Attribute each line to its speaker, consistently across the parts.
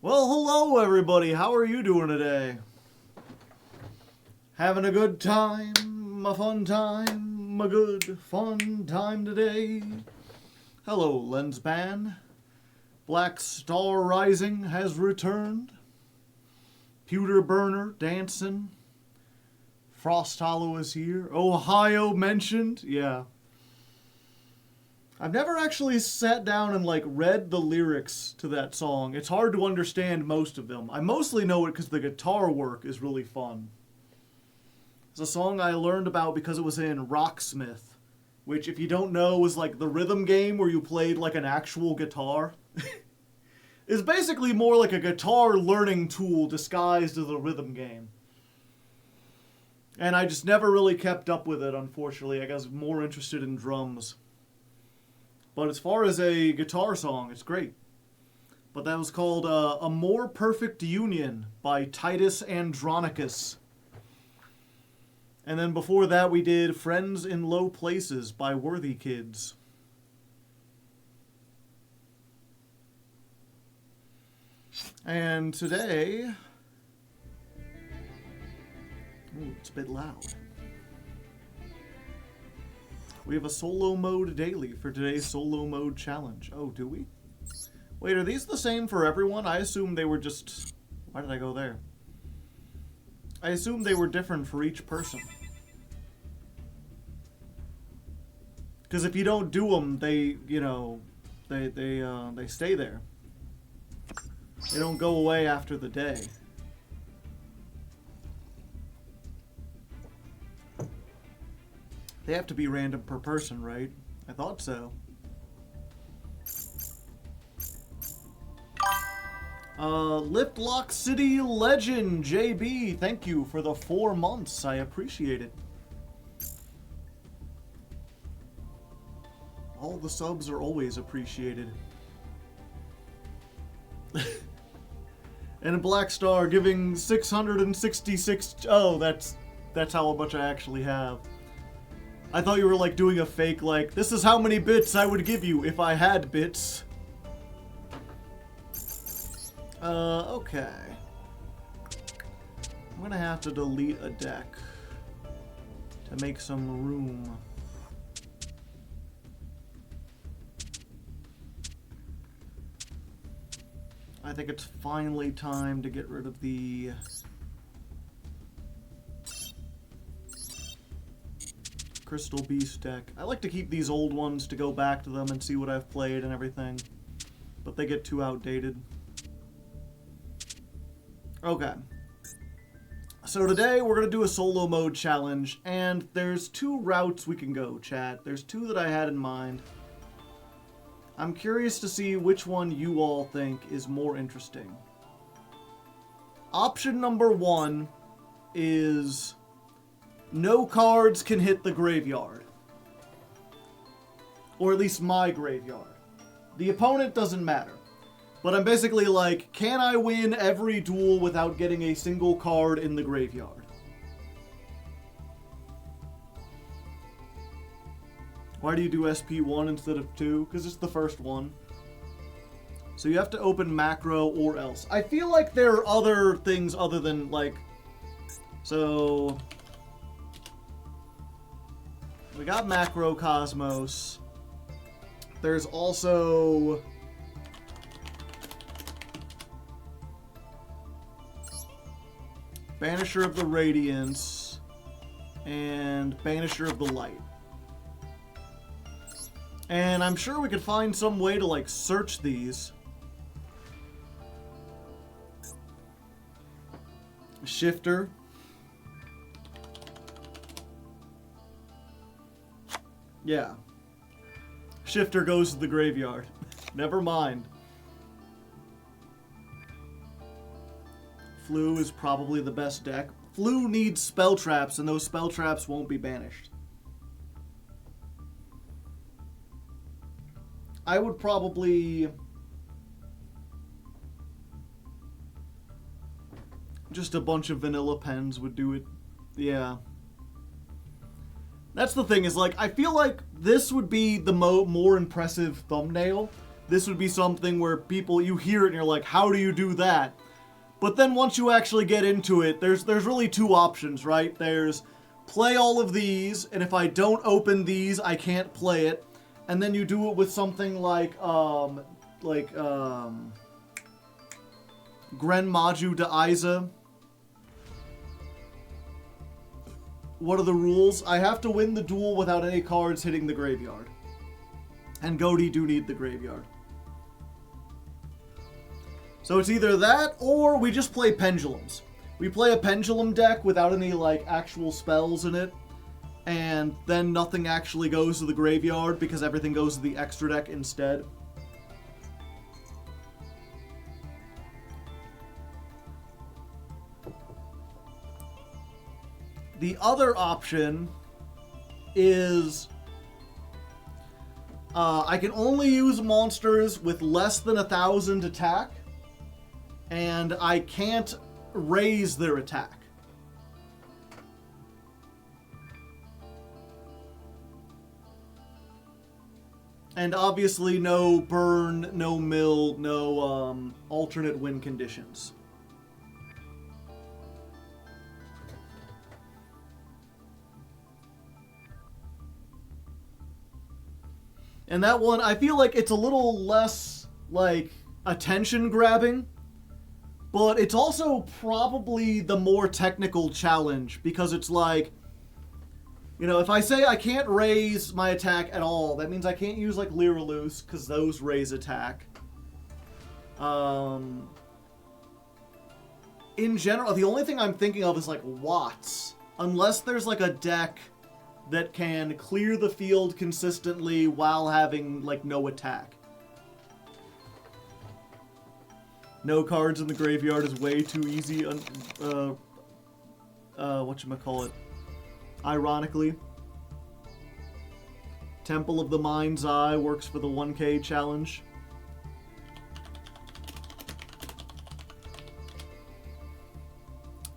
Speaker 1: Well, hello everybody. How are you doing today? Having a good time, a fun time, a good fun time today. Hello, Lensban. Black Star Rising has returned. Pewter Burner dancing. Frost Hollow is here. Ohio mentioned. Yeah. I've never actually sat down and read the lyrics to that song. It's hard to understand most of them. I mostly know it because the guitar work is really fun. It's a song I learned about because it was in Rocksmith, which, if you don't know, was the rhythm game where you played an actual guitar. It's basically more like a guitar learning tool disguised as a rhythm game. And I just never really kept up with it, unfortunately. I was more interested in drums. But as far as a guitar song, it's great. But that was called A More Perfect Union by Titus Andronicus. And then before that we did Friends in Low Places by Worthy Kids. And today... Ooh, it's a bit loud. We have a solo mode daily for today's solo mode challenge. Oh, do we? Wait, are these the same for everyone? I assume they were just... Why did I go there? I assume they were different for each person. Because if you don't do them, they, they stay there. They don't go away after the day. They have to be random per person, right? I thought so. Liftlock City Legend, JB, thank you for the 4 months. I appreciate it. All the subs are always appreciated. And Black Star giving 666... Oh, that's how much I actually have. I thought you were doing a fake this is how many bits I would give you if I had bits. Okay. I'm gonna have to delete a deck to make some room. I think it's finally time to get rid of the Crystal Beast deck. I like to keep these old ones to go back to them and see what I've played and everything, but they get too outdated. Okay. So today we're going to do a solo mode challenge, and there's 2 routes we can go, chat. There's 2 that I had in mind. I'm curious to see which one you all think is more interesting. Option number 1 is... no cards can hit the graveyard. Or at least my graveyard. The opponent doesn't matter. But I'm basically can I win every duel without getting a single card in the graveyard? Why do you do SP1 instead of 2? Because it's the first one. So you have to open macro or else. I feel like there are other things other than So... we got Macrocosmos. There's also... Banisher of the Radiance. And Banisher of the Light. And I'm sure we could find some way to, search these. Shifter. Yeah. Shifter goes to the graveyard. Never mind. Flu is probably the best deck. Flu needs spell traps, and those spell traps won't be banished. I would probably... just a bunch of vanilla pens would do it. Yeah. That's the thing, is I feel like this would be the more impressive thumbnail, this would be something where people, you hear it and you're like, how do you do that? But then once you actually get into it, there's really two options, right? There's play all of these, and if I don't open these, I can't play it. And then you do it with something like Gren Maju de Isa. What are the rules? I have to win the duel without any cards hitting the graveyard. And Goaty do need the graveyard. So it's either that, or we just play pendulums. We play a pendulum deck without any, like, actual spells in it. And then nothing actually goes to the graveyard because everything goes to the extra deck instead. The other option is I can only use monsters with less than 1,000 attack, and I can't raise their attack. And obviously no burn, no mill, no alternate win conditions. And that one, I feel like it's a little less, like, attention-grabbing, but it's also probably the more technical challenge, because it's like, you know, if I say I can't raise my attack at all, that means I can't use, like, Lyraloose, because those raise attack. In general, the only thing I'm thinking of is, like, Watts. Unless there's, like, a deck that can clear the field consistently while having, like, no attack. No cards in the graveyard is way too easy, whatchamacallit. Ironically. Temple of the Mind's Eye works for the 1K challenge.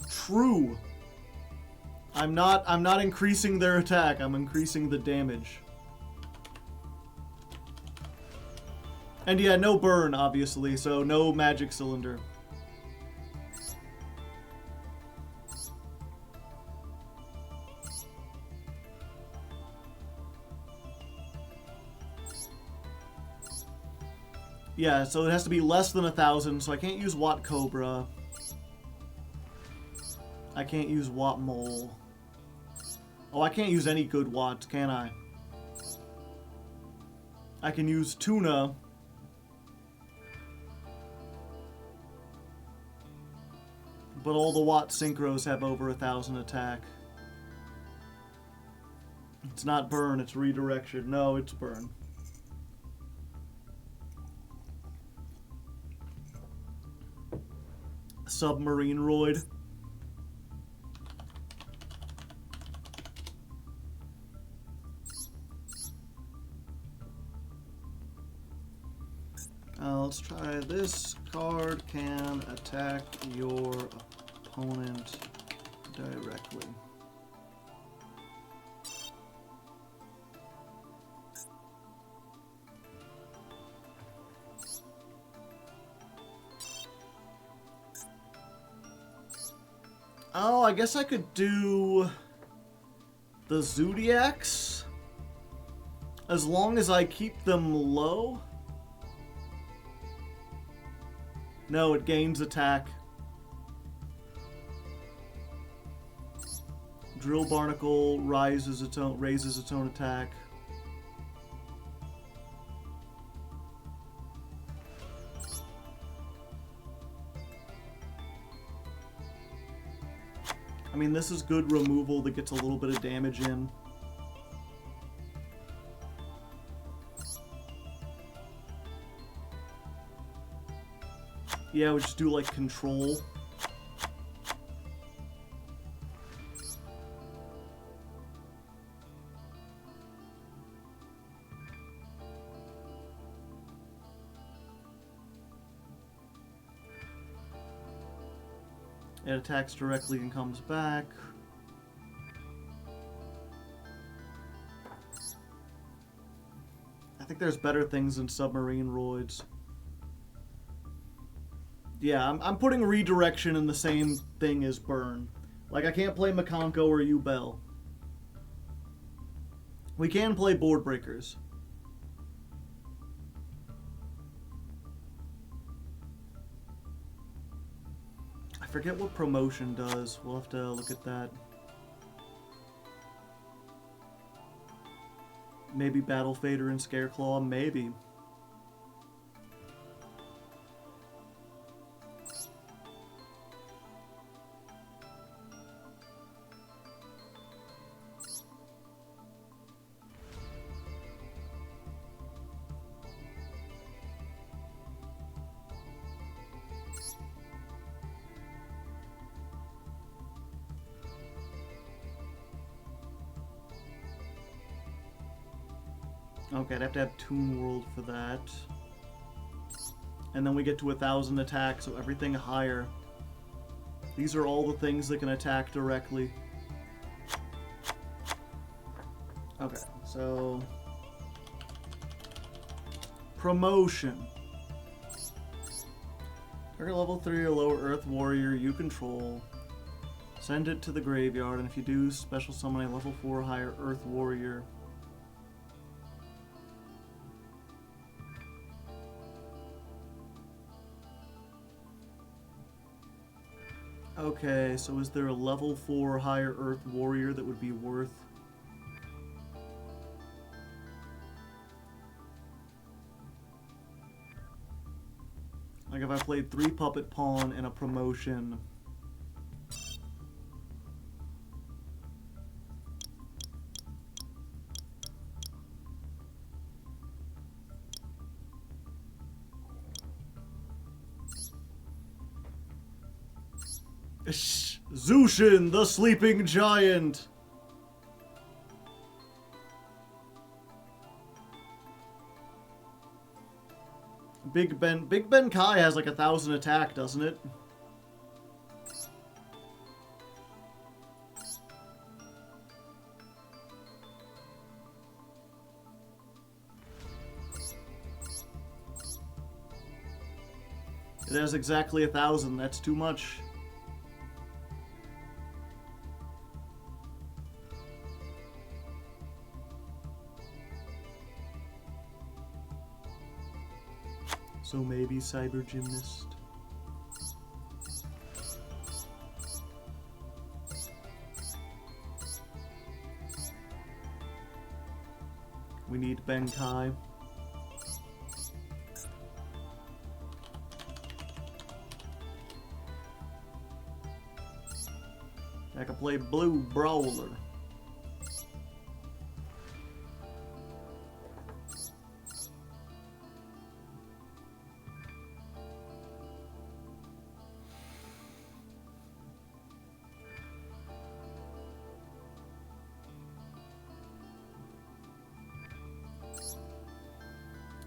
Speaker 1: True. I'm not increasing their attack, I'm increasing the damage. And yeah, no burn, obviously, so no magic cylinder. Yeah, so it has to be less than 1,000, so I can't use Watt Cobra. I can't use Watt Mole. Oh, I can't use any good Watts, can I? I can use Tuna. But all the Watt Synchros have over 1,000 attack. It's not burn, it's redirection. No, it's burn. Submarine Roid. Let's try this. Card can attack your opponent directly. Oh, I guess I could do the Zodiacs as long as I keep them low. No, it gains attack. Drill Barnacle raises its own attack. I mean, this is good removal that gets a little bit of damage in. Yeah, we just do like control. It attacks directly and comes back. there's better things than submarine roids. Yeah, I'm putting redirection in the same thing as burn. Like, I can't play Makonko or Ubel. We can play board breakers. I forget what promotion does. We'll have to look at that. Maybe Battle Fader and Scareclaw, maybe. Okay, I'd have to have Toon World for that. And then we get to 1,000 attack, so everything higher. These are all the things that can attack directly. Okay, so... Promotion. Target level 3 or lower Earth Warrior you control. Send it to the graveyard, and if you do, special summon a level 4 or higher Earth Warrior. Okay, so is there a level 4 higher Earth Warrior that would be worth? Like if I played 3 Puppet Pawn and a promotion. Zushin, the sleeping giant. Big Ben Kai has like 1,000 attack, doesn't it? It has exactly 1,000. That's too much. So maybe Cyber Gymnast. We need Benkai. I can play Blue Brawler.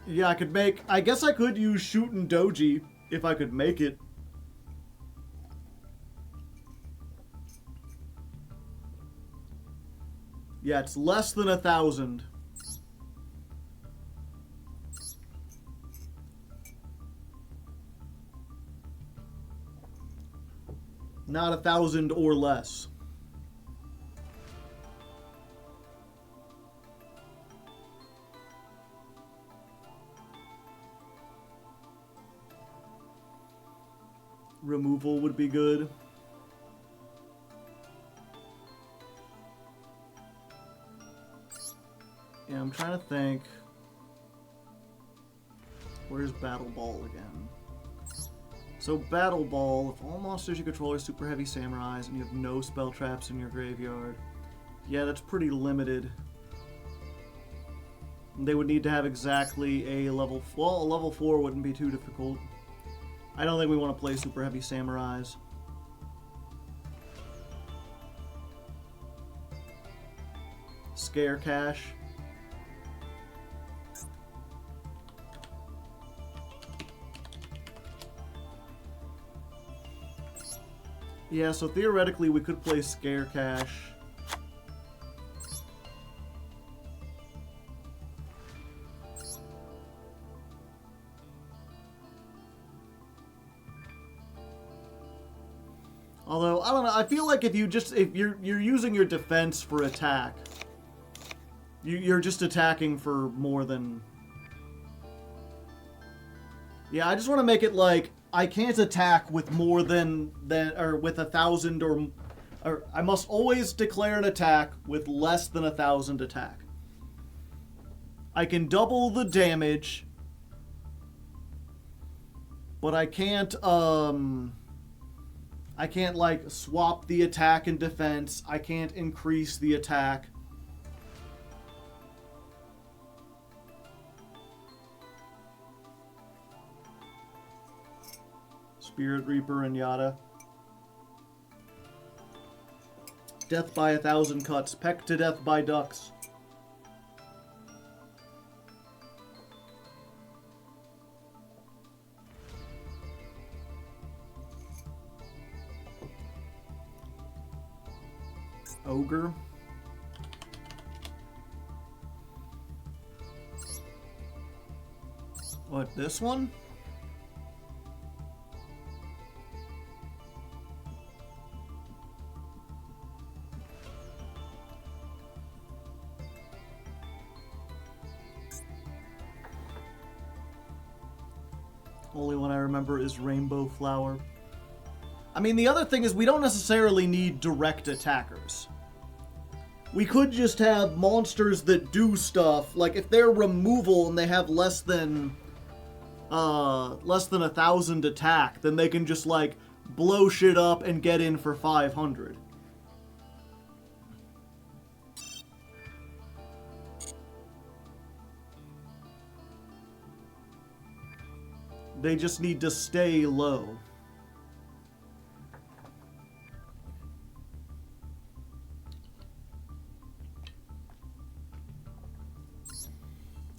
Speaker 1: Yeah, I guess I could use Shootin' Doji if I could make it. Yeah, it's less than 1,000. Not 1,000 or less. Removal would be good. Yeah, I'm trying to think. Where's Battle Ball again? So Battle Ball, if all monsters you control are super heavy samurais and you have no spell traps in your graveyard, yeah, that's pretty limited. They would need to have exactly a level... Well, a level 4 wouldn't be too difficult. I don't think we want to play super heavy samurais. Scare Cash. Yeah, so theoretically we could play Scare Cash. Although, I don't know, I feel like if you're using your defense for attack, you're just attacking for more than... Yeah, I just want to make it like, I can't attack with more than or with 1,000 or I must always declare an attack with less than 1,000 attack. I can double the damage, but I can't like swap the attack and defense. I can't increase the attack. Spirit Reaper and yada. Death by 1,000 cuts. Pecked to death by ducks. Ogre. What, this one? Only one I remember is Rainbow Flower. I mean, the other thing is we don't necessarily need direct attackers. We could just have monsters that do stuff. Like, if they're removal and they have less than 1,000 attack, then they can just, like, blow shit up and get in for 500. They just need to stay low.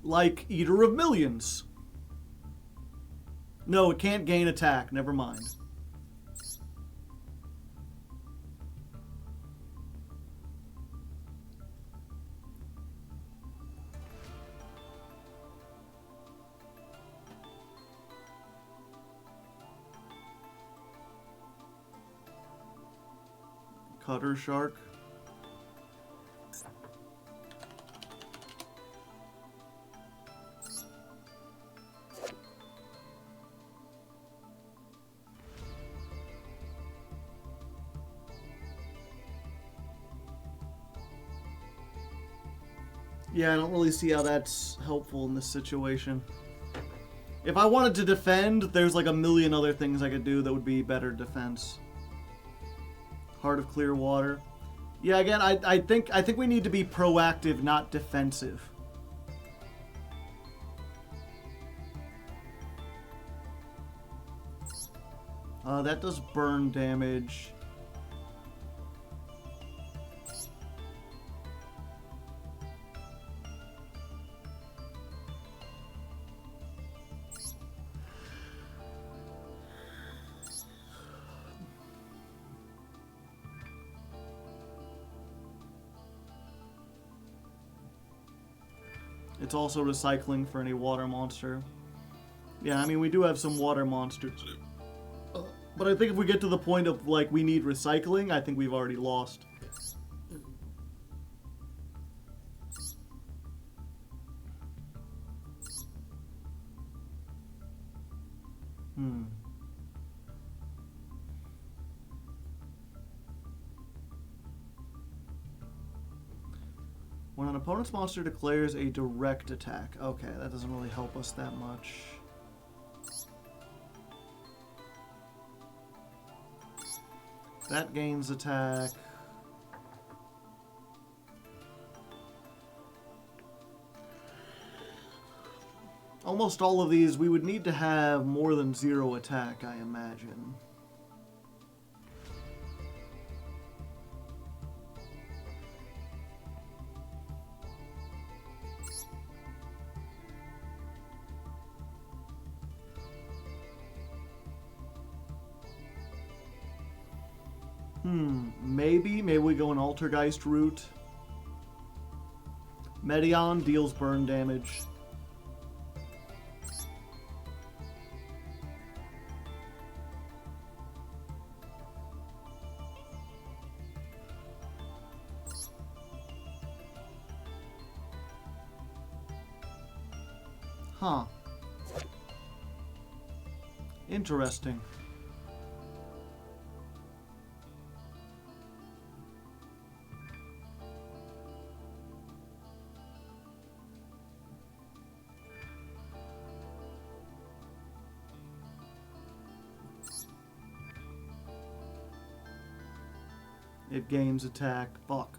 Speaker 1: Like Eater of Millions. No, it can't gain attack. Never mind. Cutter Shark. Yeah, I don't really see how that's helpful in this situation. If I wanted to defend, there's like a million other things I could do that would be better defense. Heart of Clear Water. Yeah, again, I think we need to be proactive, not defensive. That does burn damage. It's also recycling for any water monster. Yeah, I mean, we do have some water monsters. But I think if we get to the point of, like, we need recycling, I think we've already lost. When an opponent's monster declares a direct attack. Okay, that doesn't really help us that much. That gains attack. Almost all of these, we would need to have more than 0 attack, I imagine. Maybe we go an Altergeist route. Medion deals burn damage. Huh. Interesting. It gains attack. Fuck.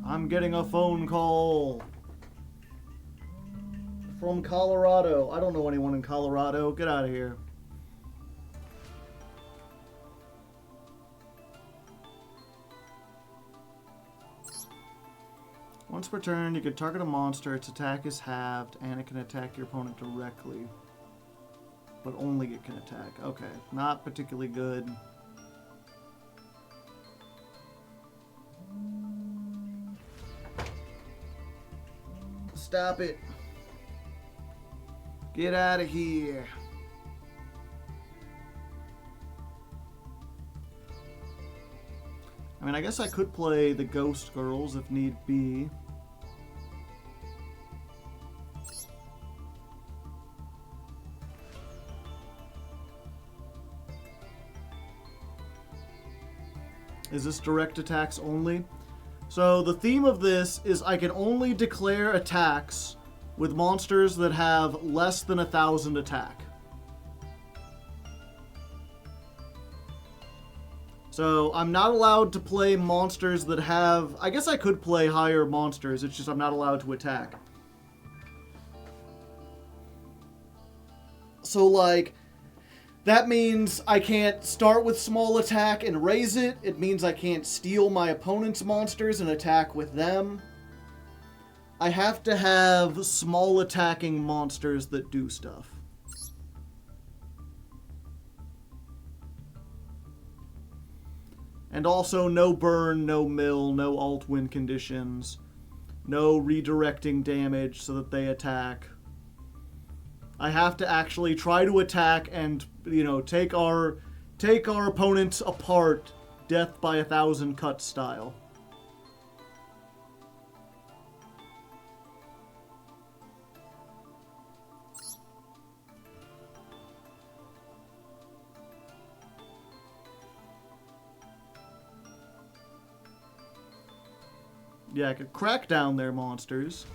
Speaker 1: I'm getting a phone call from Colorado. I don't know anyone in Colorado. Get out of here. Once per turn, you can target a monster. Its attack is halved, and it can attack your opponent directly. But only it can attack. Okay, not particularly good. Stop it. Get out of here. I mean, I guess I could play the Ghost Girls if need be. Is this direct attacks only? So the theme of this is I can only declare attacks with monsters that have less than 1,000 attack. So I'm not allowed to play monsters that have... I guess I could play higher monsters, it's just I'm not allowed to attack. So like... that means I can't start with small attack and raise it. It means I can't steal my opponent's monsters and attack with them. I have to have small attacking monsters that do stuff. And also no burn, no mill, no alt win conditions. No redirecting damage so that they attack. I have to actually try to attack and, you know, take our opponents apart, death by 1,000 cuts style. Yeah, I could crack down their monsters.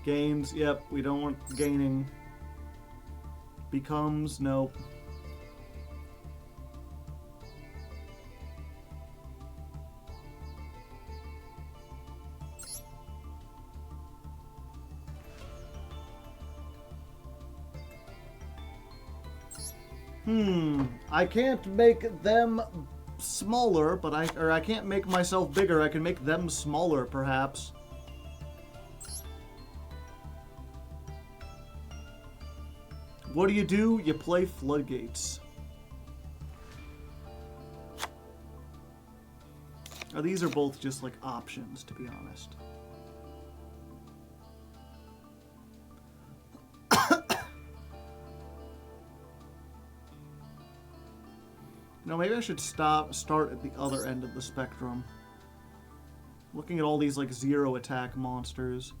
Speaker 1: Gains, yep, we don't want gaining. Becomes, nope. I can't make them smaller, but I can't make myself bigger. I can make them smaller, perhaps. What do? You play Floodgates. Now, these are both just like options, to be honest. No, maybe I should start at the other end of the spectrum. Looking at all these like 0 attack monsters.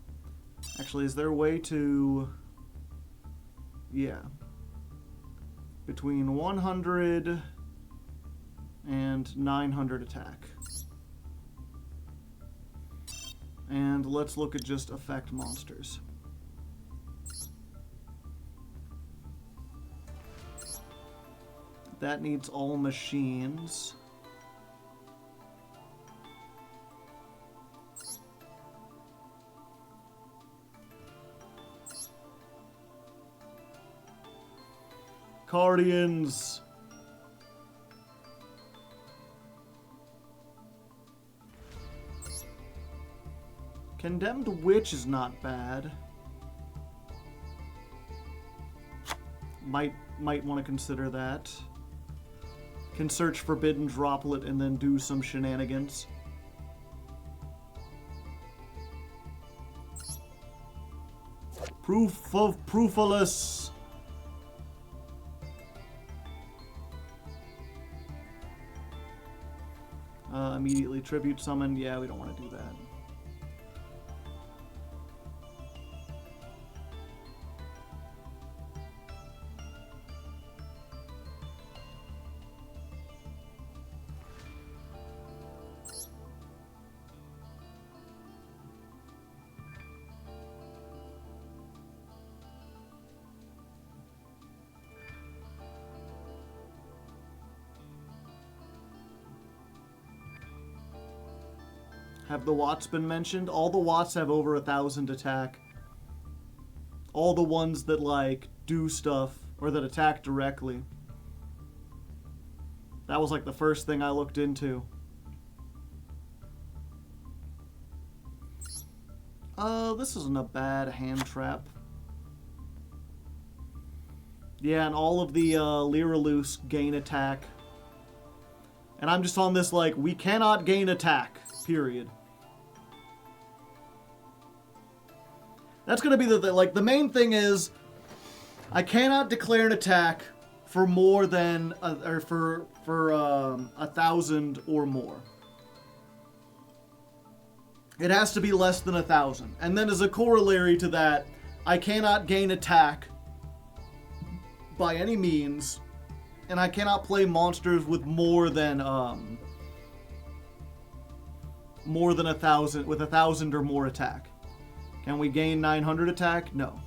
Speaker 1: Actually, is there a way to... yeah. Between 100 and 900 attack. And let's look at just effect monsters. That needs all machines. Guardians. Condemned Witch is not bad. Might want to consider that. Can search Forbidden Droplet and then do some shenanigans. Proof of Proofalus. Immediately tribute summon. Yeah, we don't want to do that. Have the Watts been mentioned? All the Watts have over 1,000 attack. All the ones that, like, do stuff, or that attack directly. That was, like, the first thing I looked into. This isn't a bad hand trap. Yeah, and all of the Lyraloose gain attack. And I'm just on this, like, we cannot gain attack, period. That's going to be the main thing is I cannot declare an attack for more than, for 1,000 or more. It has to be less than 1,000. And then as a corollary to that, I cannot gain attack by any means, and I cannot play monsters with more than 1,000, with 1,000 or more attack. Can we gain 900 attack? No.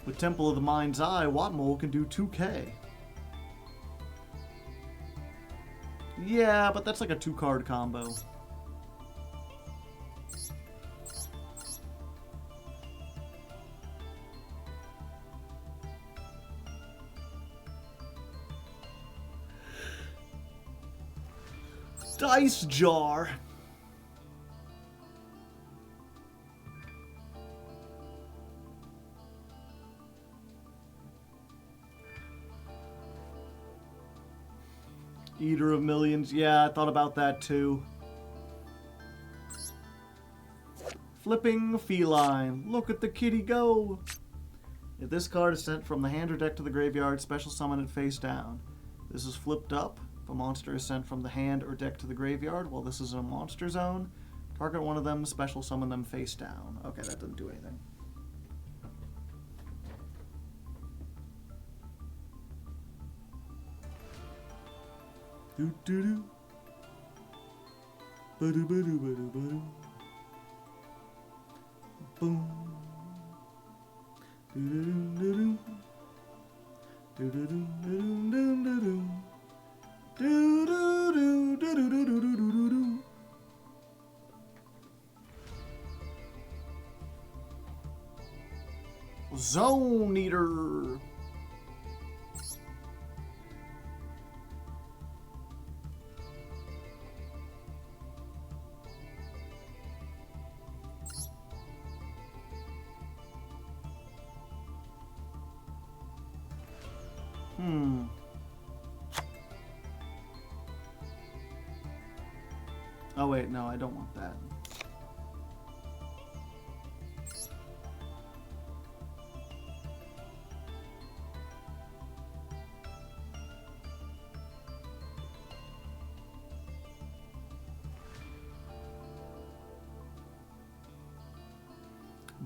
Speaker 1: With Temple of the Mind's Eye, Watmole can do 2k. Yeah, but that's like a 2-card combo. Dice Jar. Eater of Millions. Yeah, I thought about that too. Flipping Feline. Look at the kitty go. If this card is sent from the hand or deck to the graveyard, special summon it face down. This is flipped up. If a monster is sent from the hand or deck to the graveyard, while this is in a monster zone, target one of them, special summon them face down. Okay, that doesn't do anything. Do do do. Ba-do ba-do ba-do ba-do. Boom. Do do do do. Do do do do do do do. Do do do do do do do do do. Zone Eater. Oh wait, no, I don't want that.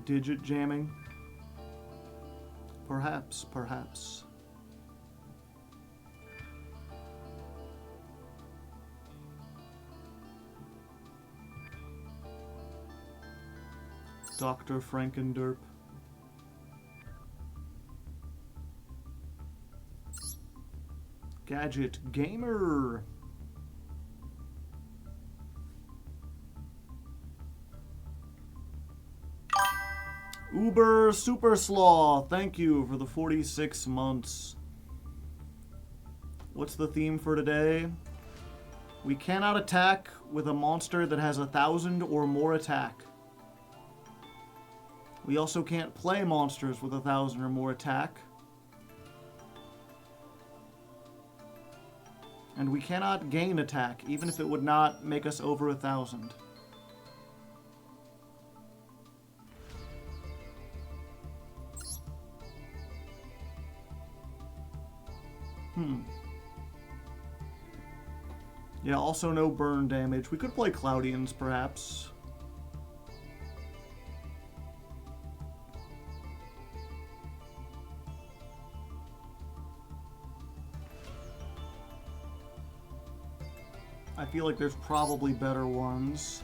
Speaker 1: Digit jamming? Perhaps, perhaps. Dr. Frankenderp. Gadget Gamer. Uber Super Slaw, thank you for the 46 months. What's the theme for today? We cannot attack with a monster that has 1,000 or more attack. We also can't play monsters with 1,000 or more attack. And we cannot gain attack, even if it would not make us over 1,000. Yeah, also no burn damage. We could play Cloudians, perhaps. I feel like there's probably better ones.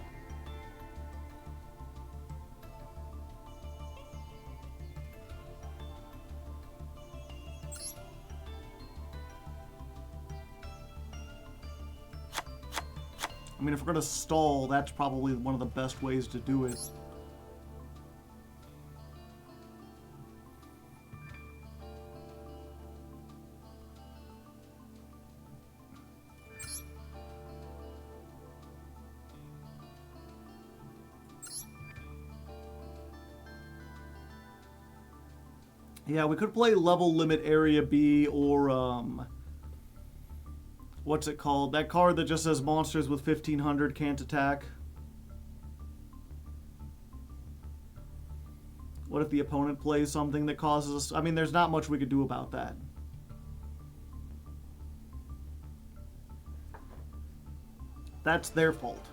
Speaker 1: I mean, if we're going to stall, that's probably one of the best ways to do it. Yeah, we could play level limit area B or, what's it called? That card that just says monsters with 1500 can't attack. What if the opponent plays something that causes us... I mean, there's not much we could do about that. That's their fault.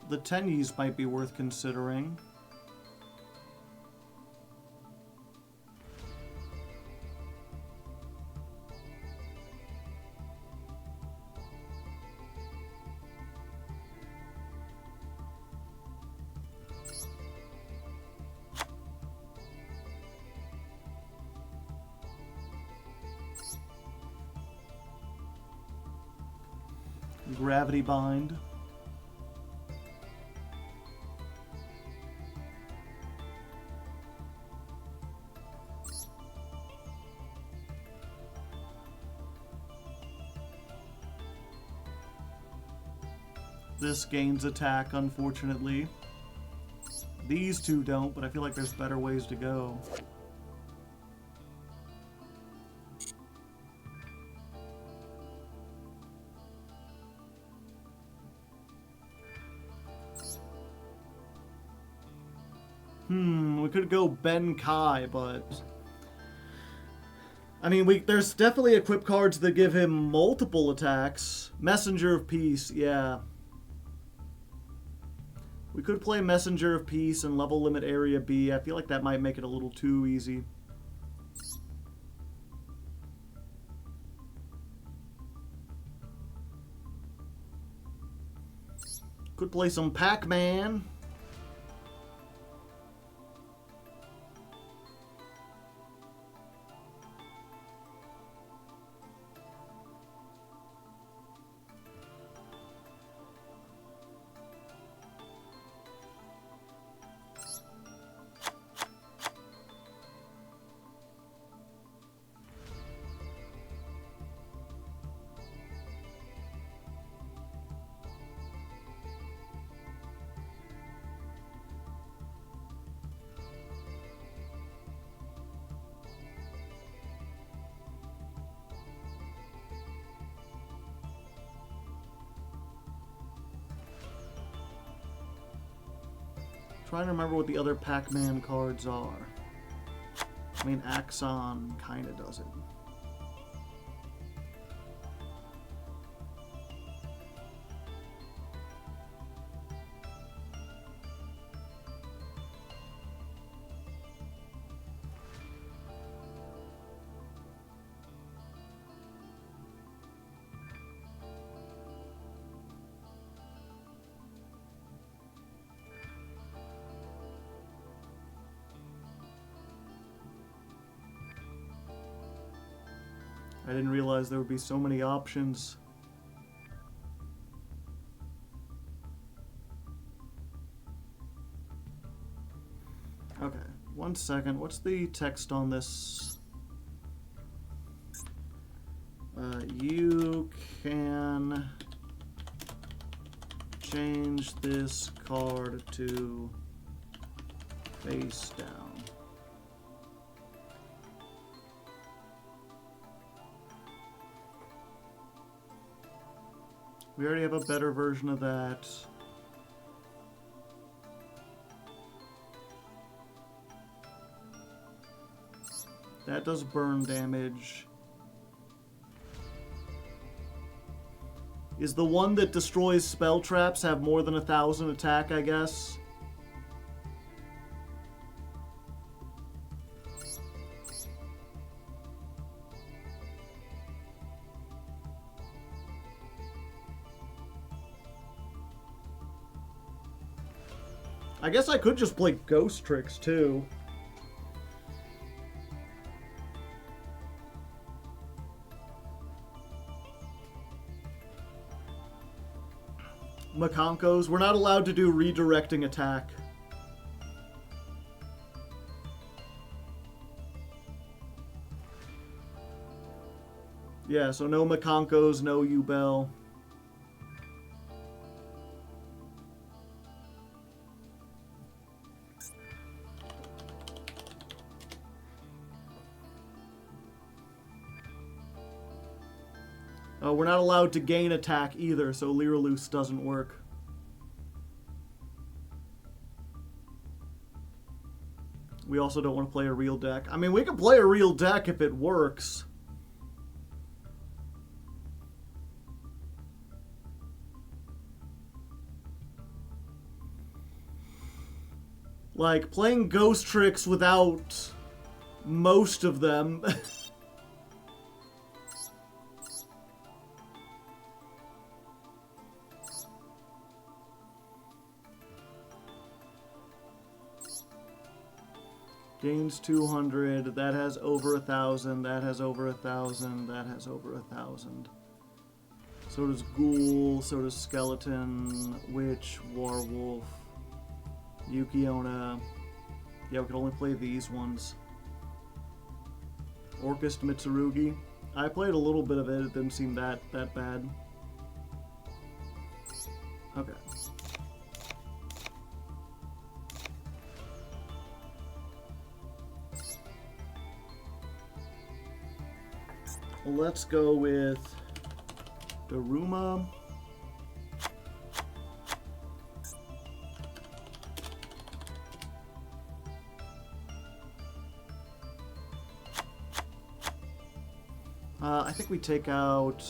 Speaker 1: The Tenyies might be worth considering. Gravity Bind. This gains attack, unfortunately. These two don't, but I feel like there's better ways to go. We could go Ben Kai, but... I mean, there's definitely equip cards that give him multiple attacks. Messenger of Peace, yeah. We could play Messenger of Peace and level limit area B. I feel like that might make it a little too easy. Could play some Pac-Man. Trying to remember what the other Pac-Man cards are. I mean, Axon kind of does it. I didn't realize there would be so many options. Okay, 1 second. What's the text on this? You can change this card to face down. We already have a better version of that. That does burn damage. Is the one that destroys spell traps have more than 1,000 attack, I guess? I guess I could just play Ghost Tricks, too. Makonkos. We're not allowed to do redirecting attack. Yeah, so no Makonkos, no Ubel. We're not allowed to gain attack either, so Lyraloose doesn't work. We also don't want to play a real deck. I mean, we can play a real deck if it works. Like, playing Ghost Tricks without most of them... Gains 200, that has over 1,000, that has over 1,000, that has over 1,000. So does Ghoul, so does Skeleton, Witch, Warwolf, Yukiona. Yeah, we can only play these ones. Orcust Mitsurugi. I played a little bit of it, it didn't seem that bad. Okay. Let's go with Daruma. I think we take out...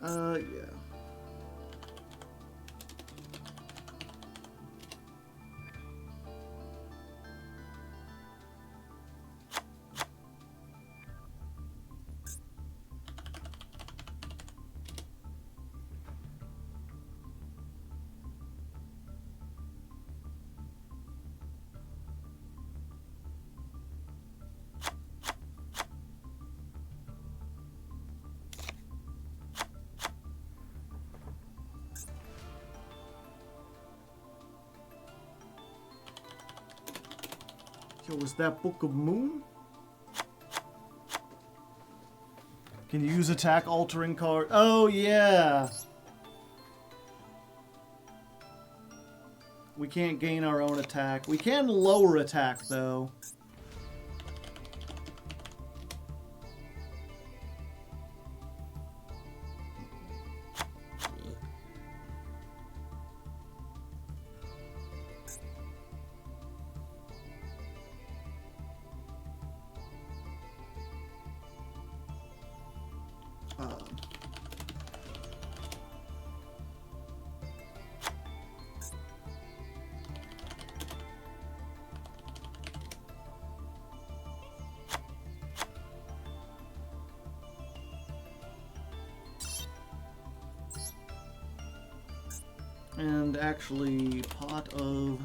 Speaker 1: yeah. Yo, was that Book of Moon? Can you use attack altering card? Oh, yeah! We can't gain our own attack. We can lower attack, though. And actually, Pot of...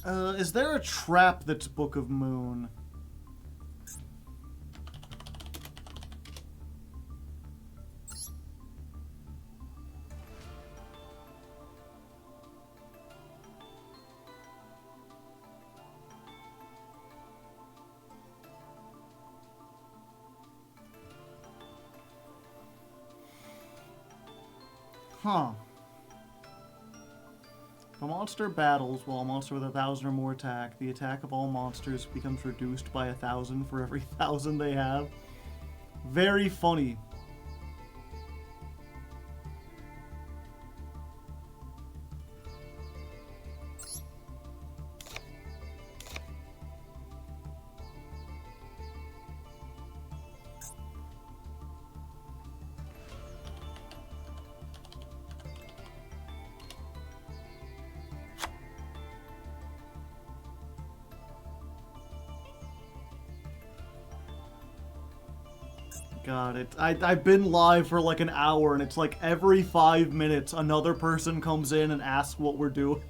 Speaker 1: Is there a trap that's Book of Moon? Huh. If a monster battles while a monster with 1,000 or more attack, the attack of all monsters becomes reduced by 1,000 for every 1,000 they have. Very funny. God, I've been live for like an hour, and it's like every 5 minutes another person comes in and asks what we're doing.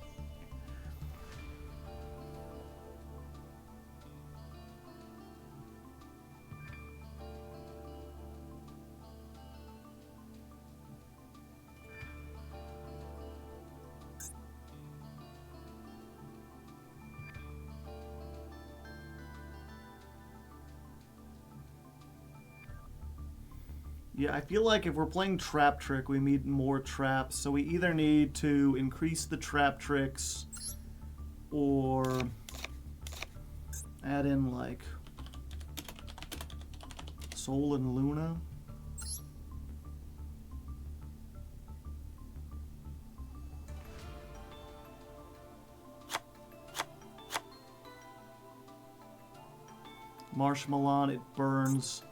Speaker 1: Yeah, I feel like if we're playing Trap Trick, we need more traps. So we either need to increase the trap tricks or add in, like, Sol and Luna. Marshmallow, it burns.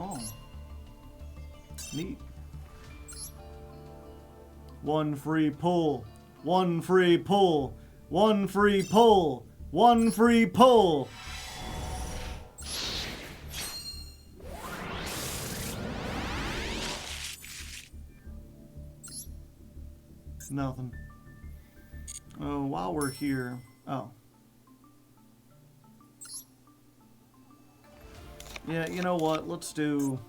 Speaker 1: Oh. Neat. One free pull. One free pull. One free pull. One free pull. Nothing. Oh, while we're here. Oh. Yeah, you know what? Let's do...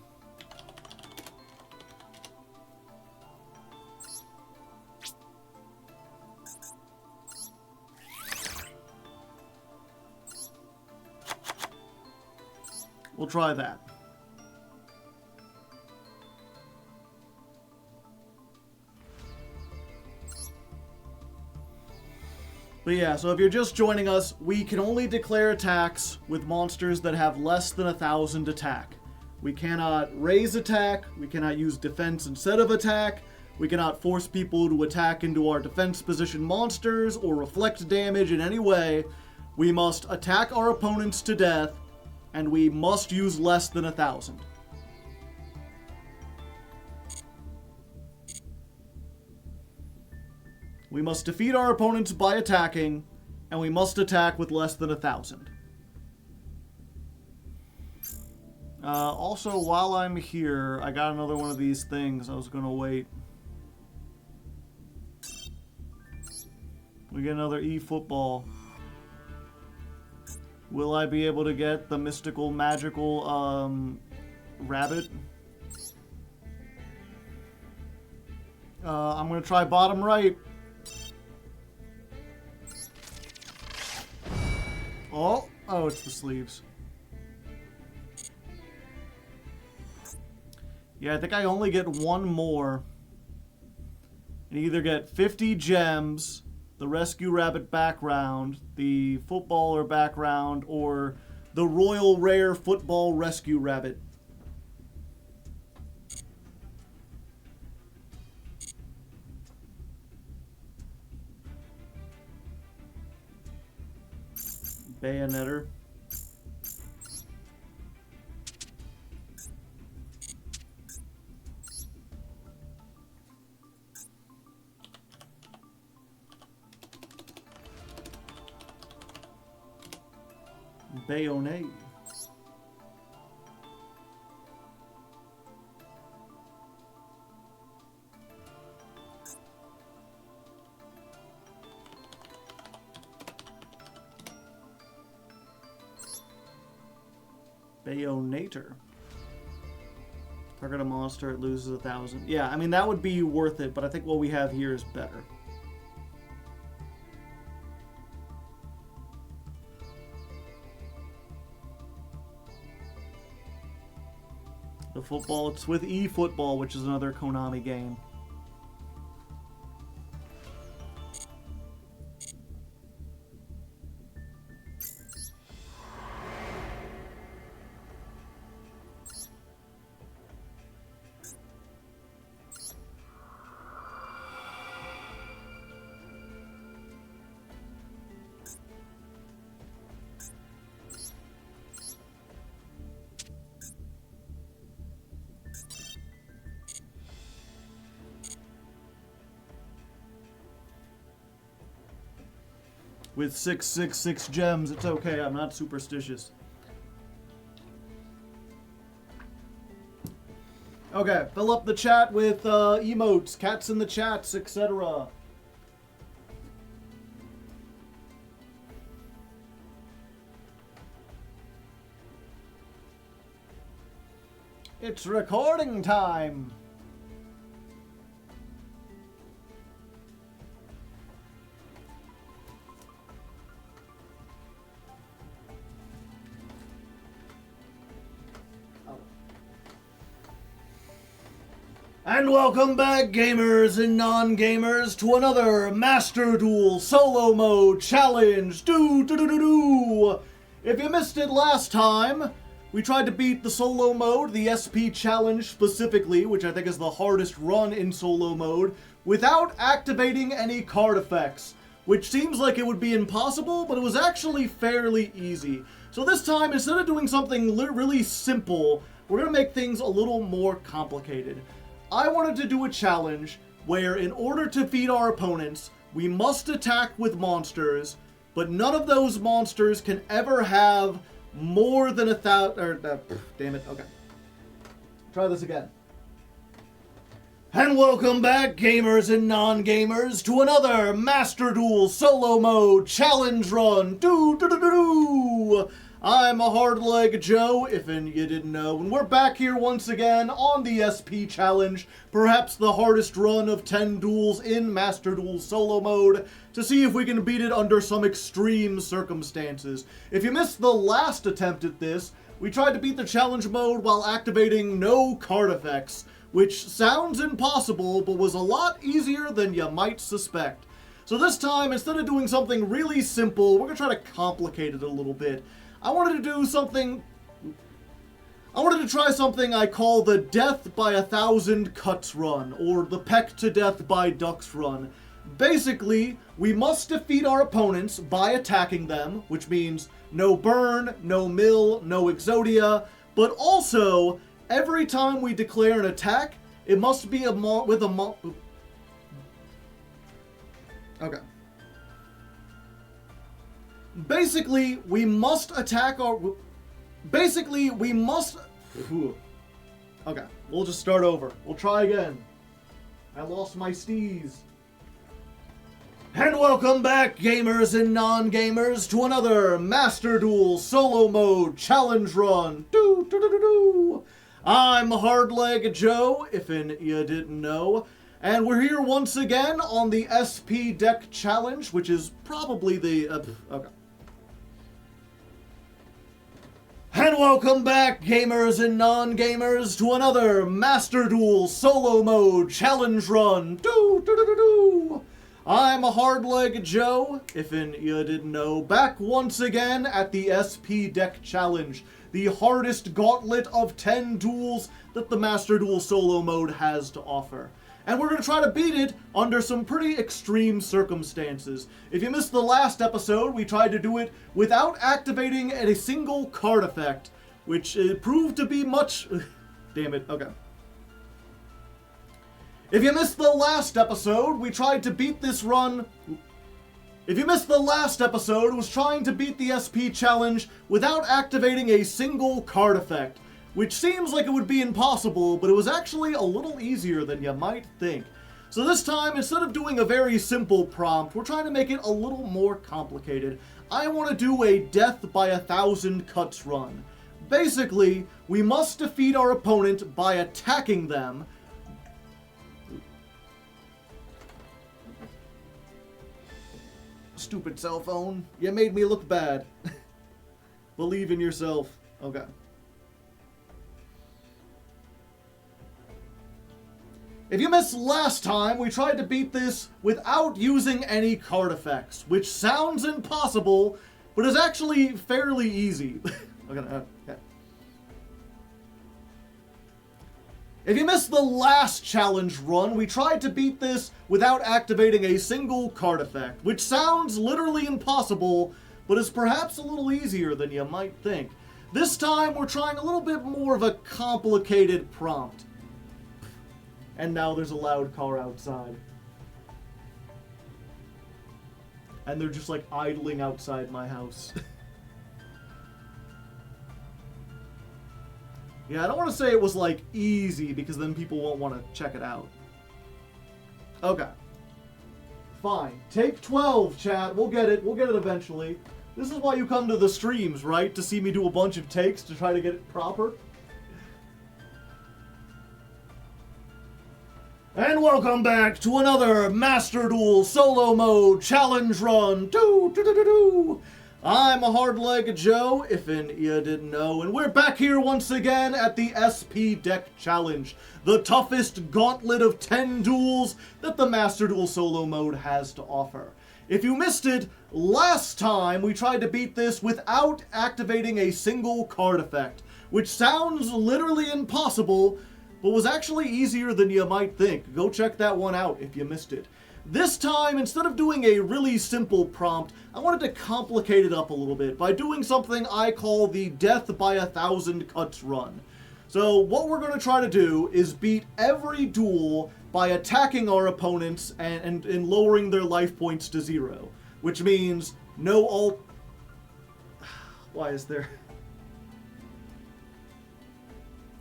Speaker 1: We'll try that. But yeah, so if you're just joining us, we can only declare attacks with monsters that have less than 1,000 attack. We cannot raise attack, we cannot use defense instead of attack, we cannot force people to attack into our defense position monsters or reflect damage in any way. We must attack our opponents to death, and we must use less than 1,000. We must defeat our opponents by attacking, and we must attack with less than 1,000. Also, while I'm here, I got another one of these things. I was gonna wait. We get another eFootball. Will I be able to get the mystical, magical, rabbit? I'm gonna try bottom right. Oh, it's the sleeves. Yeah, I think I only get one more. And either get 50 gems, the Rescue Rabbit background, the footballer background, or the Royal Rare Football Rescue Rabbit. Bayonetter. Bayonet. Bayonator. Target a monster, it loses 1,000. Yeah, I mean, that would be worth it, but I think what we have here is better. The football, it's with eFootball, which is another Konami game. With 666 gems, it's okay. I'm not superstitious. Okay, fill up the chat with emotes, cats in the chats, etc. It's recording time. And welcome back, gamers and non-gamers, to another Master Duel Solo Mode Challenge. If you missed it last time, we tried to beat the Solo Mode, the SP Challenge specifically, which I think is the hardest run in Solo Mode, without activating any card effects, which seems like it would be impossible, but it was actually fairly easy. So this time, instead of doing something really simple, we're going to make things a little more complicated. I wanted to do a challenge where, in order to defeat our opponents, we must attack with monsters, but none of those monsters can ever have more than 1,000. Damn it. Okay. Try this again. And welcome back, gamers and non-gamers, to another Master Duel Solo Mode Challenge Run. I'm a Hardleg Joe, if you didn't know, and we're back here once again on the SP Challenge, perhaps the hardest run of 10 duels in Master Duel Solo Mode, to see if we can beat it under some extreme circumstances. If you missed the last attempt at this, we tried to beat the challenge mode while activating no card effects, which sounds impossible, but was a lot easier than you might suspect. So this time, instead of doing something really simple, we're going to try to complicate it a little bit. I wanted to try something I call the Death by 1,000 Cuts run, or the Peck to Death by Ducks run. Basically, we must defeat our opponents by attacking them, which means no burn, no mill, no Exodia, but also, every time we declare an attack, it must be with a Okay. Basically, we must attack our... Basically, we must... Okay, we'll just start over. We'll try again. I lost my steez. And welcome back, gamers and non-gamers, to another Master Duel Solo Mode Challenge Run. I'm Hardleg Joe, if you didn't know. And we're here once again on the SP Deck Challenge, which is probably the... okay. And welcome back, gamers and non-gamers, to another Master Duel Solo Mode Challenge Run. I'm a Hardleg Joe, if you didn't know, back once again at the SP Deck Challenge, the hardest gauntlet of 10 duels that the Master Duel Solo Mode has to offer. And we're going to try to beat it under some pretty extreme circumstances. If you missed the last episode, we tried to do it without activating a single card effect, which proved to be much... Damn it, okay. If you missed the last episode, we tried to beat this run... If you missed the last episode, it was trying to beat the SP challenge without activating a single card effect, which seems like it would be impossible, but it was actually a little easier than you might think. So this time, instead of doing a very simple prompt, we're trying to make it a little more complicated. I want to do a death by 1,000 cuts run. Basically, we must defeat our opponent by attacking them. Stupid cell phone. You made me look bad. Believe in yourself. Okay. If you missed last time, we tried to beat this without using any card effects, which sounds impossible, but is actually fairly easy. Okay. If you missed the last challenge run, we tried to beat this without activating a single card effect, which sounds literally impossible, but is perhaps a little easier than you might think. This time, we're trying a little bit more of a complicated prompt. And now there's a loud car outside. And they're just like idling outside my house. Yeah, I don't want to say it was like easy because then people won't want to check it out. Okay. Fine. Take 12, chat. We'll get it. We'll get it eventually. This is why you come to the streams, right? To see me do a bunch of takes to try to get it proper. And welcome back to another Master Duel Solo Mode Challenge Run. I'm a Hardleg Joe, if you didn't know, and we're back here once again at the SP Deck Challenge, the toughest gauntlet of 10 duels that the Master Duel Solo Mode has to offer. If you missed it, last time we tried to beat this without activating a single card effect, which sounds literally impossible, but was actually easier than you might think. Go check that one out if you missed it. This time, instead of doing a really simple prompt, I wanted to complicate it up a little bit by doing something I call the death by 1,000 cuts run. So what we're going to try to do is beat every duel by attacking our opponents and lowering their life points to 0. Which means no alt... Why is there...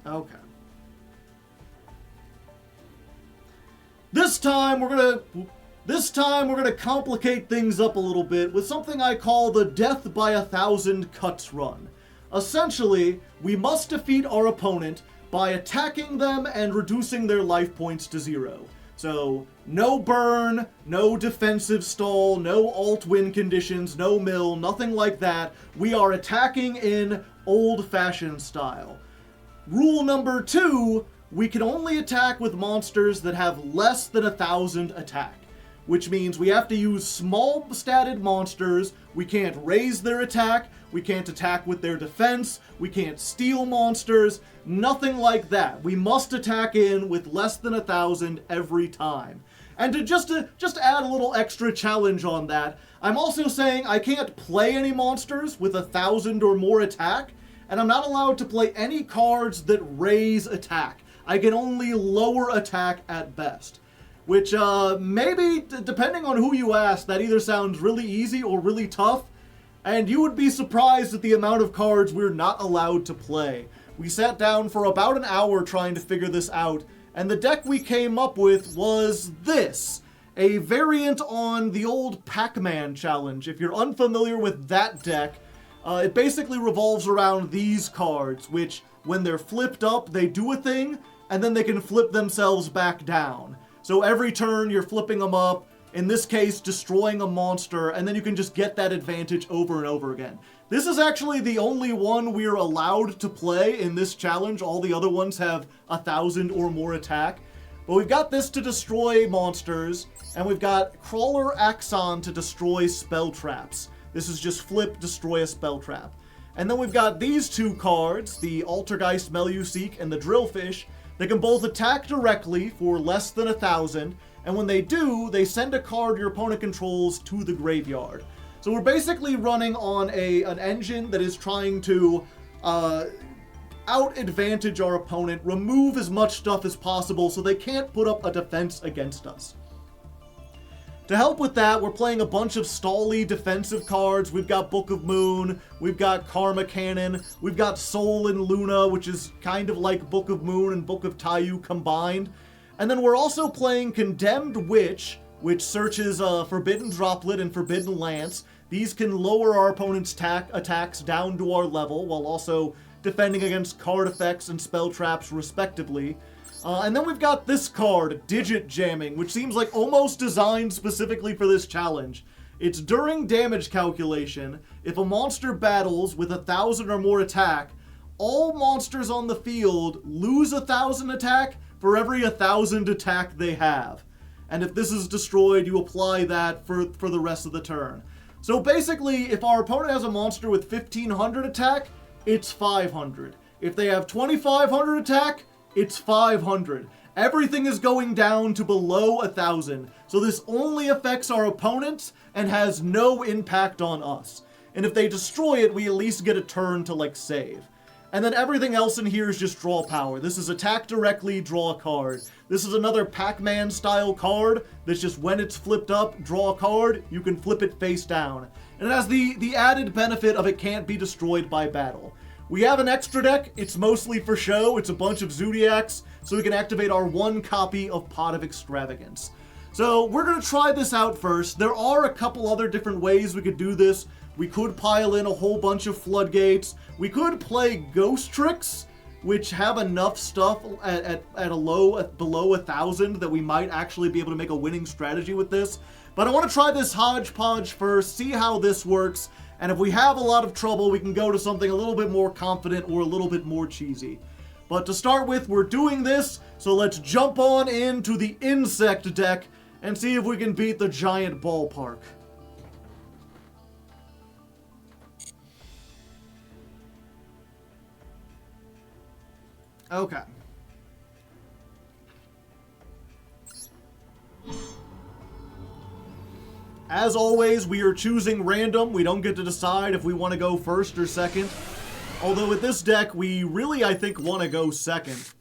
Speaker 1: Okay. This time we're gonna complicate things up a little bit with something I call the death by 1,000 cuts run. Essentially, we must defeat our opponent by attacking them and reducing their life points to 0. So, no burn, no defensive stall, no alt win conditions, no mill, nothing like that. We are attacking in old-fashioned style. Rule number 2, we can only attack with monsters that have less than 1,000 attack, which means we have to use small statted monsters. We can't raise their attack, we can't attack with their defense, we can't steal monsters, nothing like that. We must attack in with less than 1,000 every time. And to just add a little extra challenge on that, I'm also saying I can't play any monsters with 1,000 or more attack, and I'm not allowed to play any cards that raise attack. I can only lower attack at best. Which, maybe, depending on who you ask, that either sounds really easy or really tough. And you would be surprised at the amount of cards we're not allowed to play. We sat down for about an hour trying to figure this out, and the deck we came up with was this. A variant on the old Pac-Man challenge. If you're unfamiliar with that deck, it basically revolves around these cards, which, when they're flipped up, they do a thing, and then they can flip themselves back down. So every turn you're flipping them up, In this case, destroying a monster, and then you can just get that advantage over and over again. This is actually the only one we're allowed to play in this challenge. All the other ones have 1,000 or more attack. But we've got this to destroy monsters, and we've got Crawler Axon to destroy spell traps. This is just flip, destroy a spell trap. And then we've got these two cards, the Altergeist Meluseek and the Drillfish. They can both attack directly for less than 1,000, and when they do, they send a card your opponent controls to the graveyard. So we're basically running on an engine that is trying to out-advantage our opponent, remove as much stuff as possible so they can't put up a defense against us. To help with that, we're playing a bunch of stally defensive cards. We've got Book of Moon, we've got Karma Cannon, we've got Soul and Luna, which is kind of like Book of Moon and Book of Taiyu combined. And then we're also playing Condemned Witch, which searches Forbidden Droplet and Forbidden Lance. These can lower our opponent's attacks down to our level, while also defending against card effects and spell traps, respectively. And then we've got this card, Digit Jamming, which seems like almost designed specifically for this challenge. It's during damage calculation. If a monster battles with 1,000 or more attack, all monsters on the field lose 1,000 attack for every 1,000 attack they have. And if this is destroyed, you apply that for the rest of the turn. So basically, if our opponent has a monster with 1,500 attack, it's 500. If they have 2,500 attack, it's 500. Everything is going down to below 1,000. So this only affects our opponents and has no impact on us. And if they destroy it, we at least get a turn to, like, save. And then everything else in here is just draw power. This is attack directly, draw a card. This is another Pac-Man style card that's just when it's flipped up, draw a card, you can flip it face down. And it has the added benefit of it can't be destroyed by battle. We have an extra deck. It's mostly for show. It's a bunch of Zodiacs, so we can activate our one copy of Pot of Extravagance. So we're going to try this out first. There are a couple other different ways we could do this. We could pile in a whole bunch of Floodgates. We could play Ghost Tricks, which have enough stuff at a low, below 1,000 that we might actually be able to make a winning strategy with this. But I want to try this hodgepodge first, see how this works, and if we have a lot of trouble, we can go to something a little bit more confident or a little bit more cheesy. But to start with, we're doing this, so let's jump on into the Insect deck and see if we can beat the Giant Ballpark. Okay. As always, we are choosing random. We don't get to decide if we want to go first or second. Although with this deck, we really, I think, want to go second.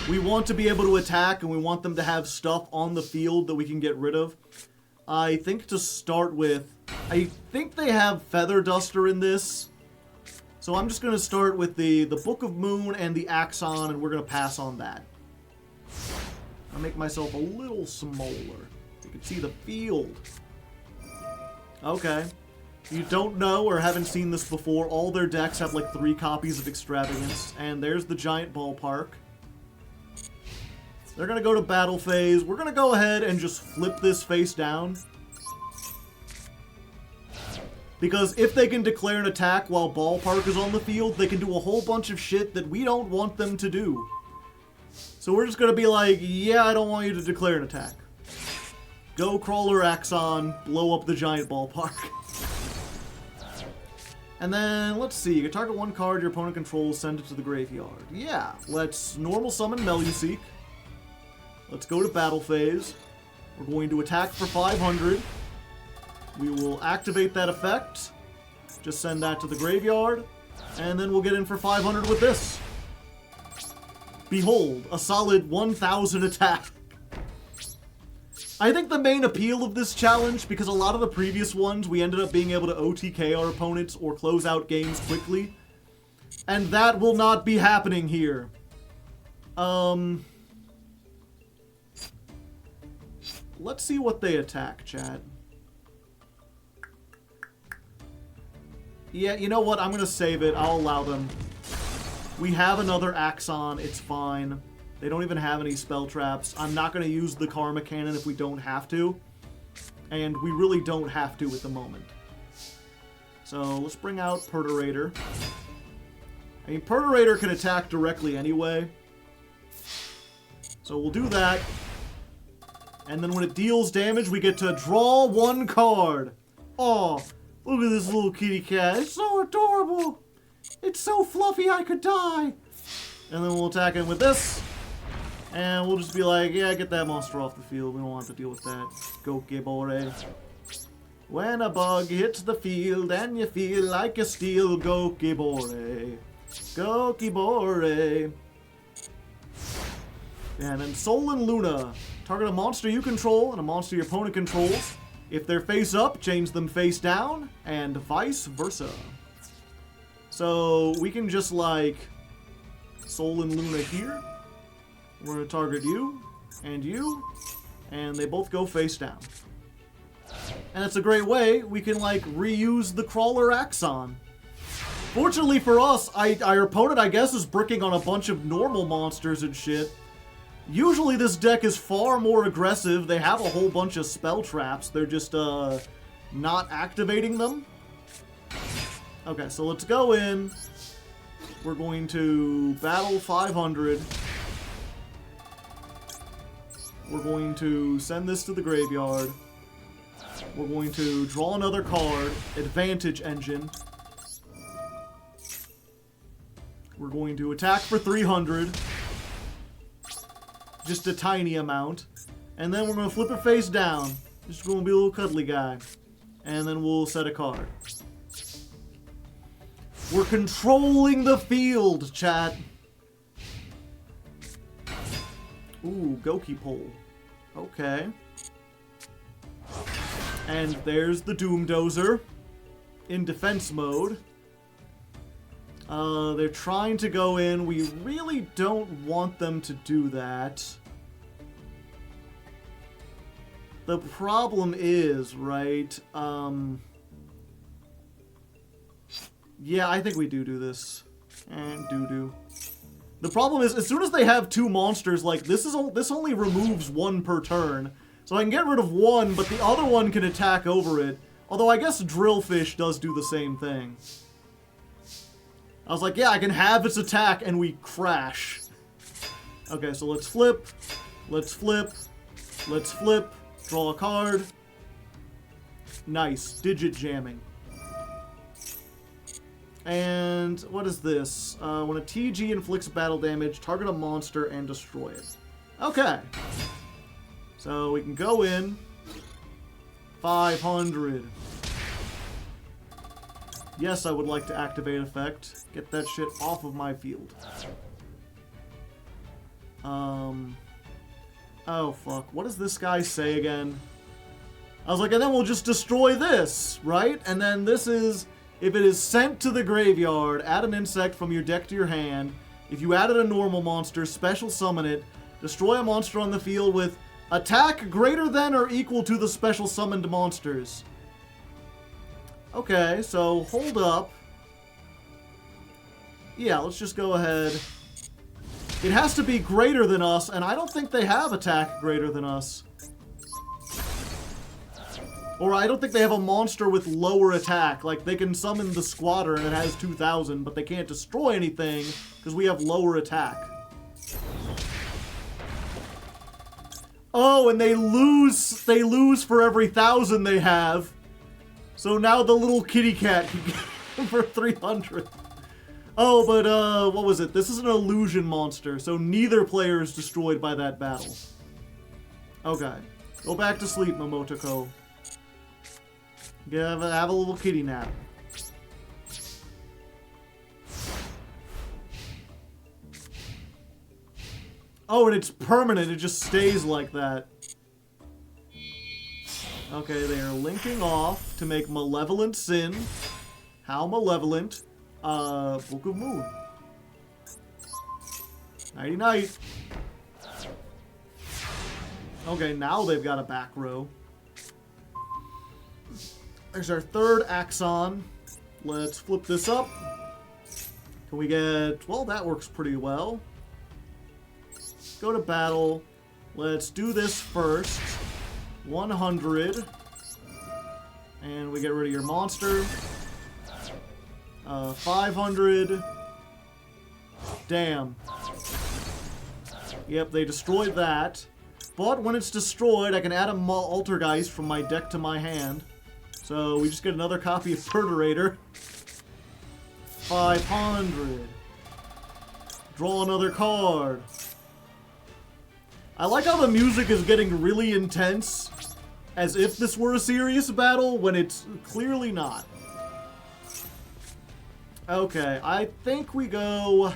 Speaker 1: We want to be able to attack, and we want them to have stuff on the field that we can get rid of. I think to start with, I think they have Feather Duster in this. So I'm just going to start with the Book of Moon and the Axon, and we're going to pass on that. I'll make myself a little smaller. You can see the field. Okay. If you don't know or haven't seen this before, all their decks have like 3 copies of Extravagance. And there's the Giant Ballpark. They're going to go to battle phase. We're going to go ahead and just flip this face down. Because if they can declare an attack while Ballpark is on the field, they can do a whole bunch of shit that we don't want them to do. So we're just going to be like, yeah, I don't want you to declare an attack. Go Crawler Axon, blow up the Giant Ballpark. And then, let's see, you can target one card your opponent controls, send it to the graveyard. Yeah, let's normal summon Meluseek. Let's go to battle phase. We're going to attack for 500. We will activate that effect. Just send that to the graveyard. And then we'll get in for 500 with this. Behold, a solid 1,000 attack. I think the main appeal of this challenge, because a lot of the previous ones, we ended up being able to OTK our opponents or close out games quickly. And that will not be happening here. Let's see what they attack, chat. Yeah, you know what? I'm going to save it. I'll allow them. We have another Axon. It's fine. They don't even have any spell traps. I'm not going to use the Karma Cannon if we don't have to. And we really don't have to at the moment. So let's bring out Perturator. I mean, Perturator can attack directly anyway. So we'll do that. And then when it deals damage, we get to draw one card. Oh, look at this little kitty cat. It's so adorable. It's so fluffy I could die. And then we'll attack him with this. And we'll just be like, yeah, get that monster off the field. We don't want to deal with that. Go Gibore. When a bug hits the field and you feel like you steal, go Gibore. Go Gibore. And then Sol and Luna. Target a monster you control and a monster your opponent controls. If they're face up, change them face down, and vice versa. So we can just like Sol and Luna here. We're going to target you, and they both go face down. And it's a great way we can like reuse the Crawler Axon. Fortunately for us, our opponent, I guess, is bricking on a bunch of normal monsters and shit. Usually this deck is far more aggressive. They have a whole bunch of spell traps. They're just not activating them. Okay, so let's go in. We're going to battle 500. We're going to send this to the graveyard. We're going to draw another card, Advantage Engine. We're going to attack for 300. Just a tiny amount. And then we're going to flip it face down. Just going to be a little cuddly guy. And then we'll set a card. We're controlling the field, chat. Ooh, Goki Pole. Okay. And there's the Doom Dozer in defense mode. They're trying to go in. We really don't want them to do that. The problem is, right, yeah, I think we do this. And do. The problem is, as soon as they have two monsters, like, this only removes one per turn. So I can get rid of one, but the other one can attack over it. Although I guess Drillfish does do the same thing. I was like, yeah, I can have its attack, and we crash. Okay, so let's flip. Let's flip. Let's flip. Draw a card. Nice. Digit jamming. And what is this? When a TG inflicts battle damage, target a monster and destroy it. Okay. So we can go in. 500. Yes, I would like to activate effect. Get that shit off of my field. Oh, fuck. What does this guy say again? I was like, and then we'll just destroy this, right? And then this is, if it is sent to the graveyard, add an insect from your deck to your hand. If you added a normal monster, special summon it. Destroy a monster on the field with attack greater than or equal to the special summoned monsters. Okay, so hold up. Yeah, let's just go ahead. It has to be greater than us, and I don't think they have attack greater than us. Or I don't think they have a monster with lower attack. Like, they can summon the Squatter and it has 2,000, but they can't destroy anything because we have lower attack. Oh, and they lose for every 1,000 they have. So now the little kitty cat can get for 300. Oh, but, what was it? This is an illusion monster, so neither player is destroyed by that battle. Okay. Go back to sleep, Momotoko. Have a little kitty nap. Oh, and it's permanent. It just stays like that. Okay, they are linking off to make Malevolent Sin. How malevolent? Book of Moon. Nighty-night. Okay, now they've got a back row. There's our third Axon. Let's flip this up. Can we get... Well, that works pretty well. go to battle. Let's do this first. 100. And we get rid of your monster. 500. Damn. Yep, they destroyed that. But when it's destroyed, I can add a Altergeist from my deck to my hand. So we just get another copy of Perturator. 500. Draw another card. I like how the music is getting really intense, as if this were a serious battle, when it's clearly not. Okay, I think we go...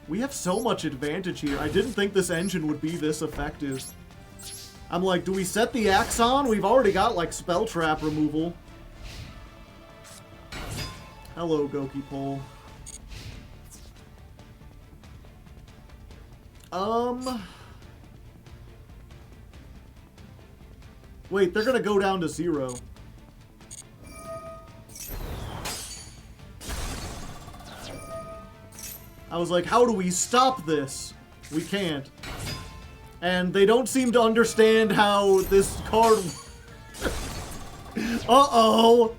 Speaker 1: We have so much advantage here. I didn't think this engine would be this effective. I'm like, do we set the Axon? We've already got, like, Spell Trap removal. Hello, Goki Pole. Wait, they're gonna go down to 0. I was like, how do we stop this? We can't. And they don't seem to understand how this card... Uh-oh!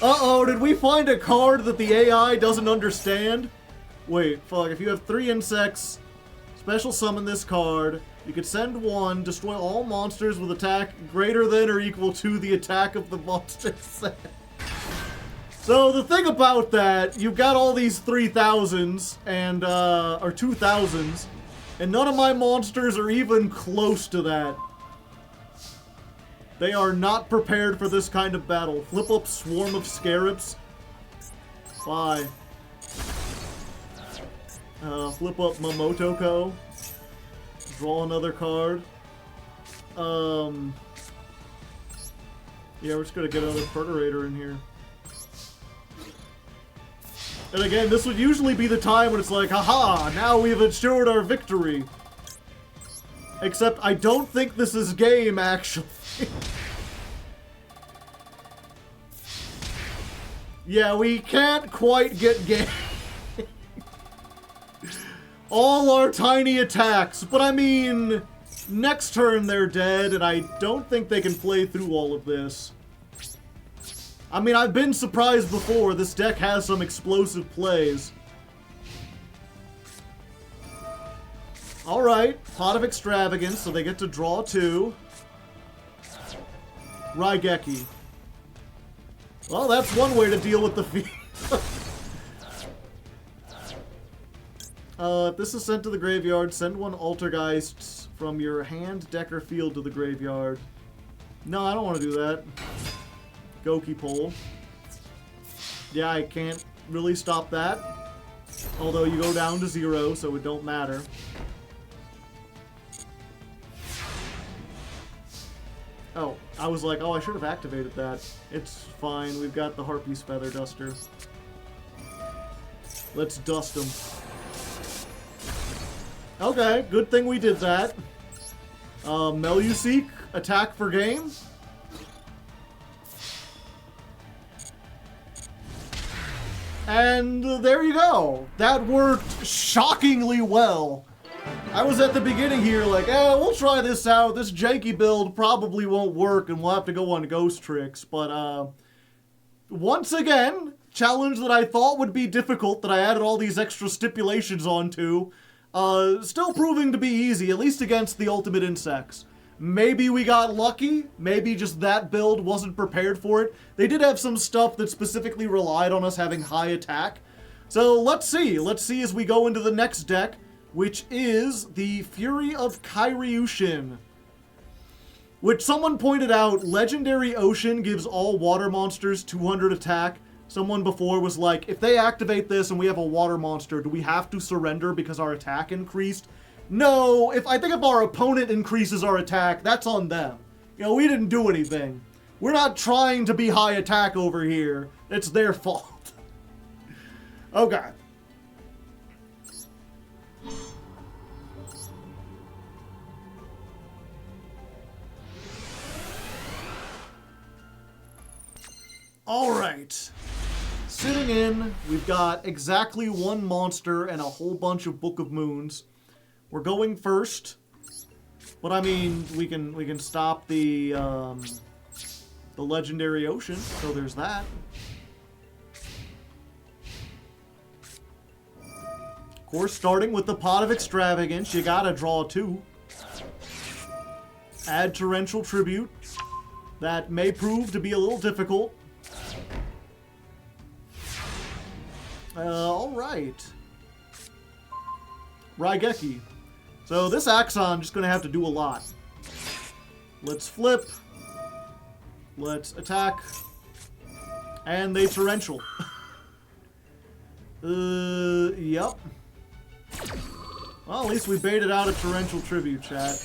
Speaker 1: Uh-oh, did we find a card that the AI doesn't understand? Wait, fuck, if you have 3 insects, special summon this card, you could send 1, destroy all monsters with attack greater than or equal to the attack of the monster set. So the thing about that, you've got all these 3000s and, or 2000s, and none of my monsters are even close to that. They are not prepared for this kind of battle. Flip up Swarm of Scarabs. Bye. Flip up Momotoko. Draw another card. Yeah, we're just gonna get another Perturator in here. And again, this would usually be the time when it's like, haha, now we've ensured our victory. Except I don't think this is game, actually. Yeah, we can't quite get game. All our tiny attacks, but I mean, next turn they're dead, and I don't think they can play through all of this. I mean, I've been surprised before. This deck has some explosive plays. Alright, Pot of Extravagance, so they get to draw 2. Raigeki. Well, that's one way to deal with the field. If this is sent to the graveyard, send 1 Altergeist from your hand, deck, or field to the graveyard. No, I don't want to do that. Goki Pole. Yeah, I can't really stop that. Although you go down to 0, so it don't matter. Oh, I was like, oh, I should have activated that. It's fine, we've got the Harpy's Feather Duster. Let's dust him. Okay, good thing we did that. Meluseek, attack for game. And there you go. That worked shockingly well. I was at the beginning here like, we'll try this out. This janky build probably won't work and we'll have to go on ghost tricks. But once again, challenge that I thought would be difficult, that I added all these extra stipulations onto, still proving to be easy, at least against the ultimate insects. Maybe we got lucky, maybe just that build wasn't prepared for it. They did have some stuff that specifically relied on us having high attack. So let's see as we go into the next deck, which is the Fury of Kairyushin. Which someone pointed out, Legendary Ocean gives all water monsters 200 attack. Someone before was like, if they activate this and we have a water monster, do we have to surrender because our attack increased? No, I think if our opponent increases our attack, that's on them. You know, we didn't do anything. We're not trying to be high attack over here. It's their fault. Okay. Alright. sitting in. We've got exactly one monster and a whole bunch of Book of Moons. We're going first. But I mean, we can stop the legendary ocean, so there's that. Of course, starting with the Pot of Extravagance, you gotta draw 2. Add Torrential Tribute. That may prove to be a little difficult. Alright. Raigeki. So this Axon just gonna have to do a lot. Let's flip. Let's attack. And they Torrential. Yep. Well, at least we baited out a Torrential Tribute, chat.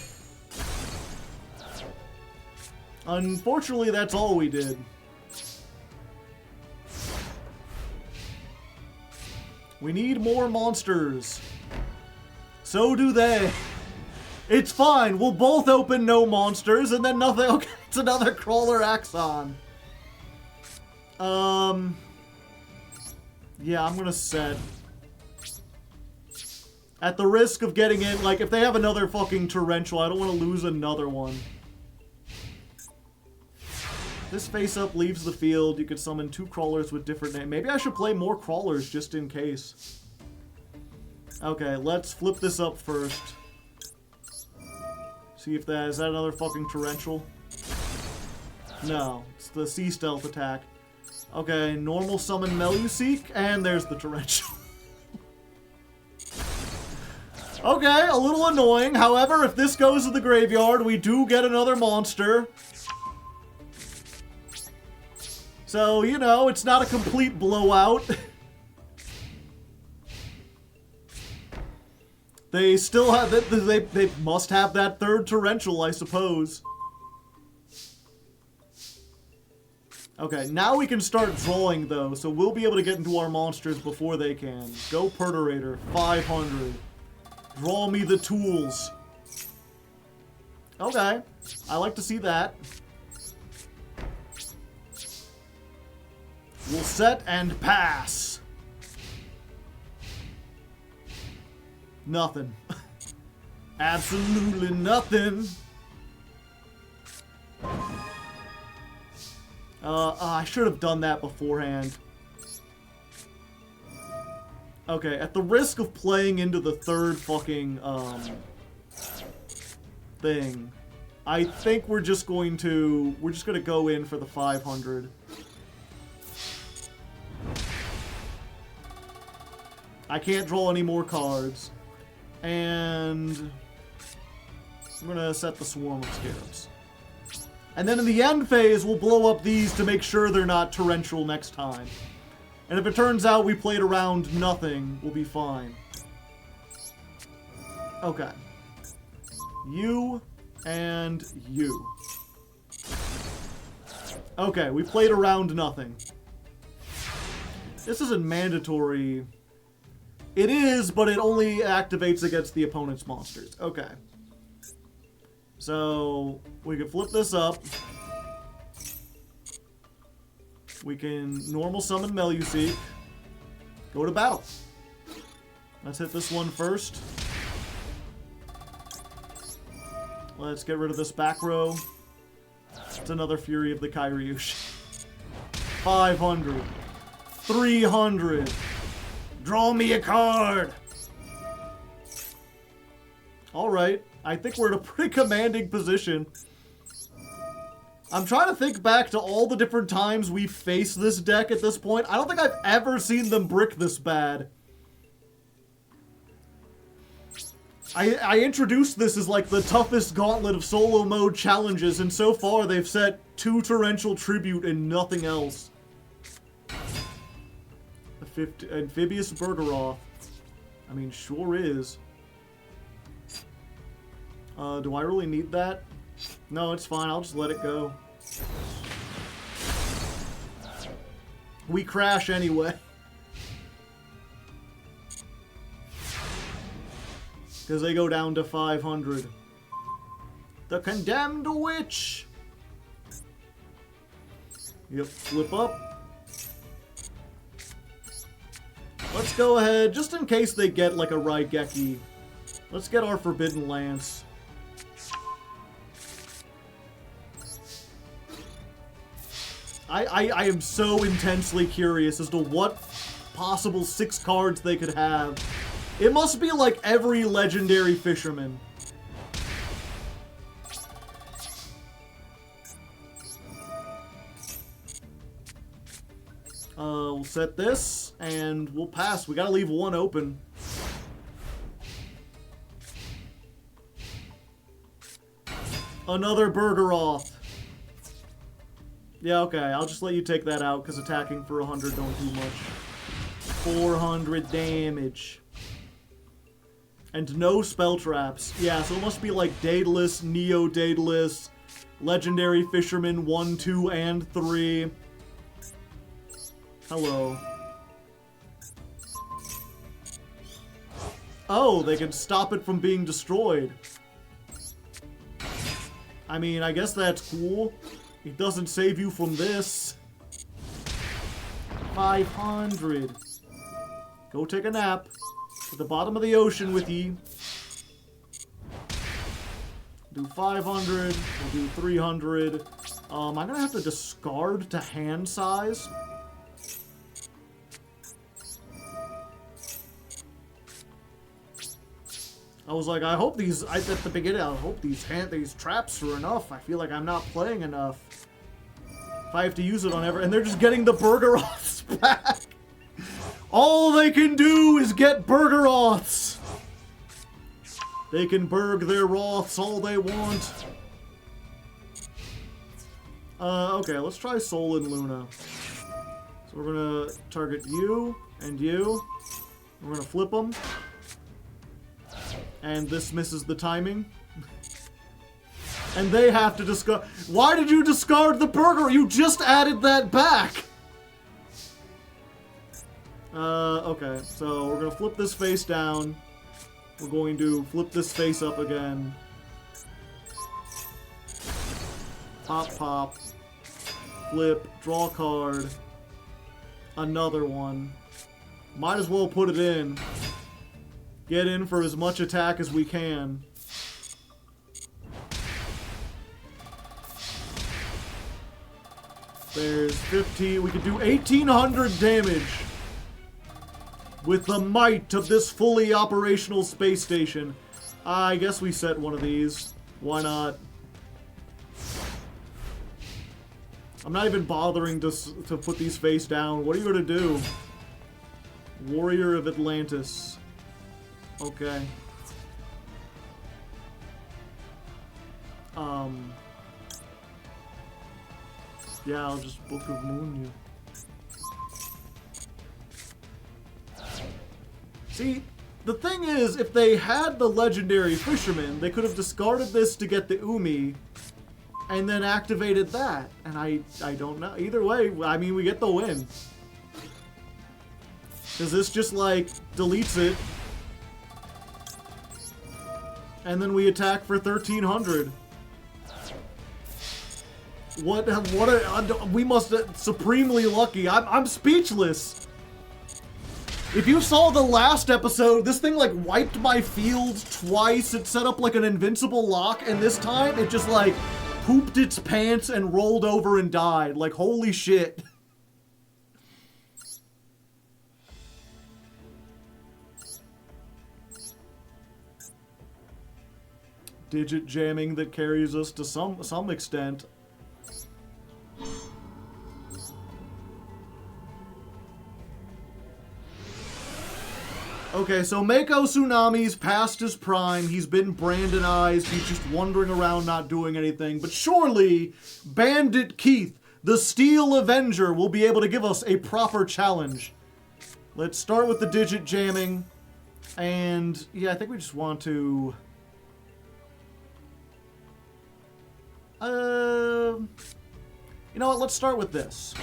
Speaker 1: Unfortunately, that's all we did. We need more monsters. So do they. It's fine. We'll both open no monsters and then nothing. Okay, it's another Crawler Axon. Yeah, I'm gonna set. At the risk of getting in, like, if they have another fucking Torrential, I don't want to lose another one. This face-up leaves the field. You could summon 2 crawlers with different names. Maybe I should play more crawlers just in case. Okay, let's flip this up first. See if that... Is that another fucking Torrential? No. It's the Sea Stealth attack. Okay, normal summon Meluseek, and there's the Torrential. Okay, a little annoying. However, if this goes to the graveyard, we do get another monster. So, you know, it's not a complete blowout. They still have... They must have that third Torrential, I suppose. Okay, now we can start drawing, though, so we'll be able to get into our monsters before they can. Go Perturator, 500. Draw me the tools. Okay, I like to see that. We'll set and pass. Nothing. Absolutely nothing. I should have done that beforehand. Okay, at the risk of playing into the third fucking, thing, I think we're just gonna go in for the 500. I can't draw any more cards. And I'm gonna set the Swarm of Scarabs. And then in the end phase, we'll blow up these to make sure they're not Torrential next time. And if it turns out we played around nothing, we'll be fine. Okay. You and you. Okay, we played around nothing. This isn't mandatory. It is, but it only activates against the opponent's monsters. Okay. So, we can flip this up. We can normal summon Meluseek. Go to battle. Let's hit this one first. Let's get rid of this back row. It's another Fury of the Kairyushi. 500. 300. Draw me a card! Alright. I think we're in a pretty commanding position. I'm trying to think back to all the different times we faced this deck at this point. I don't think I've ever seen them brick this bad. I introduced this as like the toughest gauntlet of solo mode challenges, and so far they've set 2 Torrential Tribute and nothing else. Amphibious Bergeroth. I mean, sure is. Do I really need that? No, it's fine. I'll just let it go. We crash anyway. Because they go down to 500. The Condemned Witch! Yep, flip up. let's go ahead, just in case they get like a Raigeki, let's get our Forbidden Lance. I am so intensely curious as to what possible 6 cards they could have. It must be like every legendary fisherman. We'll set this, and we'll pass. We gotta leave one open. Another Burgeroth. Yeah, okay, I'll just let you take that out, because attacking for 100 don't do much. 400 damage. And no spell traps. Yeah, so it must be like Daedalus, Neo Daedalus, Legendary Fisherman 1, 2, and 3. Hello. Oh, they can stop it from being destroyed. I mean, I guess that's cool. It doesn't save you from this. 500. Go take a nap. At the bottom of the ocean with ye. Do 500. We'll do 300. I'm gonna have to discard to hand size. I was like, I hope these, at the beginning, I hope these traps are enough. I feel like I'm not playing enough. If I have to use it on and they're just getting the Burgeroths back. All they can do is get Burgeroths. They can burg their Roths all they want. Okay, let's try Sol and Luna. So we're gonna target you and you. We're gonna flip them. And this misses the timing. And they have to discard. Why did you discard the burger? You just added that back! Okay. So we're gonna flip this face down. We're going to flip this face up again. Pop, pop. Flip. Draw card. Another one. Might as well put it in. Get in for as much attack as we can. There's 15. We could do 1,800 damage with the might of this fully operational space station. I guess we set one of these. Why not? I'm not even bothering to put these face down. What are you going to do? Warrior of Atlantis. Okay. Yeah, I'll just Book of Moon you. See, the thing is, if they had the Legendary Fisherman, they could have discarded this to get the Umi, and then activated that. And I don't know. Either way, I mean, we get the win. Because this just, like, deletes it. And then we attack for 1,300. We must supremely lucky. I'm speechless. If you saw the last episode, this thing like wiped my field twice. It set up like an invincible lock, and this time it just like pooped its pants and rolled over and died. Like, holy shit. Digit jamming that carries us to some extent. Okay, so Mako Tsunami's past his prime. He's been Brandonized. He's just wandering around not doing anything. But surely, Bandit Keith, the Steel Avenger, will be able to give us a proper challenge. Let's start with the digit jamming. And, yeah, I think we just want to... you know what, let's start with this.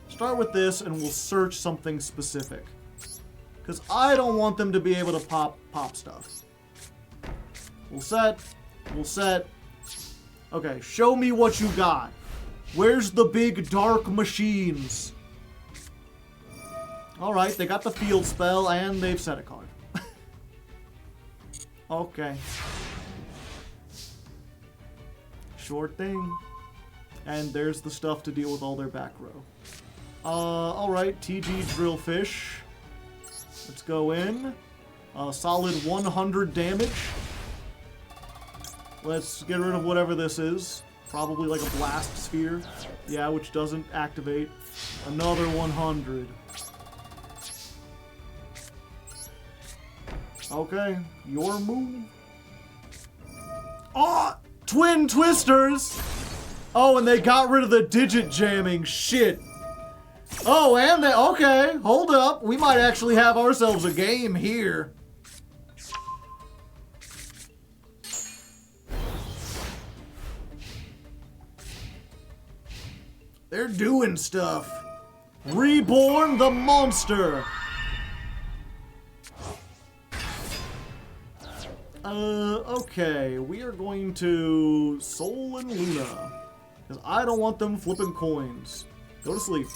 Speaker 1: Start with this and we'll search something specific. Because I don't want them to be able to pop stuff. We'll set. We'll set. Okay, show me what you got. Where's the big dark machines? Alright, they got the field spell, and they've set a card. Okay. Sure thing. And there's the stuff to deal with all their back row. Alright, TG Drillfish. Let's go in. Solid 100 damage. Let's get rid of whatever this is. Probably like a blast sphere. Yeah, which doesn't activate. Another 100. Okay, your move. Oh! Twin Twisters! Oh, and they got rid of the digit jamming. Shit. Oh, and they... Okay, hold up. We might actually have ourselves a game here. They're doing stuff. Reborn the monster. Okay. We are going to Sol and Luna. Because I don't want them flipping coins. Go to sleep.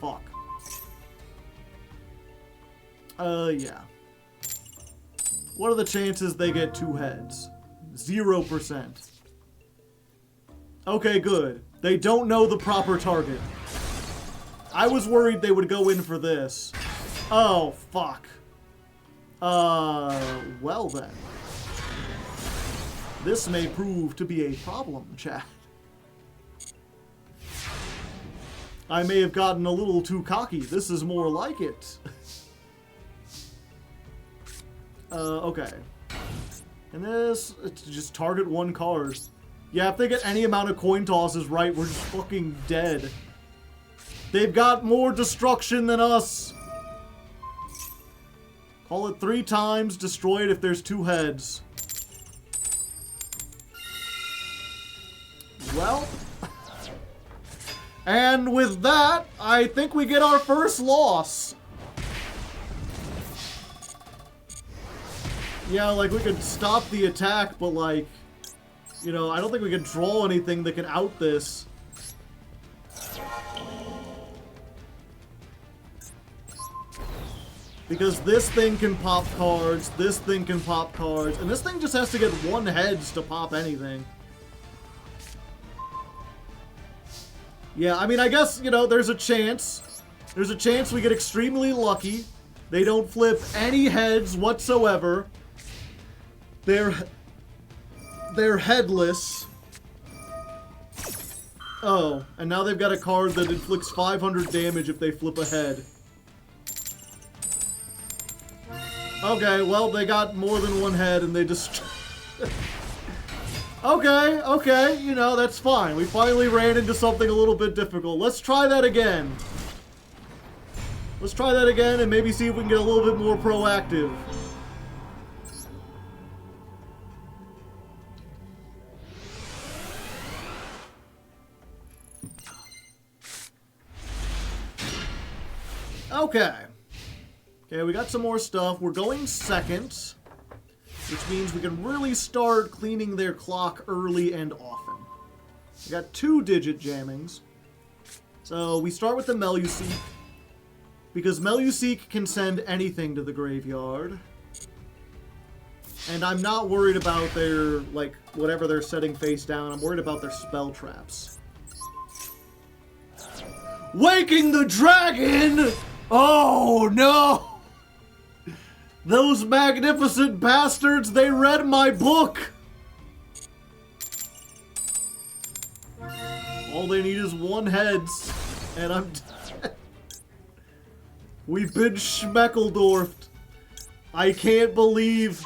Speaker 1: Fuck. Yeah. What are the chances they get 2 heads? 0%. Okay, good. They don't know the proper target. I was worried they would go in for this. Oh, fuck. Well then. This may prove to be a problem, chat. I may have gotten a little too cocky. This is more like it. Okay. And this, it's just target 1 card. Yeah, if they get any amount of coin tosses right, we're just fucking dead. They've got more destruction than us. Call it 3 times, destroy it if there's 2 heads. Well. And with that, I think we get our first loss. Yeah, like, we could stop the attack, but, like, you know, I don't think we can draw anything that can out this. Because this thing can pop cards, this thing can pop cards, and this thing just has to get 1 heads to pop anything. Yeah, I mean, I guess, you know, there's a chance. There's a chance we get extremely lucky. They don't flip any heads whatsoever. They're headless. Oh, and now they've got a card that inflicts 500 damage if they flip a head. Okay, well, they got more than 1 head and they just... Okay, you know, that's fine. We finally ran into something a little bit difficult. Let's try that again. Let's try that again and maybe see if we can get a little bit more proactive. Okay. Okay, we got some more stuff. We're going second, which means we can really start cleaning their clock early and often. We got 2 digit jammings. So we start with the Meluseek, because Meluseek can send anything to the graveyard. And I'm not worried about their, like, whatever they're setting face down. I'm worried about their spell traps. Waking the Dragon! Oh, no! Those magnificent bastards, they read my book! All they need is 1 heads, and I'm dead. We've been schmeckledorfed. I can't believe...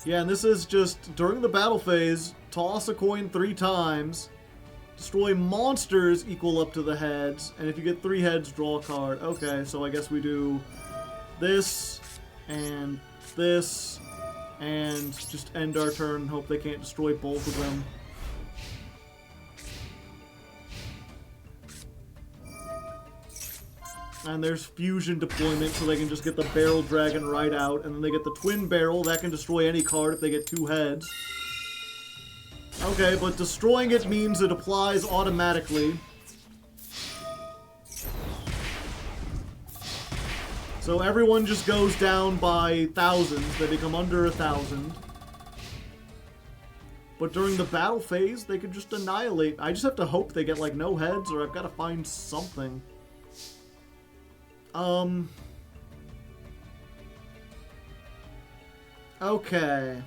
Speaker 1: Yeah, and this is just, during the battle phase, toss a coin 3 times, destroy monsters equal up to the heads, and if you get 3 heads, draw a card. Okay, so I guess we do this, and just end our turn and hope they can't destroy both of them. And there's fusion deployment, so they can just get the barrel dragon right out, and then they get the twin barrel, that can destroy any card if they get 2 heads. Okay, but destroying it means it applies automatically. So everyone just goes down by thousands. They become under 1,000. But during the battle phase, they could just annihilate. I just have to hope they get, like, no heads, or I've got to find something. Okay.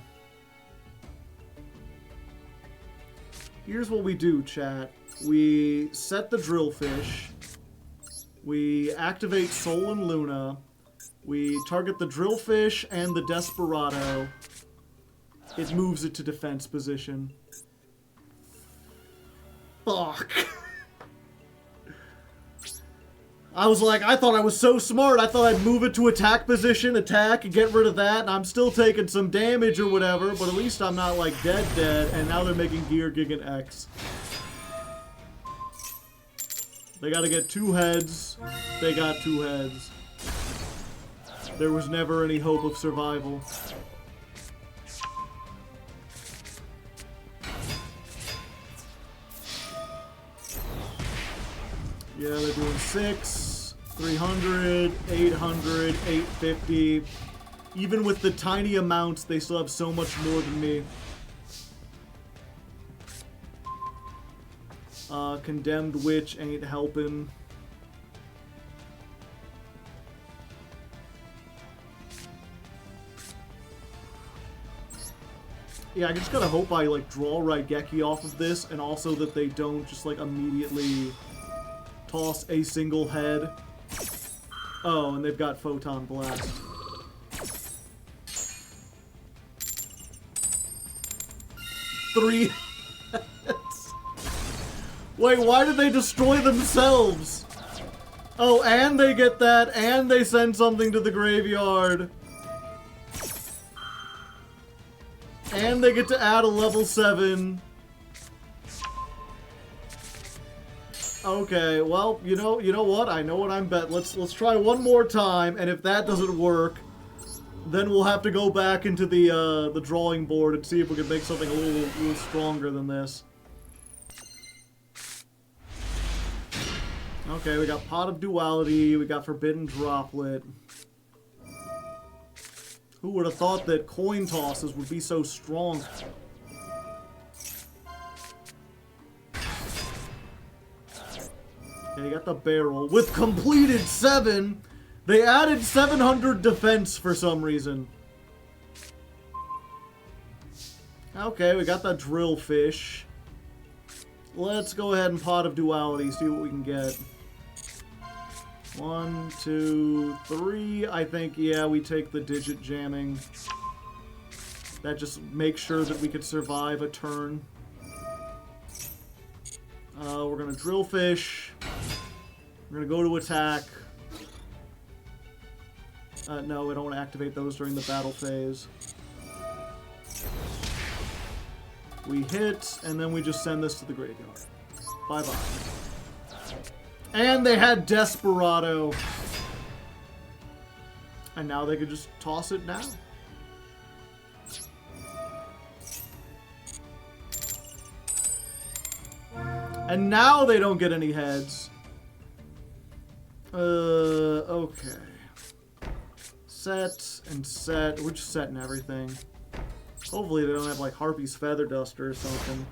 Speaker 1: Here's what we do, chat. We set the drillfish. We activate Sol and Luna. We target the drillfish and the desperado. It moves it to defense position. Fuck. I was like, I thought I was so smart. I thought I'd move it to attack position, attack, and get rid of that. And I'm still taking some damage or whatever, but at least I'm not, like, dead. And now they're making Gear Gigant X. They gotta get 2 heads. They got 2 heads. There was never any hope of survival. Yeah, they're doing 6, 300, 800, 850. Even with the tiny amounts, they still have so much more than me. Condemned Witch ain't helping. Yeah, I just gotta hope I, like, draw Raigeki off of this, and also that they don't just, like, immediately toss a single head. Oh, and they've got Photon Blast. Three heads. Wait, why did they destroy themselves? Oh, and they get that, and they send something to the graveyard. And they get to add a level 7. Okay, well, you know what? I know what I'm bet. Let's try one more time, and if that doesn't work, then we'll have to go back into the drawing board and see if we can make something a little stronger than this. Okay, we got Pot of Duality, we got Forbidden Droplet. Who would have thought that coin tosses would be so strong? Okay, you got the barrel. With completed 7, they added 700 defense for some reason. Okay, we got the drillfish. Let's go ahead and Pot of Duality, see what we can get. 1, 2, 3. I think, yeah, we take the digit jamming. That just makes sure that we could survive a turn. We're gonna drillfish. We're gonna go to attack. No, we don't want to activate those during the battle phase. We hit, and then we just send this to the graveyard. Bye-bye. And they had Desperado. And now they could just toss it now. And now they don't get any heads. Okay. Set and set. We're just setting everything. Hopefully they don't have, like, Harpy's Feather Duster or something.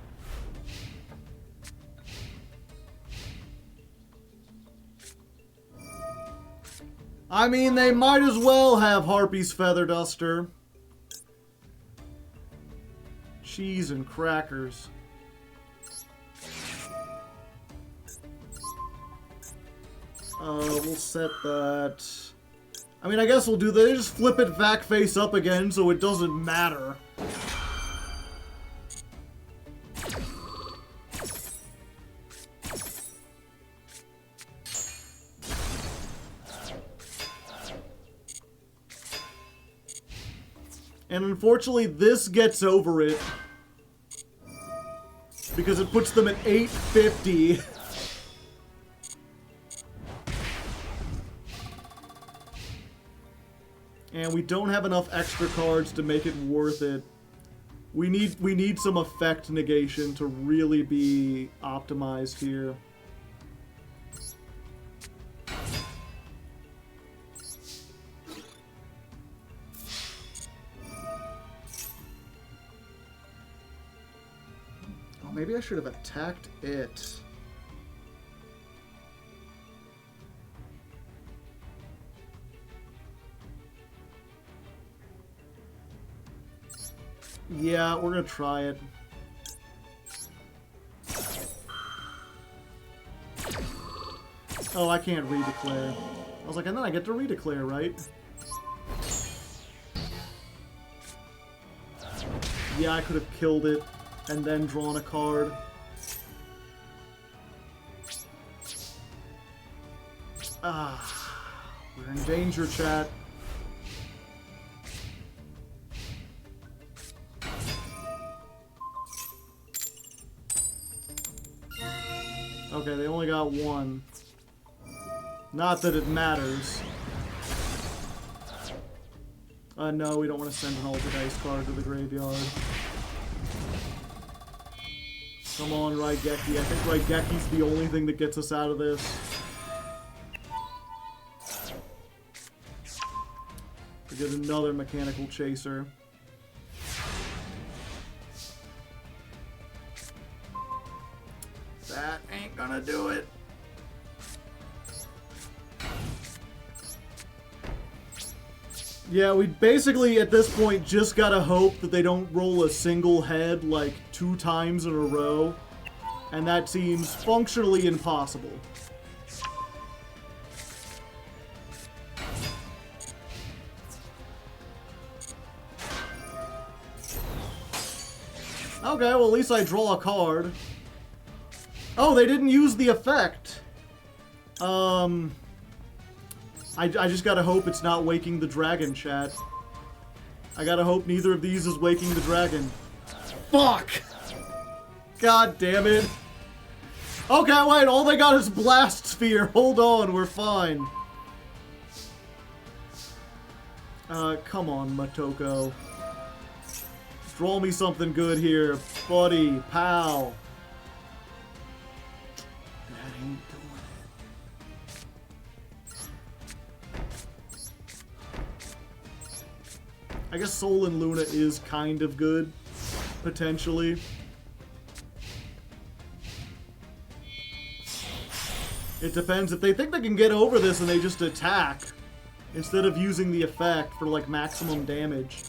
Speaker 1: I mean, they might as well have Harpy's Feather Duster. Cheese and crackers. We'll set that. I mean, I guess we'll do that. They just flip it back face up again, so it doesn't matter. And unfortunately, this gets over it. Because it puts them at 850. And we don't have enough extra cards to make it worth it. We need some effect negation to really be optimized here. Oh, maybe I should have attacked it. Yeah, we're gonna try it. Oh, I can't redeclare. I was like, and then I get to redeclare, right? Yeah, I could have killed it and then drawn a card. Ah, we're in danger, chat. Okay, they only got one. Not that it matters. No, we don't want to send an Altered Ice card to the graveyard. Come on, Raigeki. I think Raigeki's the only thing that gets us out of this. We get another Mechanical Chaser. That ain't gonna do it. Yeah, we basically, at this point, just gotta hope that they don't roll a single head, like, 2 times in a row. And that seems functionally impossible. Okay, well, at least I draw a card. Oh, they didn't use the effect. I just gotta hope it's not waking the dragon, chat. I gotta hope neither of these is waking the dragon. Fuck! God damn it. Okay, wait, all they got is Blast Sphere. Hold on, we're fine. Come on, Motoko. Draw me something good here, buddy, pal. That ain't doing it. I guess Sol and Luna is kind of good, potentially. It depends. If they think they can get over this and they just attack, instead of using the effect for, like, maximum damage.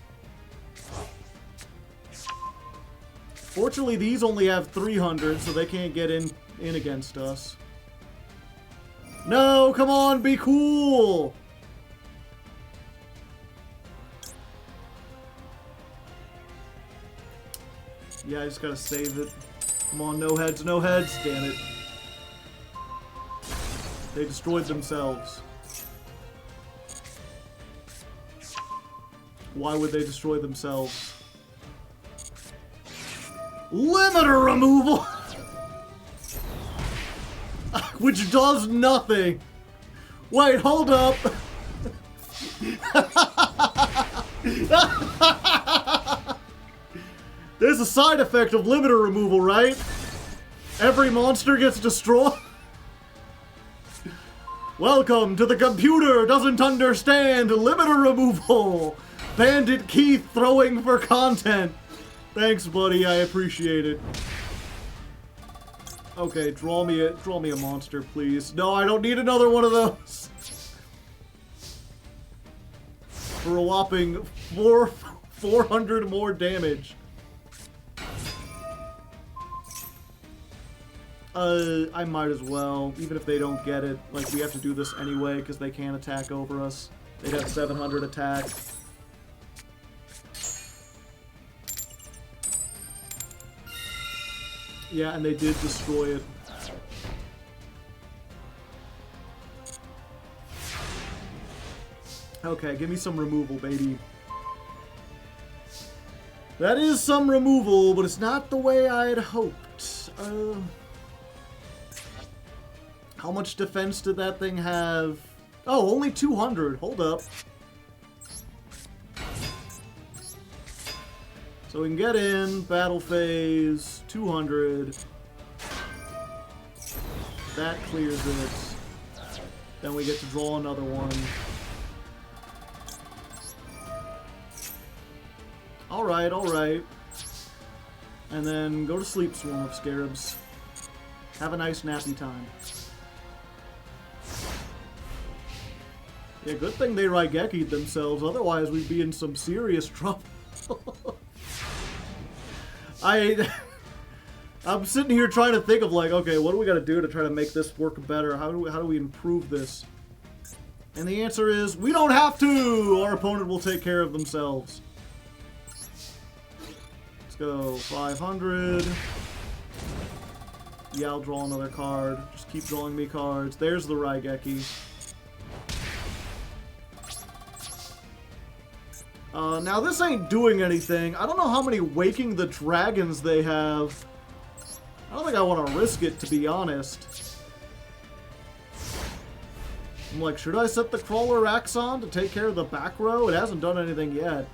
Speaker 1: Fortunately, these only have 300, so they can't get in against us. No, come on, be cool! Yeah, I just gotta save it. Come on, no heads, damn it. They destroyed themselves. Why would they destroy themselves? Limiter removal! Which does nothing. Wait, hold up. There's a side effect of limiter removal, right? Every monster gets destroyed. Welcome to the computer doesn't understand limiter removal. Bandit Keith throwing for content. Thanks, buddy. I appreciate it. Okay, draw me a monster, please. No, I don't need another one of those. For a whopping 400 more damage. I might as well, even if they don't get it. Like, we have to do this anyway, because they can't attack over us. They'd have 700 attack. Yeah, and they did destroy it. Okay, give me some removal, baby. That is some removal, but it's not the way I had hoped. How much defense did that thing have? Oh, only 200. Hold up. So we can get in, battle phase, 200. That clears it. Then we get to draw another one. Alright, alright. And then go to sleep, Swarm of Scarabs. Have a nice nappy time. Yeah, good thing they Raigeki'd themselves, otherwise we'd be in some serious trouble. I'm sitting here trying to think of like, okay, what do we got to do to try to make this work better? How do we improve this? And the answer is, we don't have to! Our opponent will take care of themselves. Let's go 500. Yeah, I'll draw another card. Just keep drawing me cards. There's the Raigeki. Now this ain't doing anything. I don't know how many Waking the Dragons they have. I don't think I want to risk it, to be honest. I'm like, should I set the Crawler Axon to take care of the back row? It hasn't done anything yet.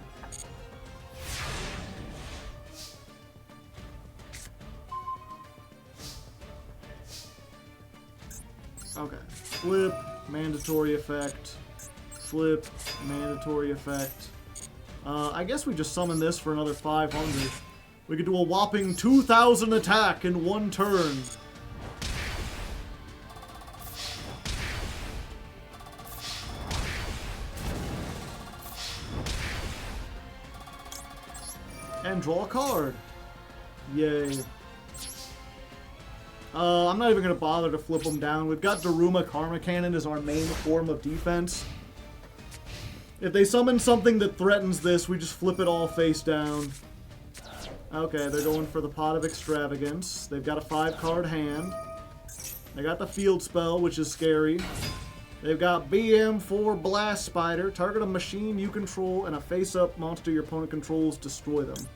Speaker 1: Okay. Flip, mandatory effect. Flip, mandatory effect. I guess we just summon this for another 500. We could do a whopping 2,000 attack in one turn. And draw a card. Yay. I'm not even going to bother to flip them down. We've got Daruma Karma Cannon as our main form of defense. If they summon something that threatens this, we just flip it all face down. Okay, they're going for the Pot of Extravagance. They've got a 5-card hand. They got the Field Spell, which is scary. They've got BM for Blast Spider. Target a machine you control and a face-up monster your opponent controls. Destroy them.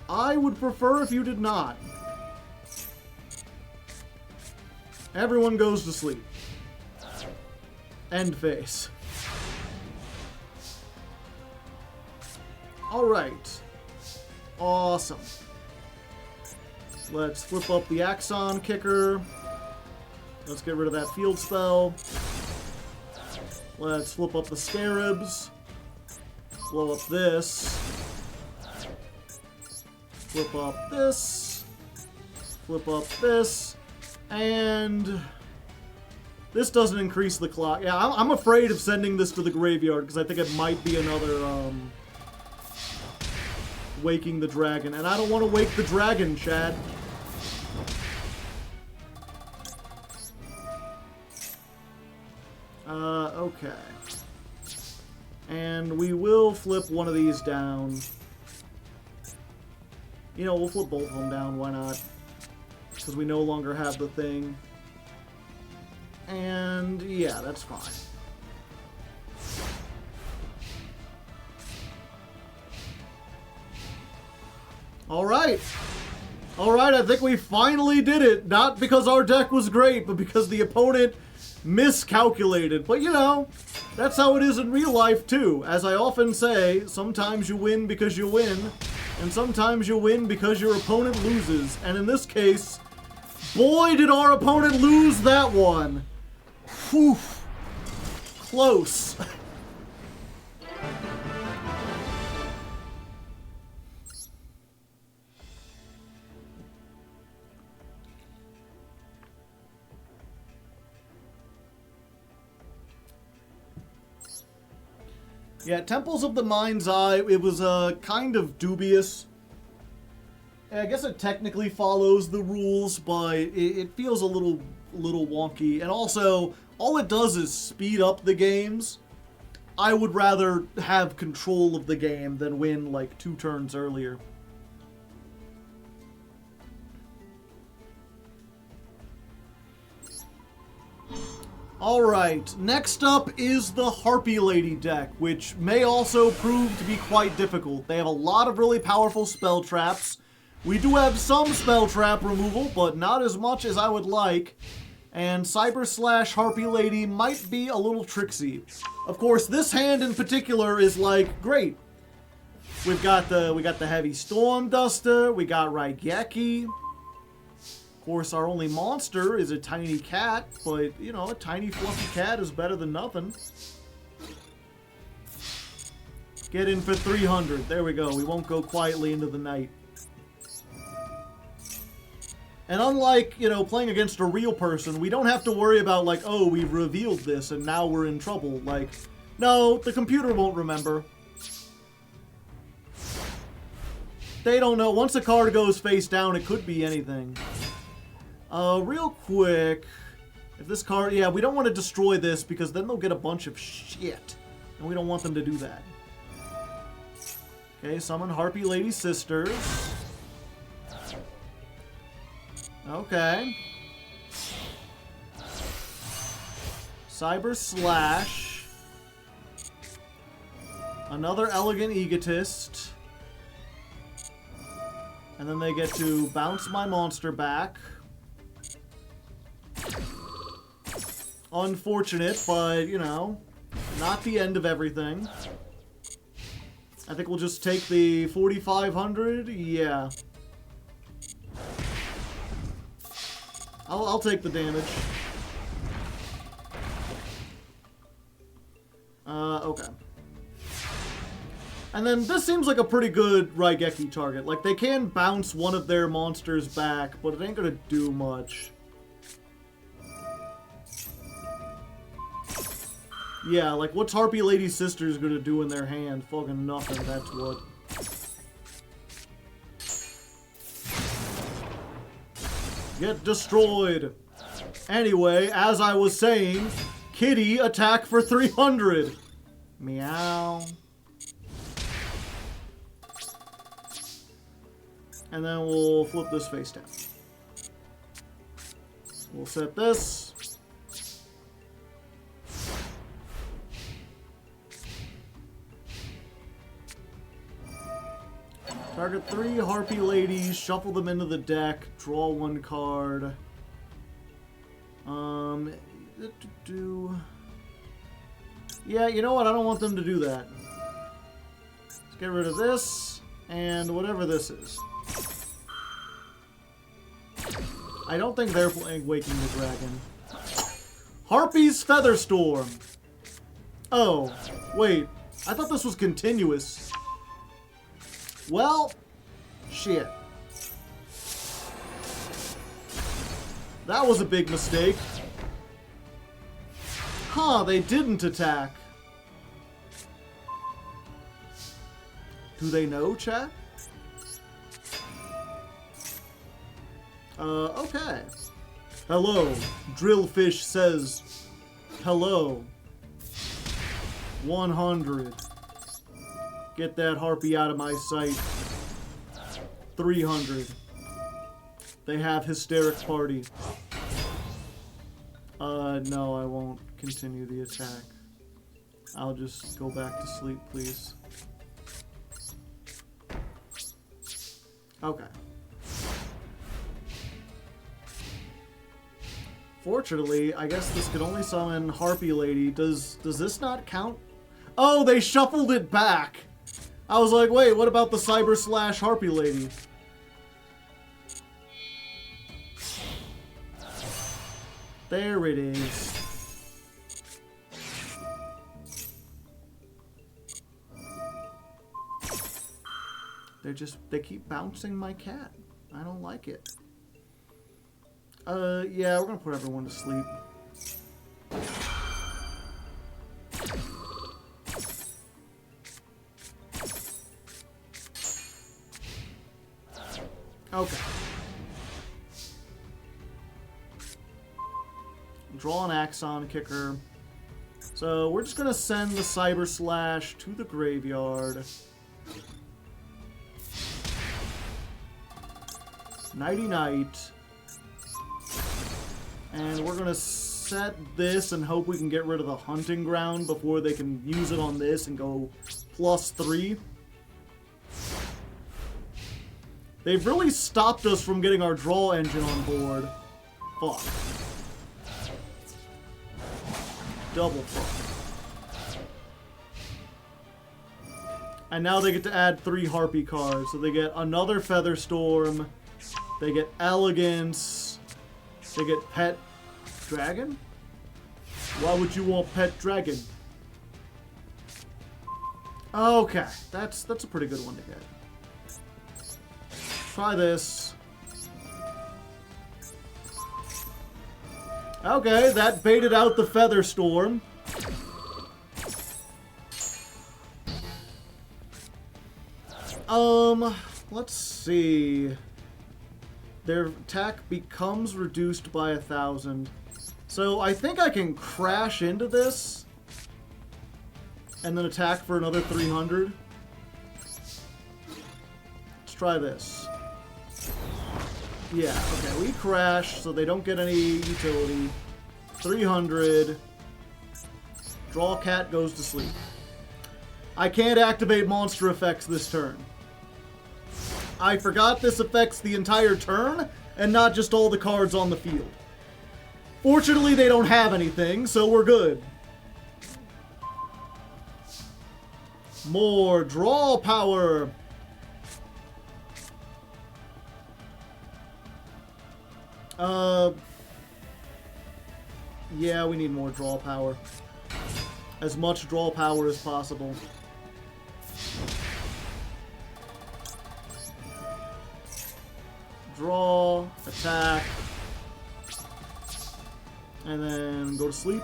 Speaker 1: I would prefer if you did not. Everyone goes to sleep. End phase. Alright. Awesome. Let's flip up the Axon Kicker. Let's get rid of that Field Spell. Let's flip up the Scarabs. Blow up this. Flip up this. Flip up this. And this doesn't increase the clock. Yeah, I'm afraid of sending this to the graveyard because I think it might be another Waking the Dragon. And I don't want to wake the dragon, Chad. Okay. And we will flip one of these down. You know, we'll flip both of them down, why not? Because we no longer have the thing. And yeah, that's fine. Alright. Alright, I think we finally did it. Not because our deck was great, but because the opponent miscalculated. But you know, that's how it is in real life too. As I often say, sometimes you win because you win, and sometimes you win because your opponent loses. And in this case, boy did our opponent lose that one. Whew. Close. Yeah, Temples of the Mind's Eye, it was kind of dubious. I guess it technically follows the rules, but it feels a little wonky. And also, all it does is speed up the games. I would rather have control of the game than win like 2 turns earlier. Alright, next up is the Harpy Lady deck, which may also prove to be quite difficult. They have a lot of really powerful spell traps. We do have some spell trap removal, but not as much as I would like. And Cyber Slash Harpy Lady might be a little tricksy. Of course, this hand in particular is like, great. we got the heavy storm duster. We got Raigeki. Of course, our only monster is a tiny cat, but you know, a tiny fluffy cat is better than nothing. Get in for 300. There we go. We won't go quietly into the night. And unlike, you know, playing against a real person, we don't have to worry about, like, oh, we've revealed this and now we're in trouble. Like, no, the computer won't remember. They don't know. Once a card goes face down, it could be anything. Real quick, if this card... Yeah, we don't want to destroy this because then they'll get a bunch of shit. And we don't want them to do that. Okay, summon Harpy Lady Sisters. Okay. Cyber Slash. Another Elegant Egotist. And then they get to bounce my monster back. Unfortunate, but, you know, not the end of everything. I think we'll just take the 4,500. Yeah. I'll take the damage. Okay. And then this seems like a pretty good Raigeki target. Like, they can bounce one of their monsters back, but it ain't gonna do much. Yeah, like, what's Harpy Lady Sisters gonna do in their hand? Fucking nothing, that's what. Get destroyed. Anyway, as I was saying, Kitty, attack for 300. Meow. And then we'll flip this face down. We'll set this. Target 3 Harpy Ladies, shuffle them into the deck, draw 1 card. Yeah, you know what? I don't want them to do that. Let's get rid of this, and whatever this is. I don't think they're playing Waking the Dragon. Harpy's Featherstorm! Oh, wait. I thought this was continuous. Well, shit. That was a big mistake. Huh, they didn't attack. Do they know, chat? Okay. Hello. Drillfish says, hello. 100. Get that harpy out of my sight. 300. They have hysteric party. No, I won't continue the attack. I'll just go back to sleep, please. Okay. Fortunately, I guess this could only summon Harpy Lady. Does this not count? Oh, they shuffled it back! I was like, wait, what about the Cyber Slash Harpy Lady? There it is. They keep bouncing my cat. I don't like it. Yeah, we're gonna put everyone to sleep. Okay. Draw an Axon Kicker. So we're just gonna send the Cyber Slash to the graveyard. Nighty night. And we're gonna set this and hope we can get rid of the Hunting Ground before they can use it on this and go +3. They've really stopped us from getting our draw engine on board. Fuck. Double fuck. And now they get to add 3 Harpy cards. So they get another Featherstorm. They get Elegance. They get Pet Dragon? Why would you want Pet Dragon? Okay, that's a pretty good one to get. Try this. Okay, that baited out the Featherstorm. Let's see. Their attack becomes reduced by 1,000. So I think I can crash into this and then attack for another 300. Let's try this. Yeah, okay, we crash, so they don't get any utility. 300. Draw cat, goes to sleep. I can't activate monster effects this turn. I forgot this affects the entire turn, and not just all the cards on the field. Fortunately, they don't have anything, so we're good. More draw power. Yeah, we need more draw power. As much draw power as possible. Draw, attack, and then go to sleep.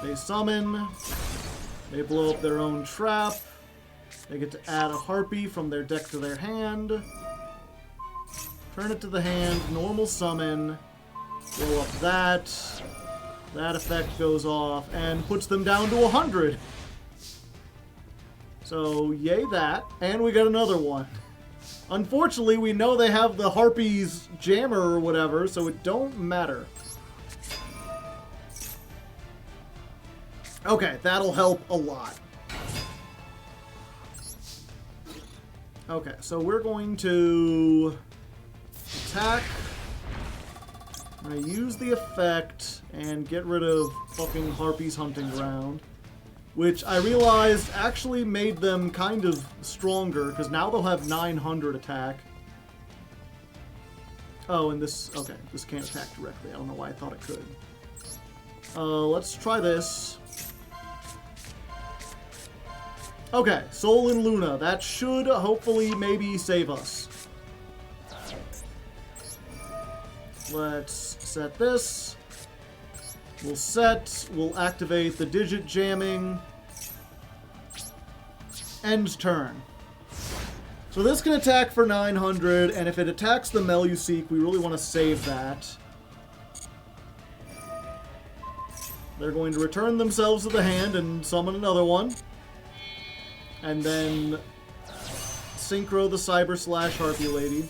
Speaker 1: They summon. They blow up their own trap. They get to add a Harpy from their deck to their hand. Turn it to the hand, normal summon. Blow up that. That effect goes off and puts them down to 100. So, yay that. And we got another one. Unfortunately, we know they have the Harpy's Jammer or whatever, so it don't matter. Okay, that'll help a lot. Okay, so we're going to attack. I'm going to use the effect and get rid of fucking Harpy's Hunting Ground, which I realized actually made them kind of stronger, because now they'll have 900 attack. Oh, and this... Okay, this can't attack directly. I don't know why I thought it could. Let's try this. Okay, Sol and Luna. That should hopefully maybe save us. Let's set this. We'll set. We'll activate the digit jamming. End turn. So this can attack for 900, and if it attacks the Meluseek, we really want to save that. They're going to return themselves to the hand and summon another one. And then synchro the Cyber Slash Harpy Lady.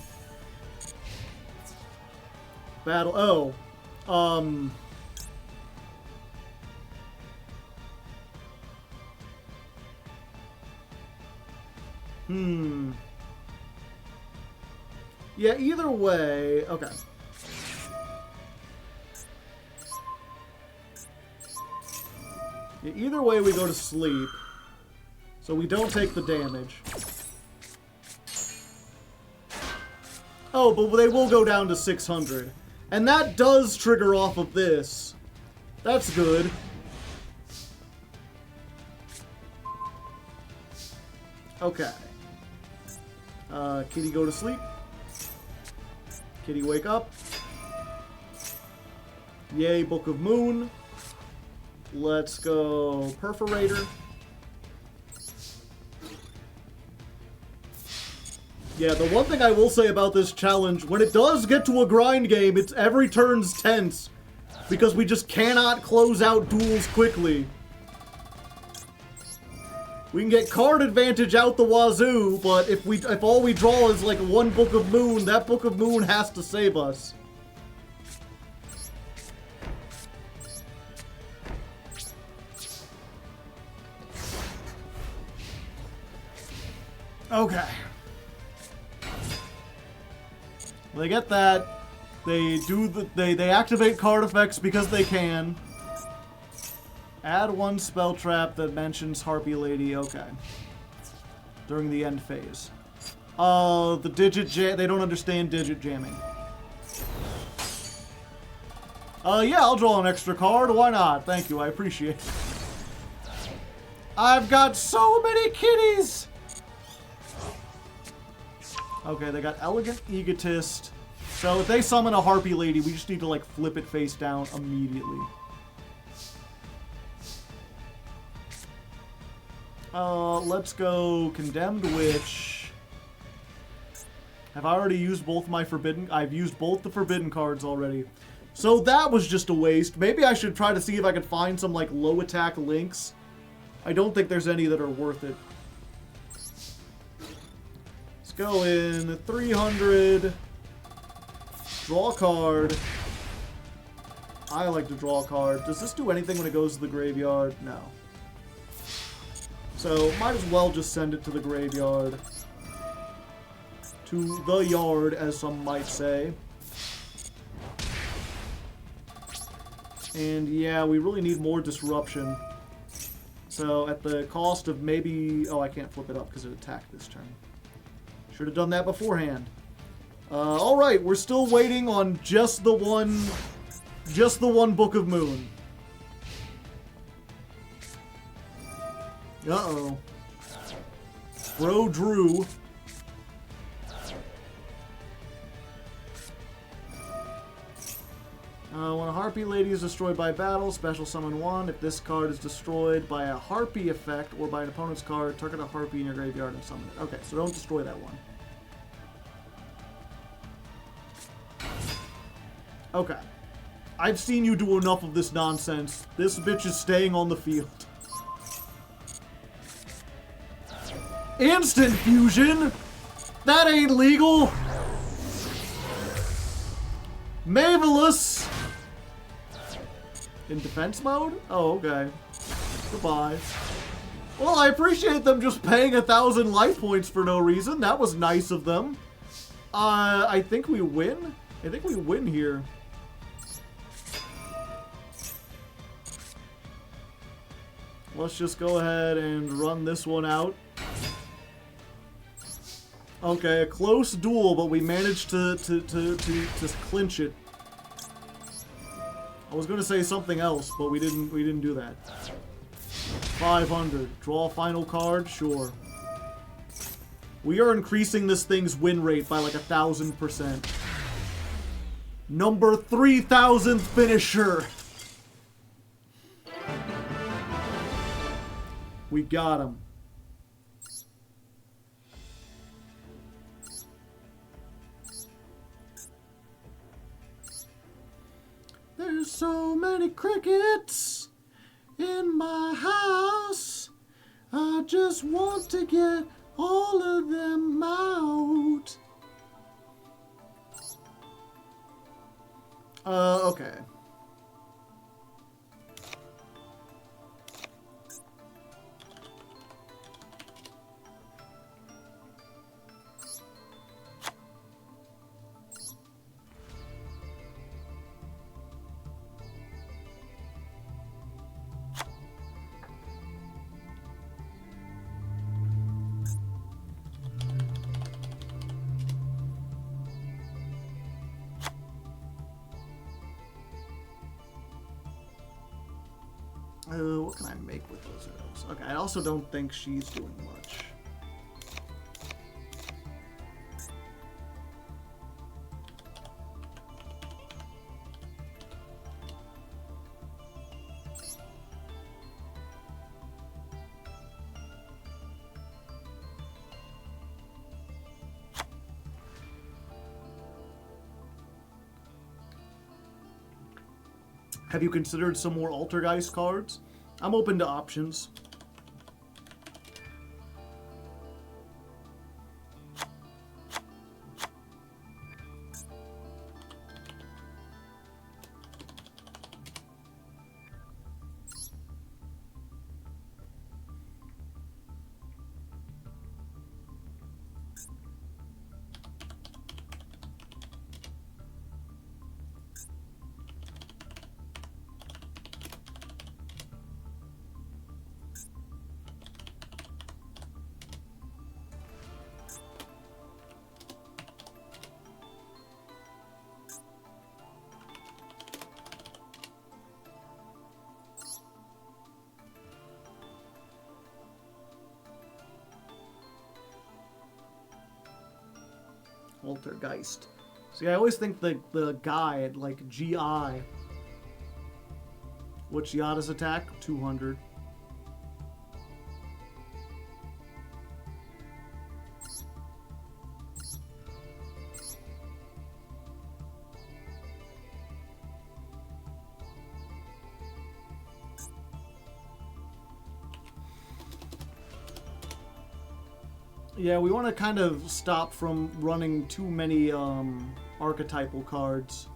Speaker 1: Battle. Oh. Yeah, either way. Okay. Yeah, either way, we go to sleep. So we don't take the damage. Oh, but they will go down to 600. And that does trigger off of this. That's good. Okay. Kitty go to sleep. Kitty wake up. Yay, Book of Moon. Let's go Perforator. Yeah, the one thing I will say about this challenge, when it does get to a grind game, it's every turn's tense. Because we just cannot close out duels quickly. We can get card advantage out the wazoo, but if all we draw is like one Book of Moon, that Book of Moon has to save us. Okay. They get that. They activate card effects because they can. Add one spell trap that mentions Harpy Lady. Okay. During the end phase. The digit jam. They don't understand digit jamming. Yeah, I'll draw an extra card. Why not? Thank you. I appreciate it. I've got so many kitties. Okay, they got Elegant Egotist. So if they summon a Harpy Lady, we just need to, like, flip it face down immediately. Let's go Condemned Witch. Have I already used both my Forbidden? I've used both the Forbidden cards already. So that was just a waste. Maybe I should try to see if I can find some, like, low attack links. I don't think there's any that are worth it. Let's go in 300. Draw a card. I like to draw a card. Does this do anything when it goes to the graveyard? No. So, might as well just send it to the graveyard. To the yard, as some might say. And yeah, we really need more disruption. So, at the cost of maybe... Oh, I can't flip it up because it attacked this turn. Should have done that beforehand. Alright, we're still waiting on just the one Book of Moon. Uh-oh. Bro Drew. When a Harpy Lady is destroyed by battle, special summon one. If this card is destroyed by a Harpy effect or by an opponent's card, target a Harpy in your graveyard and summon it. Okay, so don't destroy that one. Okay. I've seen you do enough of this nonsense. This bitch is staying on the field. Instant fusion? That ain't legal. Mavelus. In defense mode? Oh, okay. Goodbye. Well, I appreciate them just paying 1,000 life points for no reason. That was nice of them. I think we win. I think we win here. Let's just go ahead and run this one out. Okay, a close duel, but we managed to clinch it. I was going to say something else, but we didn't do that. 500. Draw a final card? Sure. We are increasing this thing's win rate by like 1,000%. Number 3,000th finisher. We got him. There's so many crickets in my house. I just want to get all of them out. Okay. What can I make with those of those? Okay, I also don't think she's doing much. Have you considered some more Altergeist cards? I'm open to options. Altergeist. See, I always think the guide, like GI. What's Yada's attack? 200. Yeah, we want to kind of stop from running too many archetypal cards.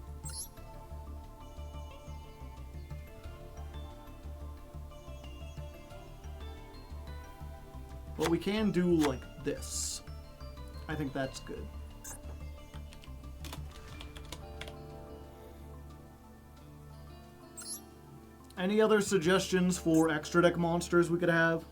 Speaker 1: But we can do like this. I think that's good. Any other suggestions for extra deck monsters we could have?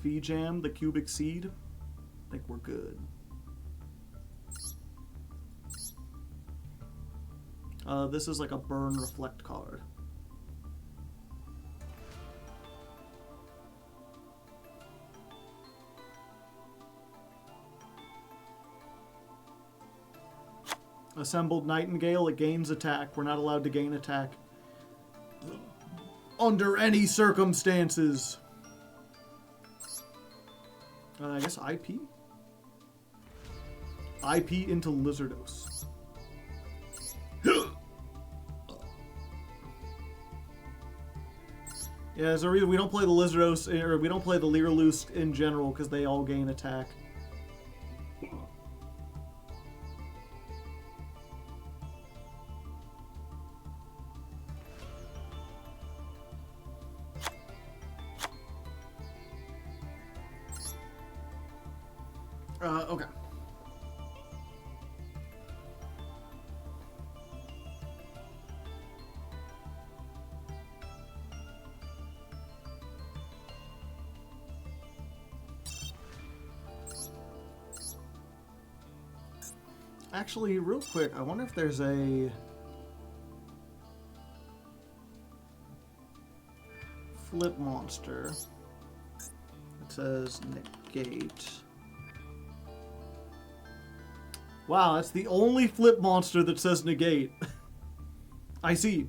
Speaker 1: V-Jam, the Cubic Seed. I think we're good. This is like a burn reflect card. Assembled Nightingale, it gains attack. We're not allowed to gain attack under any circumstances. I guess IP? IP into Lizardos. Yeah, there's a reason we don't play the Lizardos, or we don't play the Leerloose in general, because they all gain attack. Okay. Actually, real quick, I wonder if there's a flip monster. It says negate. Wow, that's the only flip monster that says negate. I see.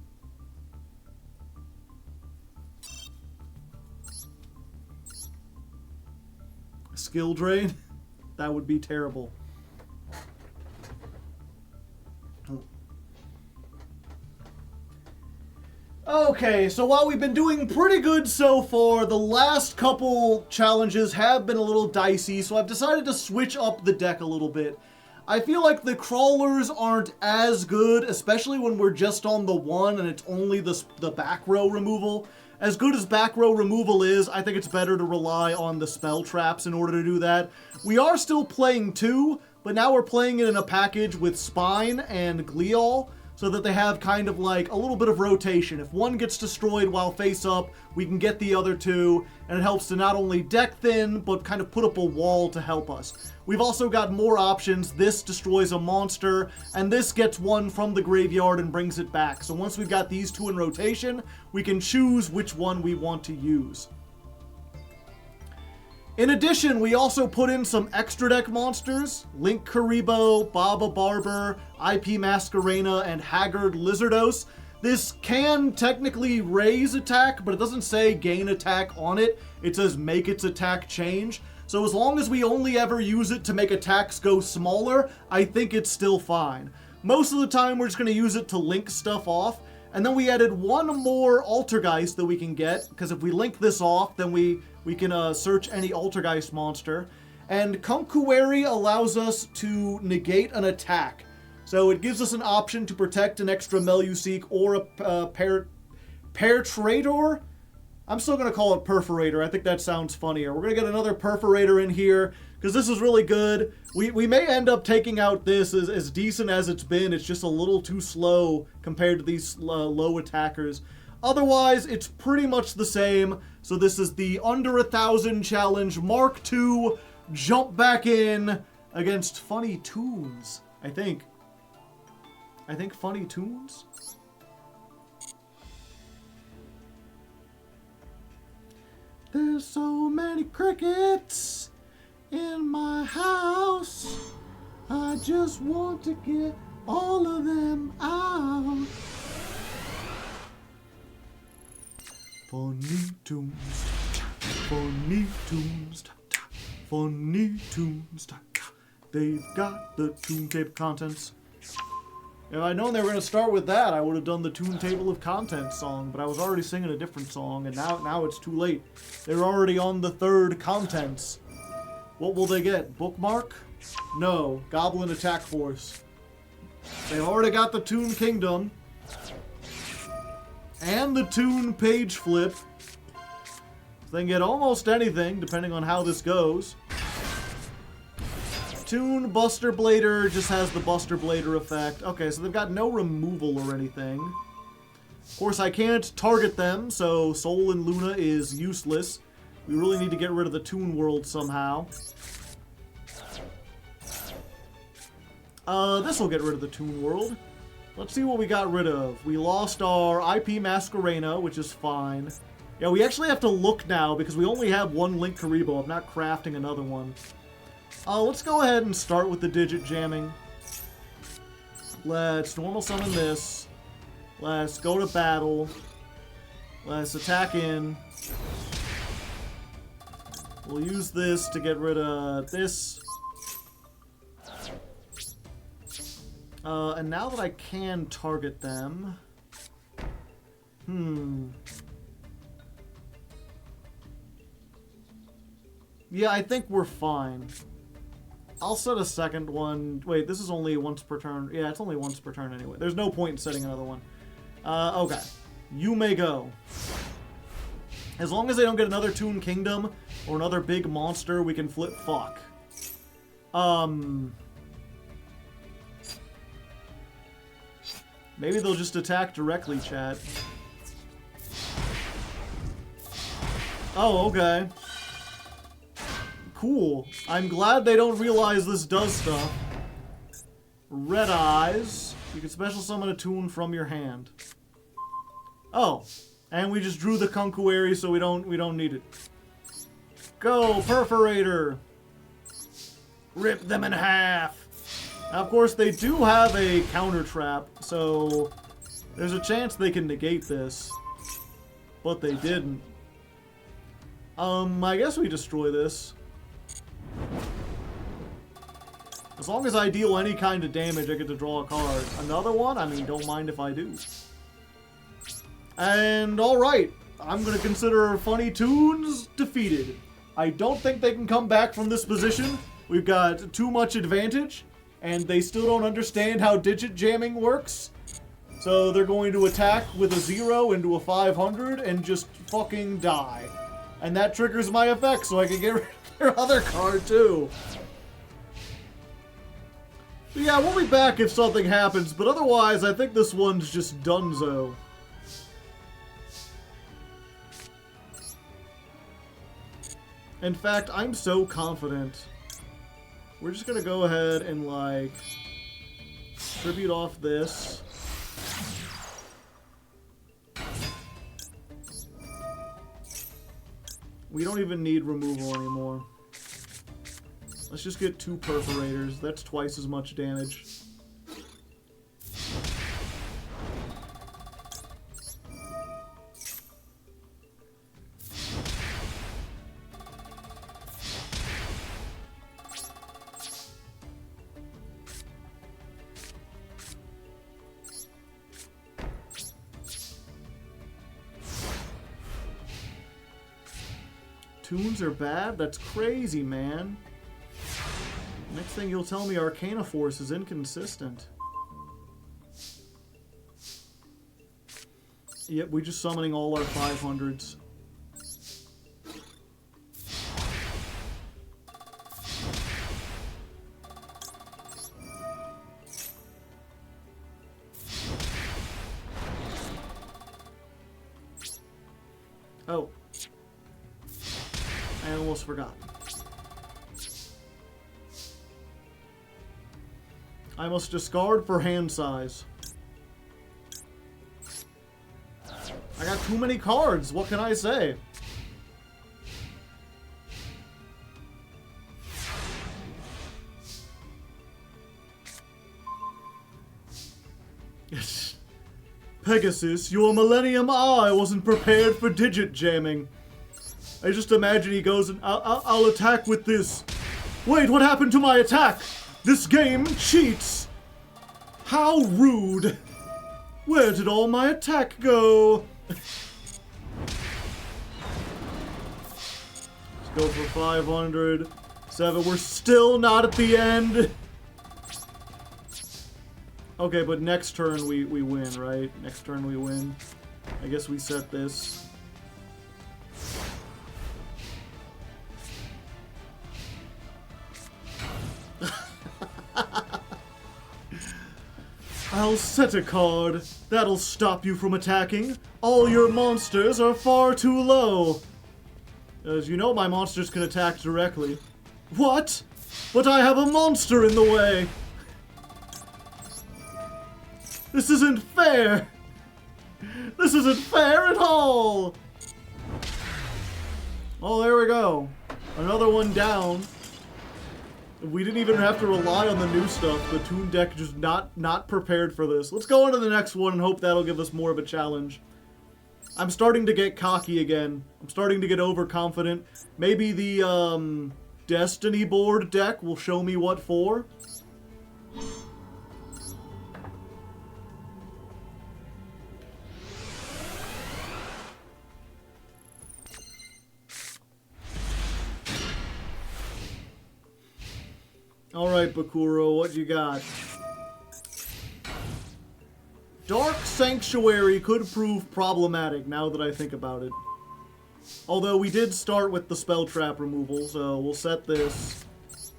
Speaker 1: Skill drain? That would be terrible. Okay, so while we've been doing pretty good so far, the last couple challenges have been a little dicey, so I've decided to switch up the deck a little bit. I feel like the crawlers aren't as good, especially when we're just on the one and it's only the back row removal. As good as back row removal is, I think it's better to rely on the spell traps in order to do that. We are still playing two, but now we're playing it in a package with Spine and Glial, so that they have kind of like a little bit of rotation. If one gets destroyed while face up, we can get the other two, and it helps to not only deck thin, but kind of put up a wall to help us. We've also got more options. This destroys a monster, and this gets one from the graveyard and brings it back. So once we've got these two in rotation, we can choose which one we want to use. In addition, we also put in some extra deck monsters: Link Karibo, Baba Barber, IP Masquerena, and Haggard Lizardos. This can technically raise attack, but it doesn't say gain attack on it. It says make its attack change. So as long as we only ever use it to make attacks go smaller, I think it's still fine. Most of the time we're just going to use it to link stuff off. And then we added one more Altergeist that we can get, because if we link this off, then we can search any Altergeist monster. And Conqueri allows us to negate an attack. So it gives us an option to protect an extra Meluseek or a Pertrator. I'm still going to call it Perforator. I think that sounds funnier. We're going to get another Perforator in here, because this is really good. We may end up taking out this as decent as it's been. It's just a little too slow compared to these low attackers. Otherwise, it's pretty much the same. So this is the under 1,000 challenge Mark II. Jump back in against Funny Tunes, I think. I think Funny Tunes? There's so many crickets in my house. I just want to get all of them out. Funny Tunes, Funny Tunes, Funny Tunes. They've got the tune table contents. If I'd known they were going to start with that, I would have done the tune table of contents song, but I was already singing a different song, and now it's too late. They're already on the third contents. What will they get? Bookmark? No. Goblin Attack Force. They've already got the Toon Kingdom. And the Toon Page Flip. So they can get almost anything, depending on how this goes. Toon Buster Blader just has the Buster Blader effect. Okay, so they've got no removal or anything. Of course, I can't target them, so Soul and Luna is useless. We really need to get rid of the Toon World somehow. This will get rid of the Toon World. Let's see what we got rid of. We lost our IP Masquerena, which is fine. Yeah, we actually have to look now because we only have one Link Karibo. I'm not crafting another one. Let's go ahead and start with the digit jamming. Let's normal summon this. Let's go to battle. Let's attack in. We'll use this to get rid of this. And now that I can target them... Yeah, I think we're fine. I'll set a second one. Wait, this is only once per turn. Yeah, it's only once per turn anyway. There's no point in setting another one. Okay. You may go. As long as they don't get another Toon Kingdom or another big monster, we can flip fuck. Maybe they'll just attack directly, chat. Oh, okay. Cool. I'm glad they don't realize this does stuff. Red Eyes. You can special summon a Toon from your hand. Oh. And we just drew the Kunkueri, so we don't need it. Go, Perforator! Rip them in half! Now, of course, they do have a counter trap, so there's a chance they can negate this. But they didn't. I guess we destroy this. As long as I deal any kind of damage, I get to draw a card. Another one? I mean, don't mind if I do. And, alright. I'm going to consider Funny Tunes defeated. I don't think they can come back from this position. We've got too much advantage. And they still don't understand how digit jamming works. So they're going to attack with a 0 into a 500 and just fucking die. And that triggers my effect, so I can get rid of their other card, too. But yeah, we'll be back if something happens, but otherwise, I think this one's just donezo. In fact, I'm so confident. We're just gonna go ahead and, like, tribute off this. We don't even need removal anymore. Let's just get 2 Perforators. That's twice as much damage. Tunes are bad? That's crazy, man. Next thing you'll tell me Arcana Force is inconsistent. Yep, we're just summoning all our 500s. Oh. I almost forgot. I must discard for hand size. I got too many cards. What can I say? Pegasus, your Millennium Eye wasn't prepared for digit jamming. I just imagine he goes and I'll attack with this. Wait, what happened to my attack? This game cheats. How rude. Where did all my attack go? Let's go for 500. 7. We're still not at the end. Okay, but next turn we win, right? Next turn we win. I guess we set this. I'll set a card. That'll stop you from attacking. All your monsters are far too low. As you know, my monsters can attack directly. What? But I have a monster in the way. This isn't fair. This isn't fair at all. Oh, there we go. Another one down. We didn't even have to rely on the new stuff. The Toon deck just not prepared for this. Let's go on to the next one and hope that'll give us more of a challenge. I'm starting to get cocky again. I'm starting to get overconfident. Maybe the Destiny board deck will show me what for. Alright, Bakuro, what you got? Dark Sanctuary could prove problematic now that I think about it. Although we did start with the spell trap removal, so we'll set this.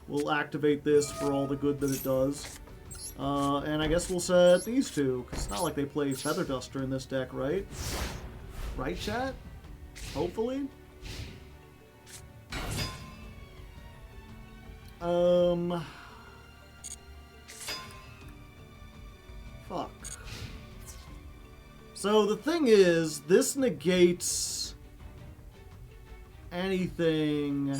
Speaker 1: We'll activate this for all the good that it does. And I guess we'll set these two, because it's not like they play Feather Duster in this deck, right? Right, chat? Hopefully? Fuck. So the thing is, this negates anything.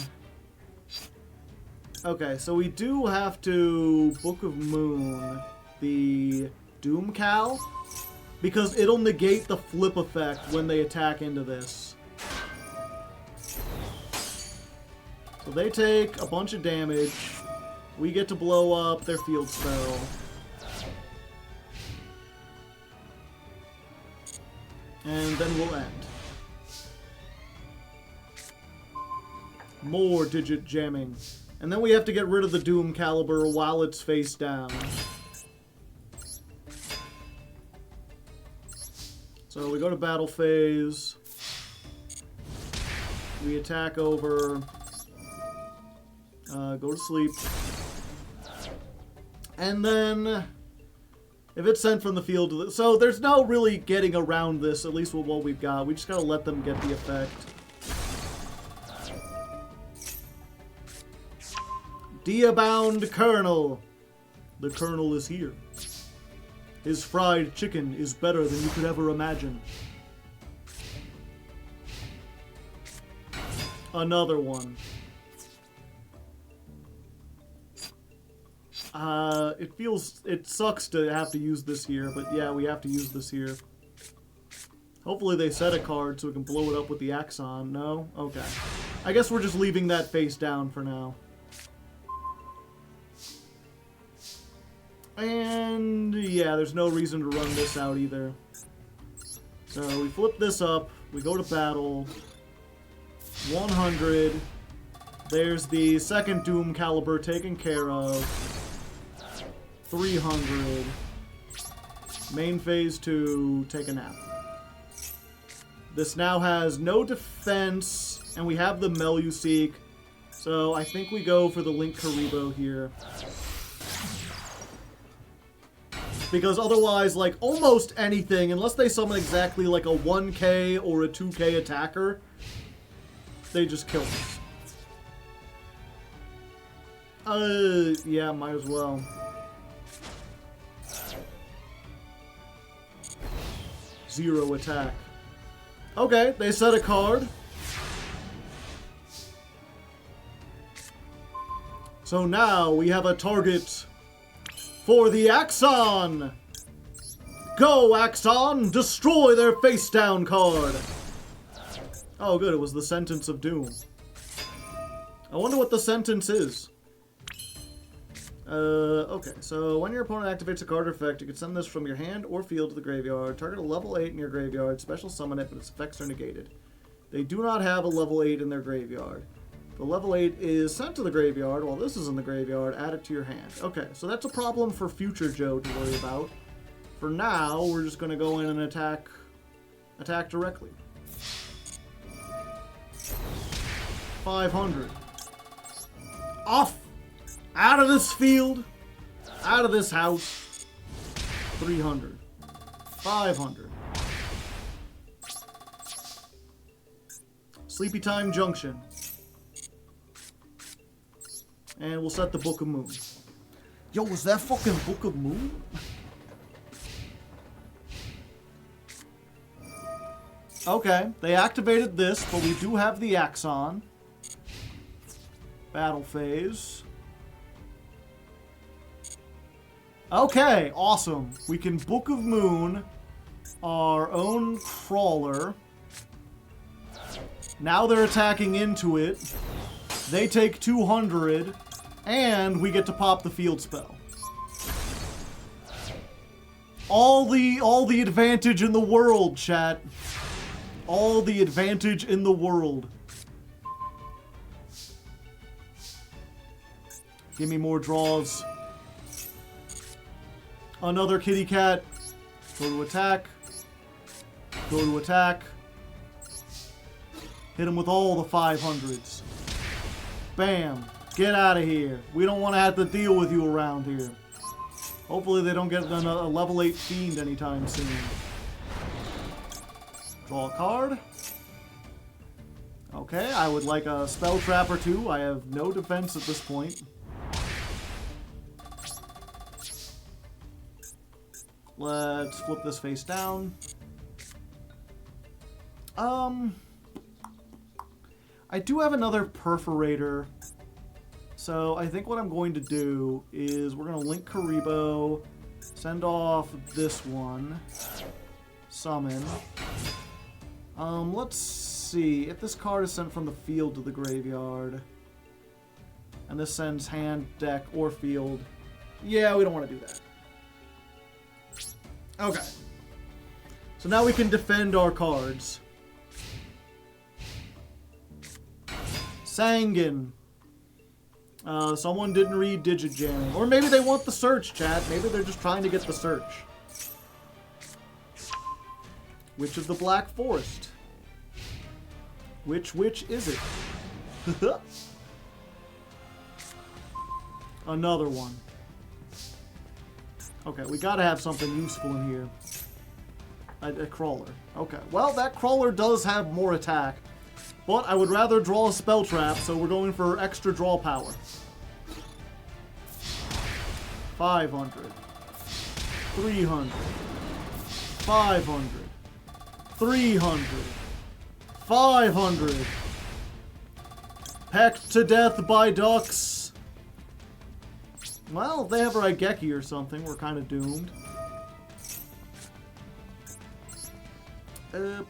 Speaker 1: Okay, so we do have to Book of Moon the Doom Cal, because it'll negate the flip effect when they attack into this. So they take a bunch of damage. We get to blow up their field spell. And then we'll end. More digit jamming. And then we have to get rid of the Doom Caliber while it's face down. So we go to battle phase. We attack over. Go to sleep. And then, if it's sent from the field, so there's no really getting around this, at least with what we've got. We just gotta let them get the effect. Diabound Colonel. The Colonel is here. His fried chicken is better than you could ever imagine. Another one. It sucks to have to use this here, but yeah, we have to use this here. Hopefully they set a card so we can blow it up with the Axon. No? Okay. I guess we're just leaving that face down for now. And yeah, there's no reason to run this out either. So we flip this up, we go to battle. 100. There's the second Doom Caliber taken care of. 300. Main phase 2, take a nap. This now has no defense, and we have the Meluseek, so I think we go for the Link Karibo here. Because otherwise, like, almost anything, unless they summon exactly like a 1k or a 2k attacker, they just kill us. Yeah, might as well. Zero attack. Okay, they set a card. So now we have a target for the Axon! Go, Axon! Destroy their face down card! Oh good, it was the Sentence of Doom. I wonder what the sentence is. Okay, so when your opponent activates a card or effect, you can send this from your hand or field to the graveyard. Target a level 8 in your graveyard, special summon it, but its effects are negated. They do not have a level 8 in their graveyard. The level 8 is sent to the graveyard while this is in the graveyard. Add it to your hand. Okay, so that's a problem for future Joe to worry about. For now, we're just going to go in and attack directly. 500. Off! Out of this field! Out of this house! 300. 500. Sleepy Time Junction. And we'll set the Book of Moon. Yo, was that fucking Book of Moon? Okay, they activated this, but we do have the Axon. Battle phase. Okay, awesome. We can Book of Moon our own Crawler. Now they're attacking into it. They take 200, and we get to pop the field spell. All the advantage in the world, chat. All the advantage in the world. Give me more draws. Another kitty cat. Go to attack. Go to attack. Hit him with all the 500s. Bam. Get out of here. We don't want to have to deal with you around here. Hopefully they don't get a level 8 fiend anytime soon. Draw a card. Okay, I would like a spell trap or two. I have no defense at this point. Let's flip this face down. I do have another Perforator. So I think what I'm going to do is we're going to link Karibo, send off this one, summon. Let's see. If this card is sent from the field to the graveyard, and this sends hand, deck, or field, yeah, we don't want to do that. Okay. So now we can defend our cards. Sangan. Someone didn't read Digit Jamming. Or maybe they want the search, chat. Maybe they're just trying to get the search. Witch of the Black Forest. Which witch is it? Another one. Okay, we gotta have something useful in here. A crawler. Okay, well, that crawler does have more attack. But I would rather draw a spell trap, so we're going for extra draw power. 500. 300. 500. 300. 500. Pecked to death by ducks. Well, if they have a Raigeki or something, we're kind of doomed. I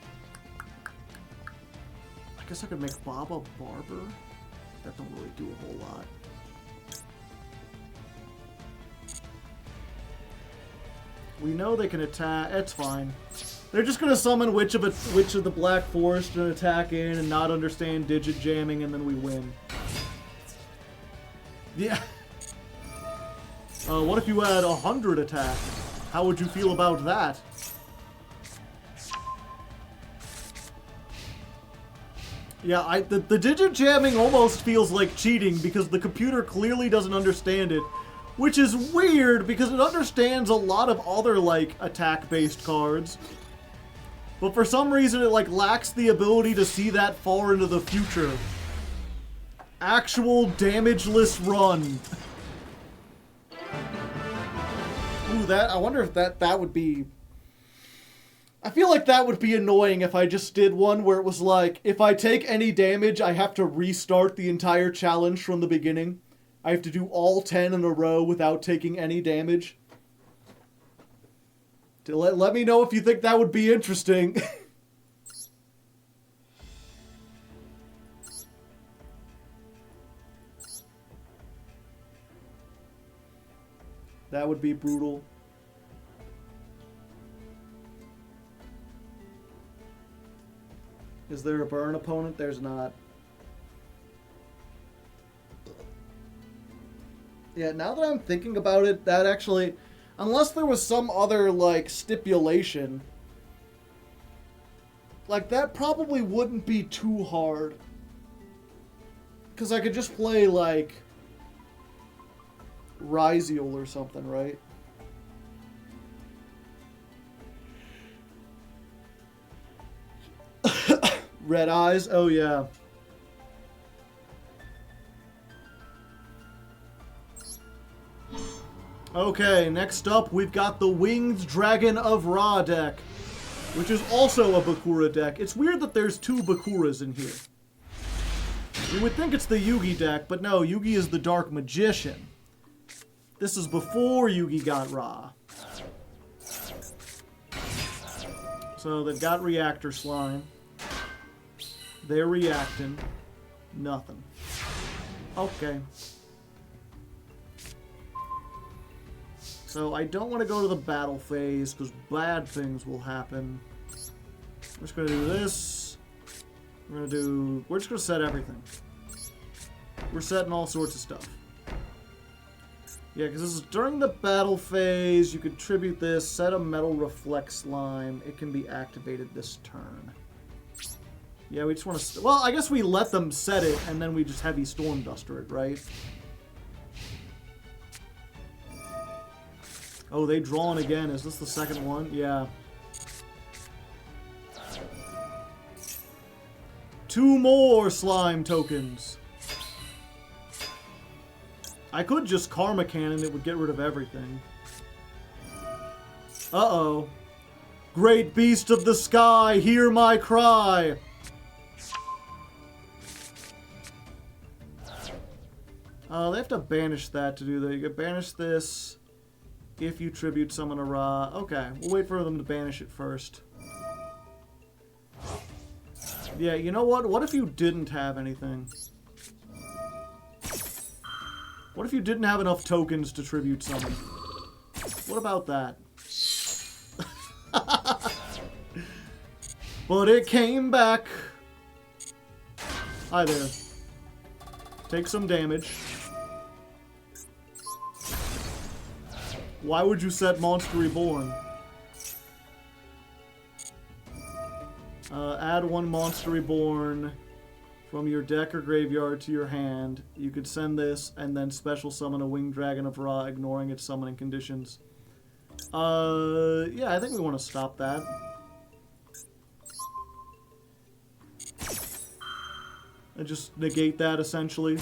Speaker 1: guess I could make Baba Barber. That don't really do a whole lot. We know they can attack. It's fine. They're just gonna summon Witch of the Black Forest and attack in and not understand Digit Jamming, and then we win. Yeah. What if you had 100 attack? How would you feel about that? Yeah, the Digit Jamming almost feels like cheating because the computer clearly doesn't understand it, Which is weird because it understands a lot of other, like, attack-based cards. But for some reason, it, like, lacks the ability to see that far into the future. Actual damageless run. Ooh, I wonder if that would be... I feel like that would be annoying if I just did one where it was like, if I take any damage, I have to restart the entire challenge from the beginning. I have to do all 10 in a row without taking any damage. Let me know if you think that would be interesting. That would be brutal. Is there a burn opponent? There's not. Yeah, now that I'm thinking about it, that actually... Unless there was some other, like, stipulation... Like, that probably wouldn't be too hard. Because I could just play, like... Ryziel or something, right? Red Eyes? Oh, yeah. Okay, next up, we've got the Winged Dragon of Ra deck, which is also a Bakura deck. It's weird that there's two Bakuras in here. You would think it's the Yugi deck, but no, Yugi is the Dark Magician. This is before Yugi got Ra. So they've got Reactor Slime. They're reacting. Nothing. Okay. So I don't want to go to the battle phase because bad things will happen. We're just going to do this. We're just going to set everything. We're setting all sorts of stuff. Yeah, because this is during the battle phase. You could tribute this, set a Metal Reflect Slime. It can be activated this turn. Yeah, we just want to... Well, I guess we let them set it, and then we just Heavy Storm Duster it, right? Oh, they drawn again. Is this the second one? Yeah. 2 more slime tokens. I could just Karma Cannon. It would get rid of everything. Uh-oh. Great beast of the sky, hear my cry. They have to banish that to do that. You can banish this if you tribute summon a Ra. Okay, we'll wait for them to banish it first. Yeah, you know what? What if you didn't have anything? What if you didn't have enough tokens to tribute summon? What about that? But it came back. Hi there. Take some damage. Why would you set Monster Reborn? Add 1 Monster Reborn from your deck or graveyard to your hand. You could send this and then special summon a Winged Dragon of Ra, ignoring its summoning conditions. Yeah, I think we want to stop that. And just negate that, essentially.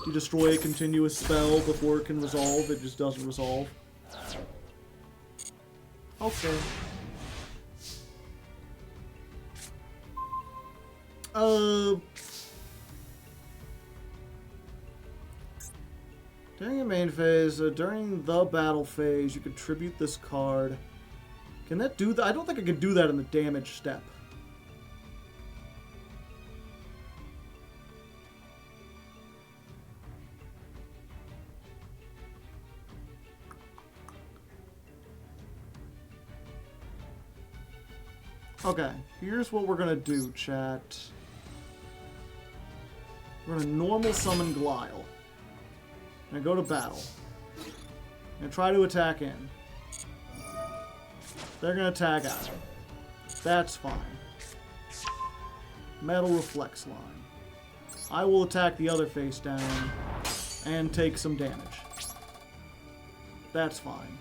Speaker 1: You destroy a continuous spell before it can resolve, it just doesn't resolve. Okay. During the main phase, during the battle phase, you could tribute this card. Can that do that? I don't think I can do that in the damage step. Okay, here's what we're gonna do, chat. We're gonna normal summon Glial. And go to battle. And try to attack in. They're gonna tag out. That's fine. Metal Reflex Line. I will attack the other face down and take some damage. That's fine.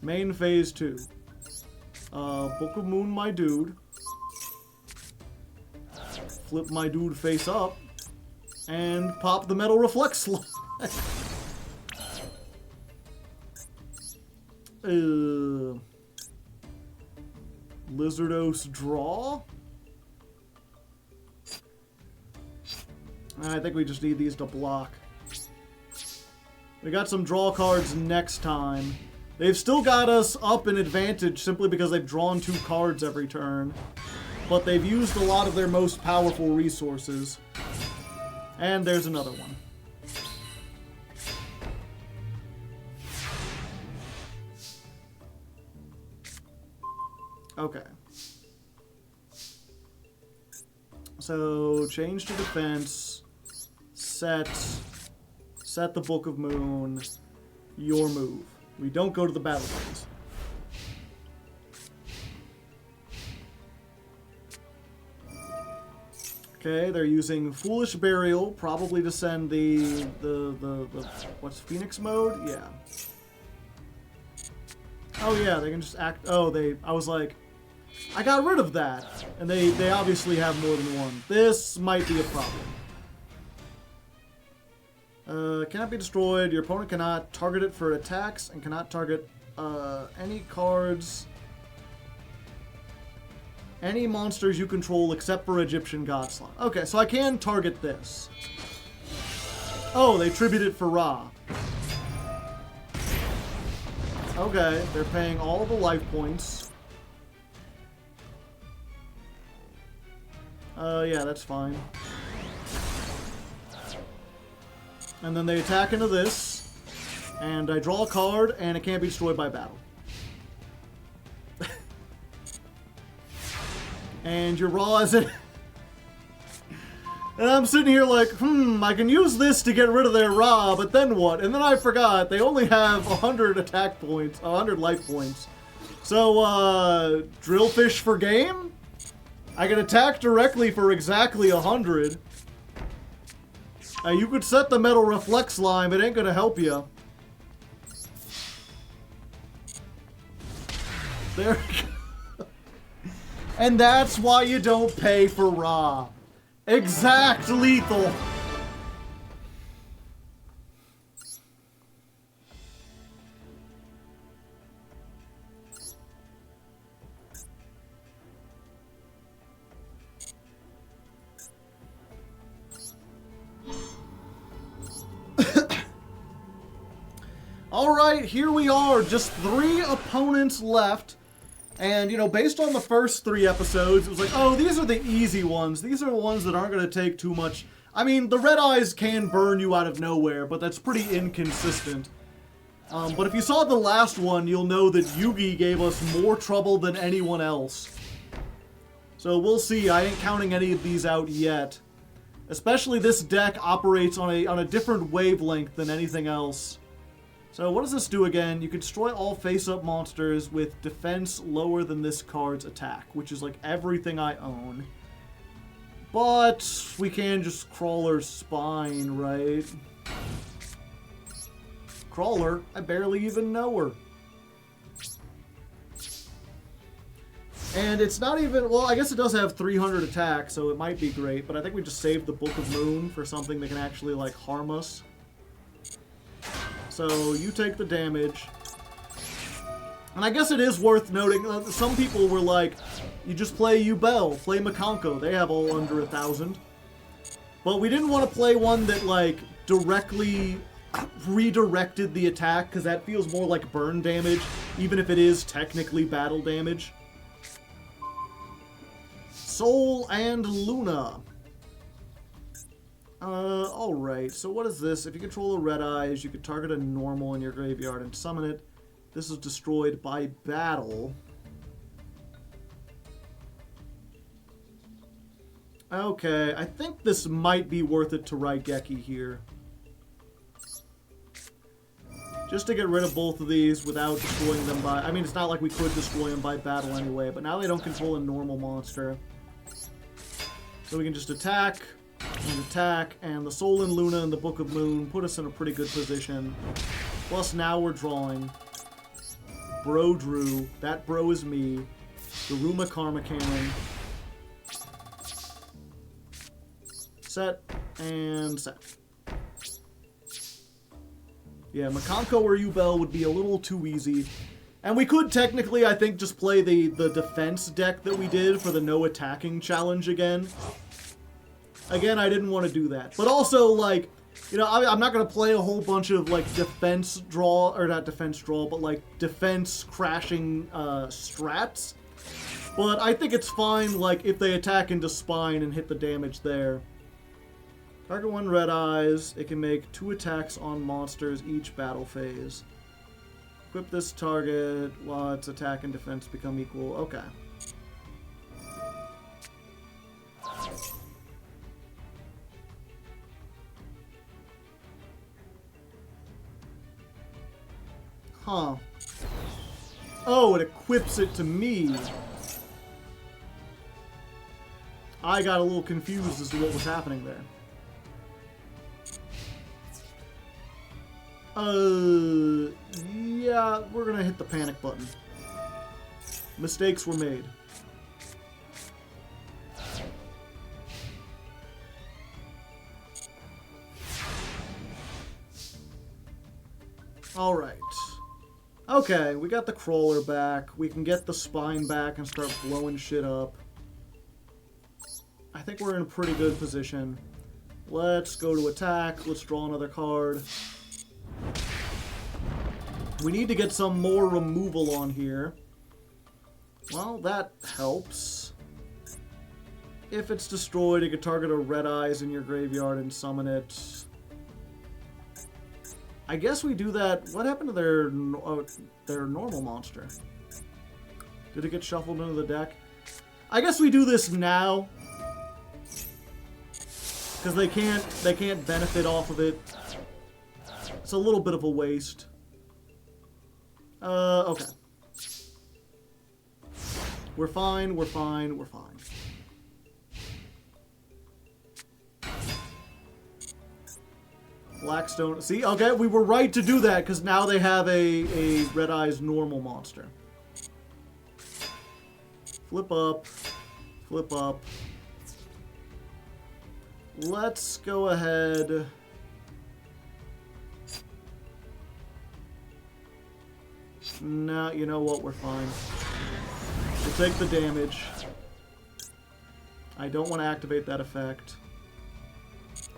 Speaker 1: Main phase 2. Book of Moon my dude. Flip my dude face up. And pop the Metal Reflex slide. Lizardos draw? I think we just need these to block. We got some draw cards next time. They've still got us up in advantage simply because they've drawn 2 cards every turn. But they've used a lot of their most powerful resources. And there's another one. Okay. So, change to defense. Set the Book of Moon. Your move. We don't go to the battle phase. Okay, they're using Foolish Burial, probably to send the what's Phoenix mode? Yeah. Oh yeah, they can just act. Oh, I was like, I got rid of that, and they obviously have more than one. This might be a problem. Cannot be destroyed. Your opponent cannot target it for attacks and cannot target any cards, any monsters you control except for Egyptian God Slot. Okay, so I can target this. Oh, they tribute it for Ra. Okay, they're paying all the life points. Yeah, that's fine. And then they attack into this, and I draw a card, and it can't be destroyed by battle. And your Ra is in. And I'm sitting here like, I can use this to get rid of their Ra, but then what? And then I forgot, they only have 100 attack points, 100 life points. So, Drillfish for game? I can attack directly for exactly 100. You could set the Metal Reflex line, it ain't gonna help you. There we go. And that's why you don't pay for Ra. Exact lethal. Alright, here we are, just 3 opponents left, and, you know, based on the first 3 episodes, it was like, oh, these are the easy ones, these are the ones that aren't going to take too much. I mean, the red eyes can burn you out of nowhere, but that's pretty inconsistent. But if you saw the last one, you'll know that Yugi gave us more trouble than anyone else. So we'll see, I ain't counting any of these out yet. Especially this deck operates on a different wavelength than anything else. So what does this do again? You can destroy all face-up monsters with defense lower than this card's attack, which is like everything I own. But we can just Crawler's Spine, right? Crawler? I barely even know her. And it's not even, well, I guess it does have 300 attack, so it might be great, but I think we just saved the Book of Moon for something that can actually, like, harm us. So you take the damage. And I guess it is worth noting, some people were like, you just play Yubel, play Makanko, they have all under 1,000. But we didn't want to play one that, like, directly redirected the attack, because that feels more like burn damage, even if it is technically battle damage. Soul and Luna. Alright, so what is this? If you control a Red Eyes, you can target a normal in your graveyard and summon it. This is destroyed by battle. Okay, I think this might be worth it to Raigeki here. Just to get rid of both of these without destroying them by... I mean, it's not like we could destroy them by battle anyway, but now they don't control a normal monster. So we can just attack... and attack, and the Soul and Luna and the Book of Moon put us in a pretty good position. Plus now we're drawing. Bro drew. That bro is me. Daruma Karma Cannon. Set and set. Yeah, Makanko or Yubel would be a little too easy. And we could technically, I think, just play the defense deck that we did for the no attacking challenge again. Again, I didn't want to do that. But also, like, you know, I'm not going to play a whole bunch of, like, defense draw, or not defense draw, but, like, defense crashing strats. But I think it's fine, like, if they attack into spine and hit the damage there. Target 1 Red Eyes. It can make 2 attacks on monsters each battle phase. Equip this target while its attack and defense become equal. Okay. Huh. Oh, it equips it to me. I got a little confused as to what was happening there. Yeah, we're gonna hit the panic button. Mistakes were made. Alright. Okay, we got the crawler back. We can get the spine back and start blowing shit up. I think we're in a pretty good position. Let's go to attack. Let's draw another card. We need to get some more removal on here. Well, that helps. If it's destroyed, you can target a Red Eyes in your graveyard and summon it. I guess we do that. What happened to their normal monster? Did it get shuffled into the deck? I guess we do this now. Because they can't benefit off of it. It's a little bit of a waste. Okay. We're fine, we're fine, we're fine. Blackstone. See, okay, we were right to do that, because now they have a Red Eyes normal monster. Flip up. Flip up. Let's go ahead. No, you know what? We're fine. We'll take the damage. I don't want to activate that effect.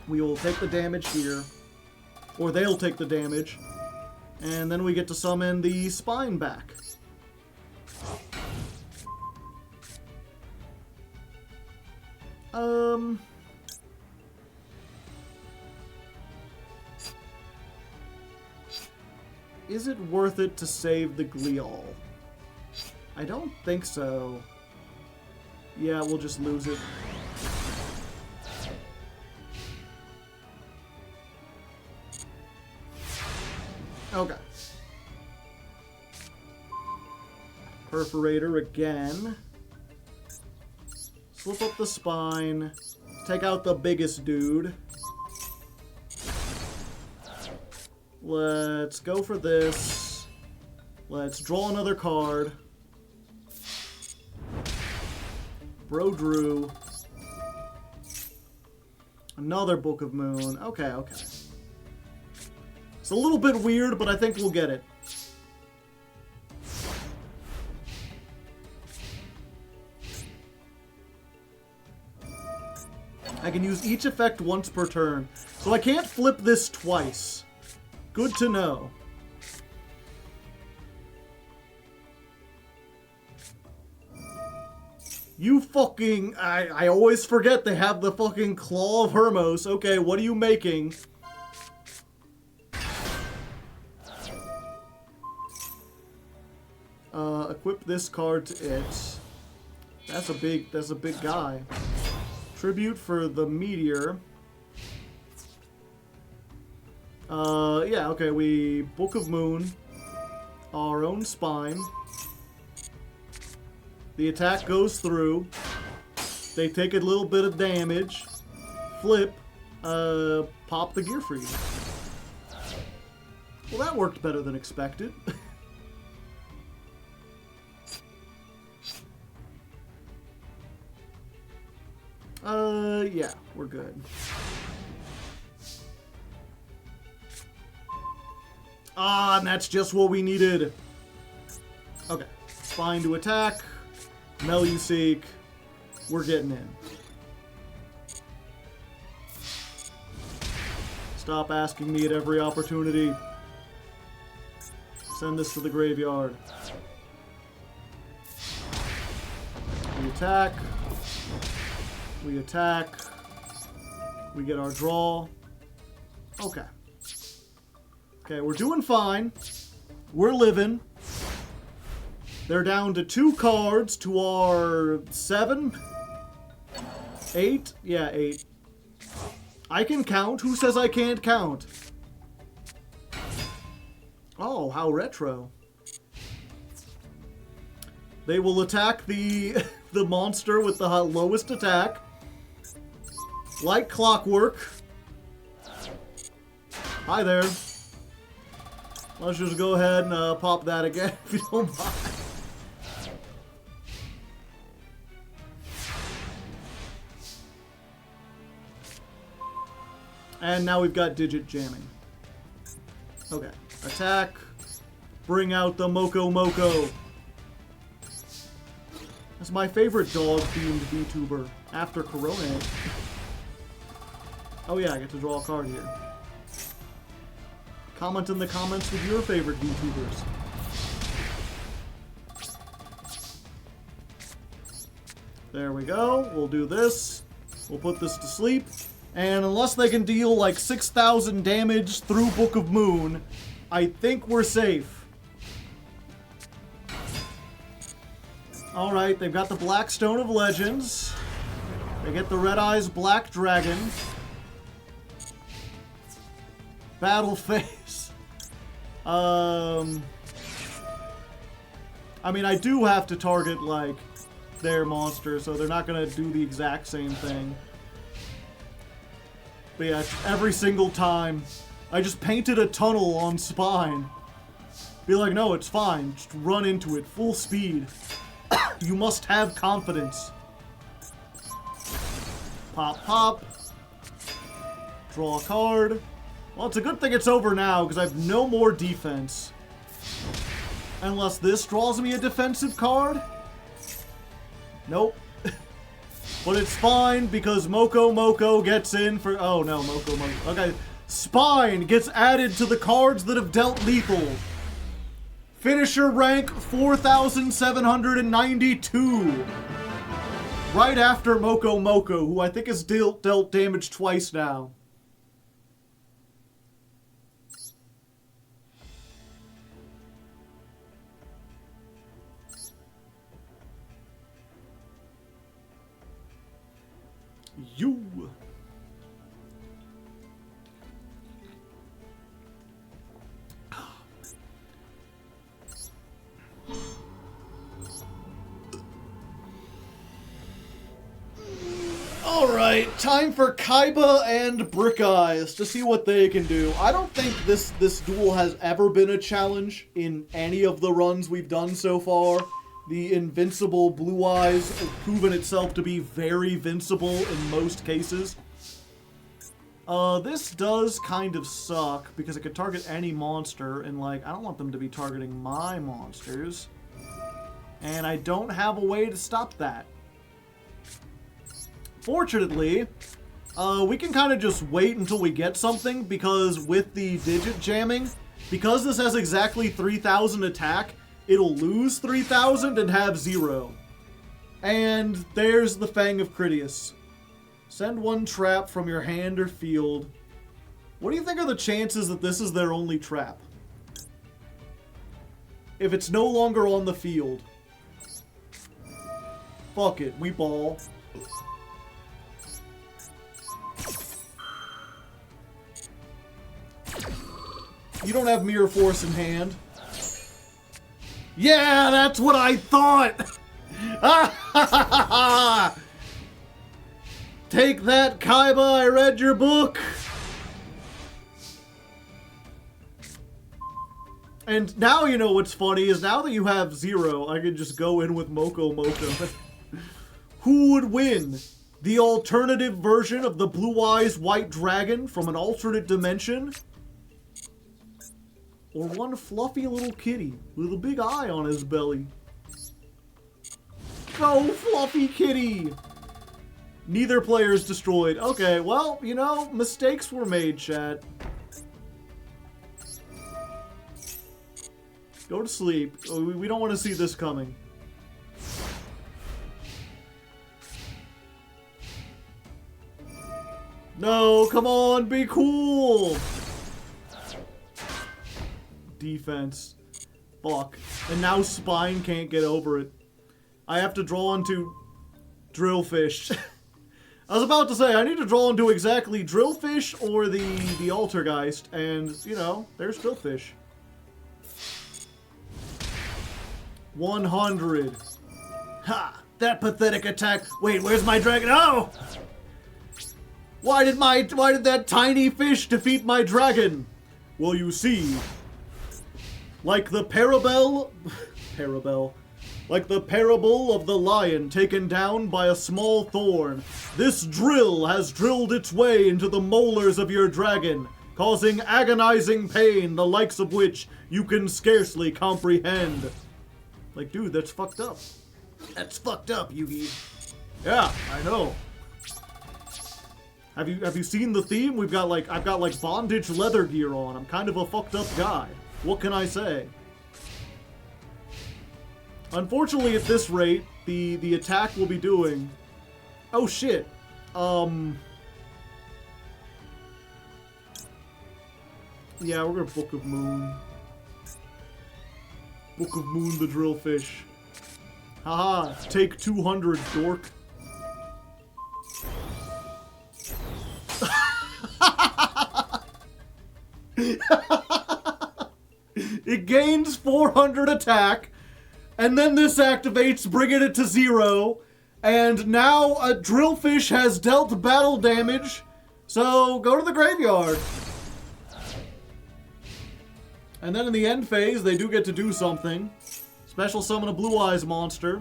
Speaker 1: We will take the damage here. Or they'll take the damage. And then we get to summon the spine back. Is it worth it to save the Glial? I don't think so. Yeah, we'll just lose it. Okay. Perforator again. Slip up the spine. Take out the biggest dude. Let's go for this. Let's draw another card. Bro drew. Another Book of Moon. Okay, okay. It's a little bit weird, but I think we'll get it. I can use each effect once per turn. So I can't flip this twice. Good to know. You fucking... I always forget they have the fucking Claw of Hermos. Okay, what are you making? Equip this card to it. That's a big guy. Tribute for the Meteor. Yeah, okay, we Book of Moon. Our own spine. The attack goes through. They take a little bit of damage. Flip. Pop the Gear Freeze. Well, that worked better than expected. Yeah, we're good. Ah, and that's just what we needed. Okay, Spine to attack. Meluseek. We're getting in. Stop asking me at every opportunity. Send this to the graveyard. We attack. We attack. We get our draw. Okay. Okay, we're doing fine. We're living. They're down to 2 cards to our 7? 8? Yeah, 8. I can count. Who says I can't count? Oh, how retro. They will attack the the monster with the lowest attack. Like clockwork. Hi there. Let's just go ahead and pop that again, if you don't mind. And now we've got digit jamming. Okay. Attack. Bring out the Moko Moko. That's my favorite dog-themed VTuber after Corona. Oh yeah, I get to draw a card here. Comment in the comments with your favorite VTubers. There we go. We'll do this. We'll put this to sleep. And unless they can deal like 6,000 damage through Book of Moon, I think we're safe. Alright, they've got the Black Stone of Legends. They get the Red Eyes Black Dragon. Battle Phase. I mean, I do have to target, like, their monster, so they're not gonna do the exact same thing. But yeah, every single time, I just painted a tunnel on Spine. Be like, no, it's fine. Just run into it, full speed. You must have confidence. Pop, pop. Draw a card. Well, it's a good thing it's over now, because I have no more defense. Unless this draws me a defensive card? Nope. But it's fine, because Moko Moko gets in for... Oh, no, Moko Moko. Okay. Spine gets added to the cards that have dealt lethal. Finisher rank 4,792. Right after Moko Moko, who I think has dealt damage twice now. You. Alright, time for Kaiba and Brick Eyes to see what they can do. I don't think this duel has ever been a challenge in any of the runs we've done so far. The invincible Blue Eyes has proven itself to be very vincible in most cases. This does kind of suck, because it could target any monster, and, like, I don't want them to be targeting my monsters. And I don't have a way to stop that. Fortunately, we can kind of just wait until we get something, because with the digit jamming, because this has exactly 3,000 attack, it'll lose 3,000 and have 0. And there's the Fang of Critias. Send one trap from your hand or field. What do you think are the chances that this is their only trap? If it's no longer on the field. Fuck it, we ball. You don't have Mirror Force in hand. Yeah, that's what I thought! Take that, Kaiba, I read your book! And now you know what's funny is now that you have 0, I can just go in with Moko Moko. Who would win? The alternative version of the Blue Eyes White Dragon from an alternate dimension? Or one fluffy little kitty with a big eye on his belly? Go, fluffy kitty! Neither player's destroyed. Okay, well, you know, mistakes were made, chat. Go to sleep. We don't want to see this coming. No, come on, be cool! Defense. Fuck. And now Spine can't get over it. I have to draw onto Drillfish. I was about to say, I need to draw onto exactly Drillfish or the Altergeist, and, you know, there's Drillfish. 100. Ha! That pathetic attack. Wait, where's my dragon? Oh! Why did that tiny fish defeat my dragon? Well, you see, like the parable of the lion taken down by a small thorn, this drill has drilled its way into the molars of your dragon, causing agonizing pain, the likes of which you can scarcely comprehend. Like, dude, that's fucked up. That's fucked up, Yugi. Yeah, I know. Have you seen the theme? I've got like bondage leather gear on. I'm kind of a fucked up guy. What can I say? Unfortunately, at this rate, the attack will be doing... Oh, shit. Yeah, we're gonna Book of Moon. Book of Moon the Drillfish. Haha, take 200, dork. It gains 400 attack, and then this activates, bringing it to 0, and now a Drillfish has dealt battle damage, so go to the graveyard. And then in the end phase, they do get to do something. Special summon a Blue Eyes monster.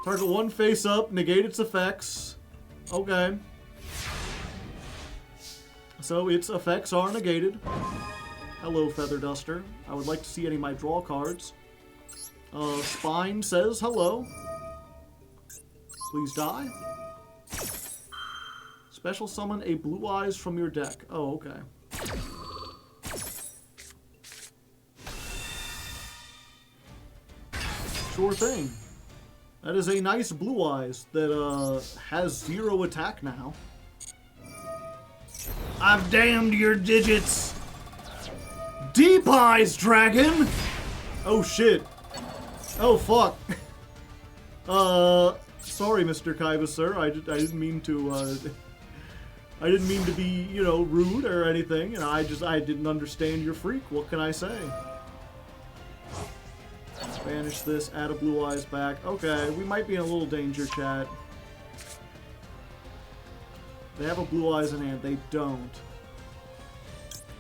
Speaker 1: Target one face up, negate its effects. Okay. So its effects are negated. Hello, Feather Duster. I would like to see any of my draw cards. Spine says hello. Please die. Special summon a Blue Eyes from your deck. Oh, okay. Sure thing. That is a nice Blue Eyes that has 0 attack now. I've damned your digits. Deep Eyes, Dragon! Oh shit. Oh fuck. Sorry, Mr. Kaiba, sir. I didn't mean to, I didn't mean to be, you know, rude or anything. You know, I didn't understand your freak. What can I say? Banish this, add a Blue Eyes back. Okay, we might be in a little danger, chat. They have a Blue Eyes in hand. They don't.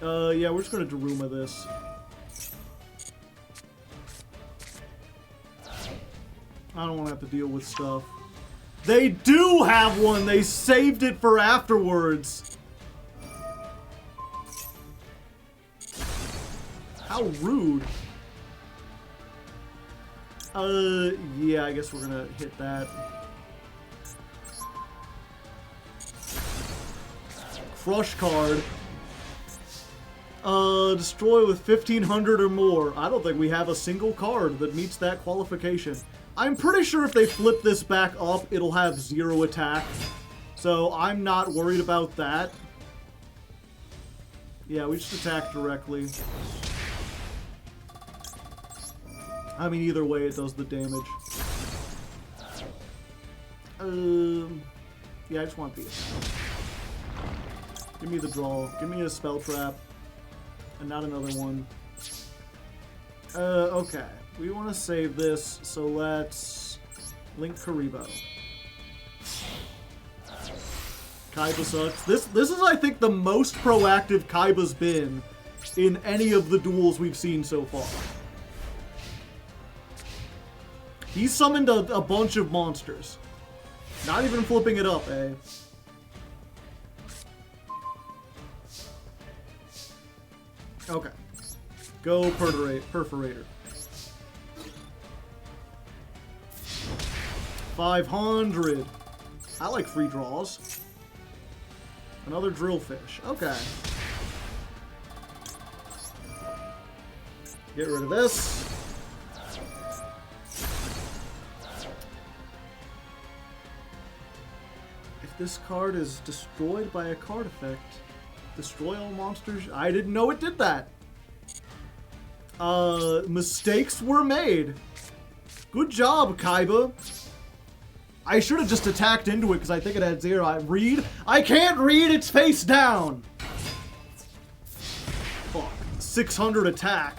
Speaker 1: Yeah, we're just gonna Daruma this. I don't want to have to deal with stuff. They do have one! They saved it for afterwards! How rude. Yeah, I guess we're gonna hit that. Crush card. Destroy with 1500 or more. I don't think we have a single card that meets that qualification. I'm pretty sure if they flip this back up, it'll have 0 attack. So I'm not worried about that. Yeah, we just attack directly. I mean, either way, it does the damage. Yeah, I just want these. Give me the draw. Give me a spell trap. And not another one. Okay. We want to save this, so let's link Karibo. Kaiba sucks. This is, I think, the most proactive Kaiba's been in any of the duels we've seen so far. He summoned a bunch of monsters. Not even flipping it up, eh? Okay. Go Perforator. 500. I like free draws. Another drillfish. Okay. Get rid of this. If this card is destroyed by a card effect, destroy all monsters. I didn't know it did that. Mistakes were made. Good job, Kaiba. I should have just attacked into it because I think it had 0. I can't read, it's face down. Fuck. 600 attack.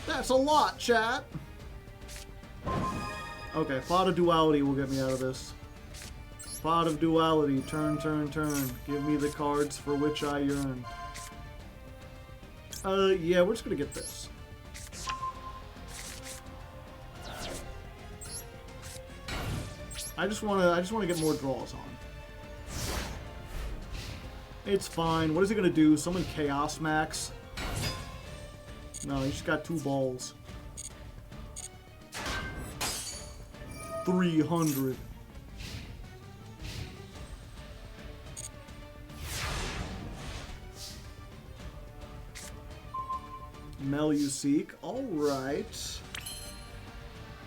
Speaker 1: That's a lot, chat. Okay, Pot of Duality will get me out of this. Pot of Duality. Turn, turn, turn. Give me the cards for which I yearn. Yeah, we're just gonna get this. I just wanna get more draws on. It's fine. What is he gonna do? Summon Chaos Max? No, he just got 2 balls. 300. Meluseek. Alright.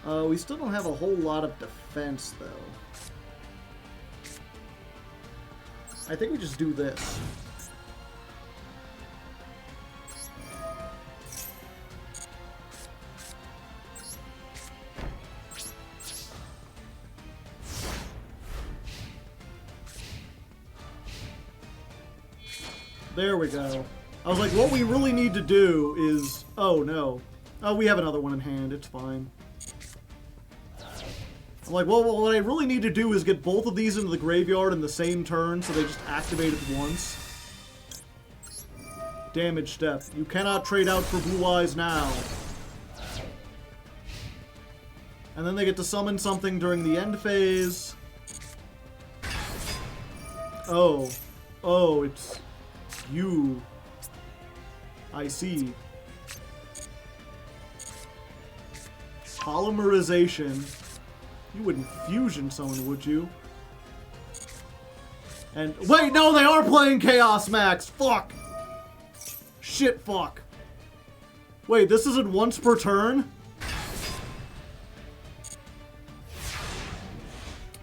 Speaker 1: We still don't have a whole lot of defense, though. I think we just do this. There we go. I was like, what we really need to do is... Oh, no. Oh, we have another one in hand. It's fine. I'm like, well, what I really need to do is get both of these into the graveyard in the same turn, so they just activate at once. Damage step. You cannot trade out for Blue Eyes now. And then they get to summon something during the end phase. Oh. Oh, it's... you. I see. Polymerization. You wouldn't fusion someone, would you? And wait, no, they are playing Chaos Max. Fuck. Shit, fuck. Wait, this isn't once per turn?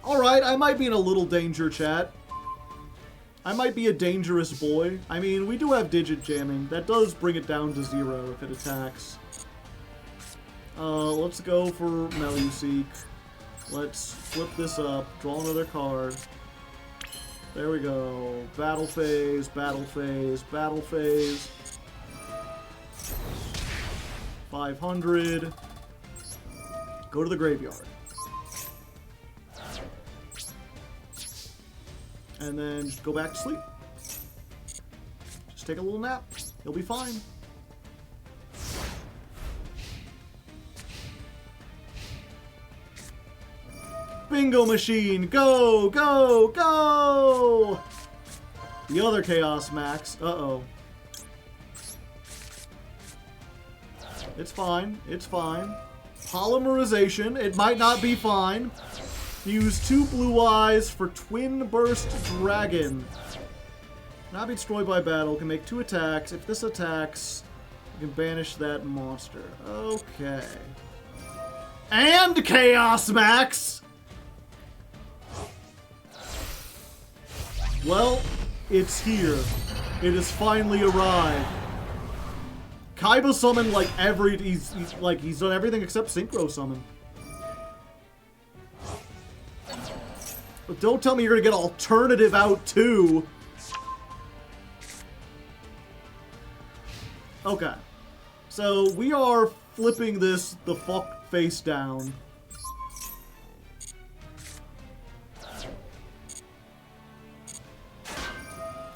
Speaker 1: Alright, I might be in a little danger, chat. I might be a dangerous boy. I mean, we do have digit jamming. That does bring it down to 0 if it attacks. Let's go for Meluseek. Let's flip this up. Draw another card. There we go. Battle phase, battle phase, battle phase. 500. Go to the graveyard. And then just go back to sleep. Just take a little nap. You'll be fine. Bingo machine! Go! Go! Go! The other Chaos Max. Uh-oh. It's fine. It's fine. Polymerization. It might not be fine. Use 2 Blue Eyes for Twin Burst Dragon. Not be destroyed by battle. Can make 2 attacks. If this attacks, you can banish that monster. Okay. And Chaos Max! Well, it's here. It has finally arrived. Kaiba summoned like he's done everything except Synchro Summon. But don't tell me you're gonna get alternative out too. Okay. So we are flipping this the fuck face down.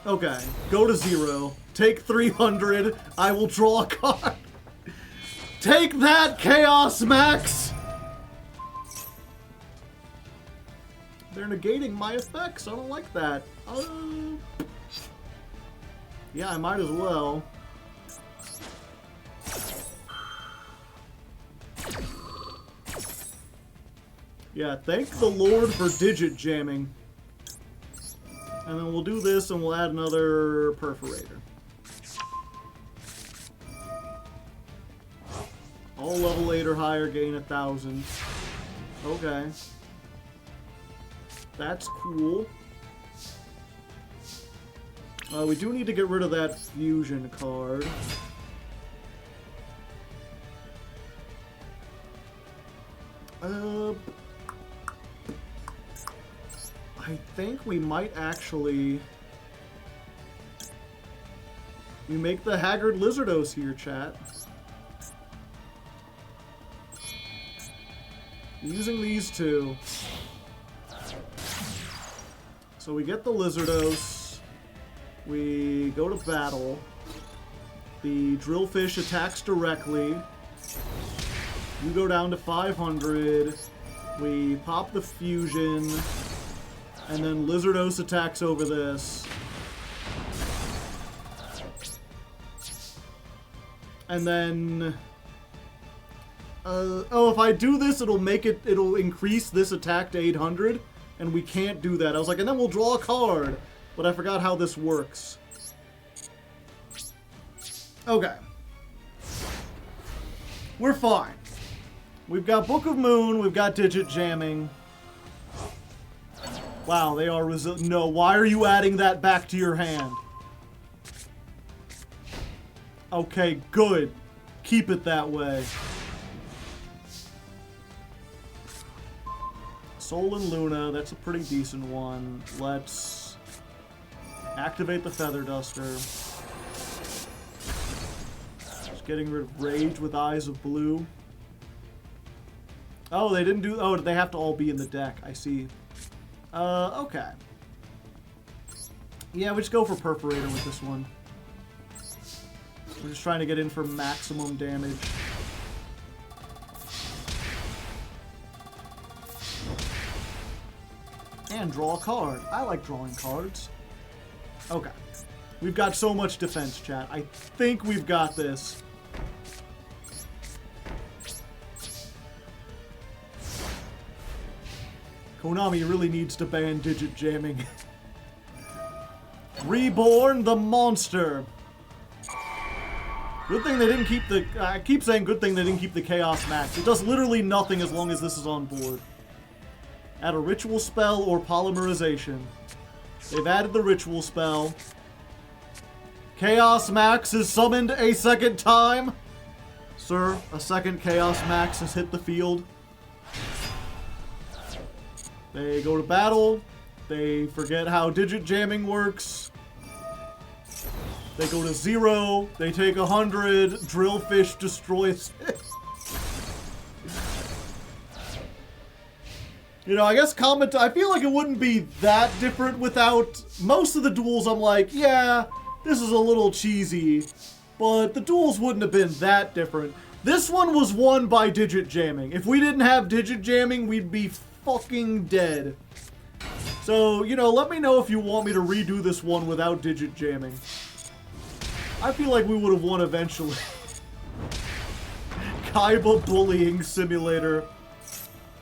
Speaker 1: Okay, go to 0. Take 300. I will draw a card. Take that, Chaos Max! They're negating my effects. I don't like that. Yeah, I might as well. Yeah, thank the Lord for digit jamming. And then we'll do this and we'll add another perforator. All level 8 or higher gain 1,000. Okay. That's cool. We do need to get rid of that fusion card. I think we might actually... We make the Haggard Lizardos here, chat. Using these two. So we get the Lizardos. We go to battle. The Drillfish attacks directly. You go down to 500. We pop the fusion. And then Lizardos attacks over this. And then... oh, if I do this, it'll increase this attack to 800. And we can't do that. I was like, and then we'll draw a card. But I forgot how this works. Okay. We're fine. We've got Book of Moon, we've got digit jamming. Wow, they are resilient. No, why are you adding that back to your hand? Okay, good. Keep it that way. Sol and Luna, that's a pretty decent one. Let's activate the Feather Duster. Just getting rid of Rage with Eyes of Blue. Oh, they didn't do... Oh, they have to all be in the deck. I see. Okay. Yeah, we just go for Perforator with this one. We're just trying to get in for maximum damage. And draw a card. I like drawing cards. Okay. We've got so much defense, chat. I think we've got this. Konami really needs to ban digit jamming. Reborn the monster. Good thing they didn't keep the... I keep saying good thing they didn't keep the Chaos Max. It does literally nothing as long as this is on board. Add a ritual spell or polymerization. They've added the ritual spell. Chaos Max is summoned a second time. Sir, a second Chaos Max has hit the field. They go to battle. They forget how digit jamming works. They go to 0. They take 100. Drillfish destroys it. You know, I guess comment... I feel like it wouldn't be that different without... Most of the duels, I'm like, yeah, this is a little cheesy. But the duels wouldn't have been that different. This one was won by digit jamming. If we didn't have digit jamming, we'd be fucking dead. So, you know, let me know if you want me to redo this one without digit jamming. I feel like we would have won eventually. Kaiba Bullying Simulator.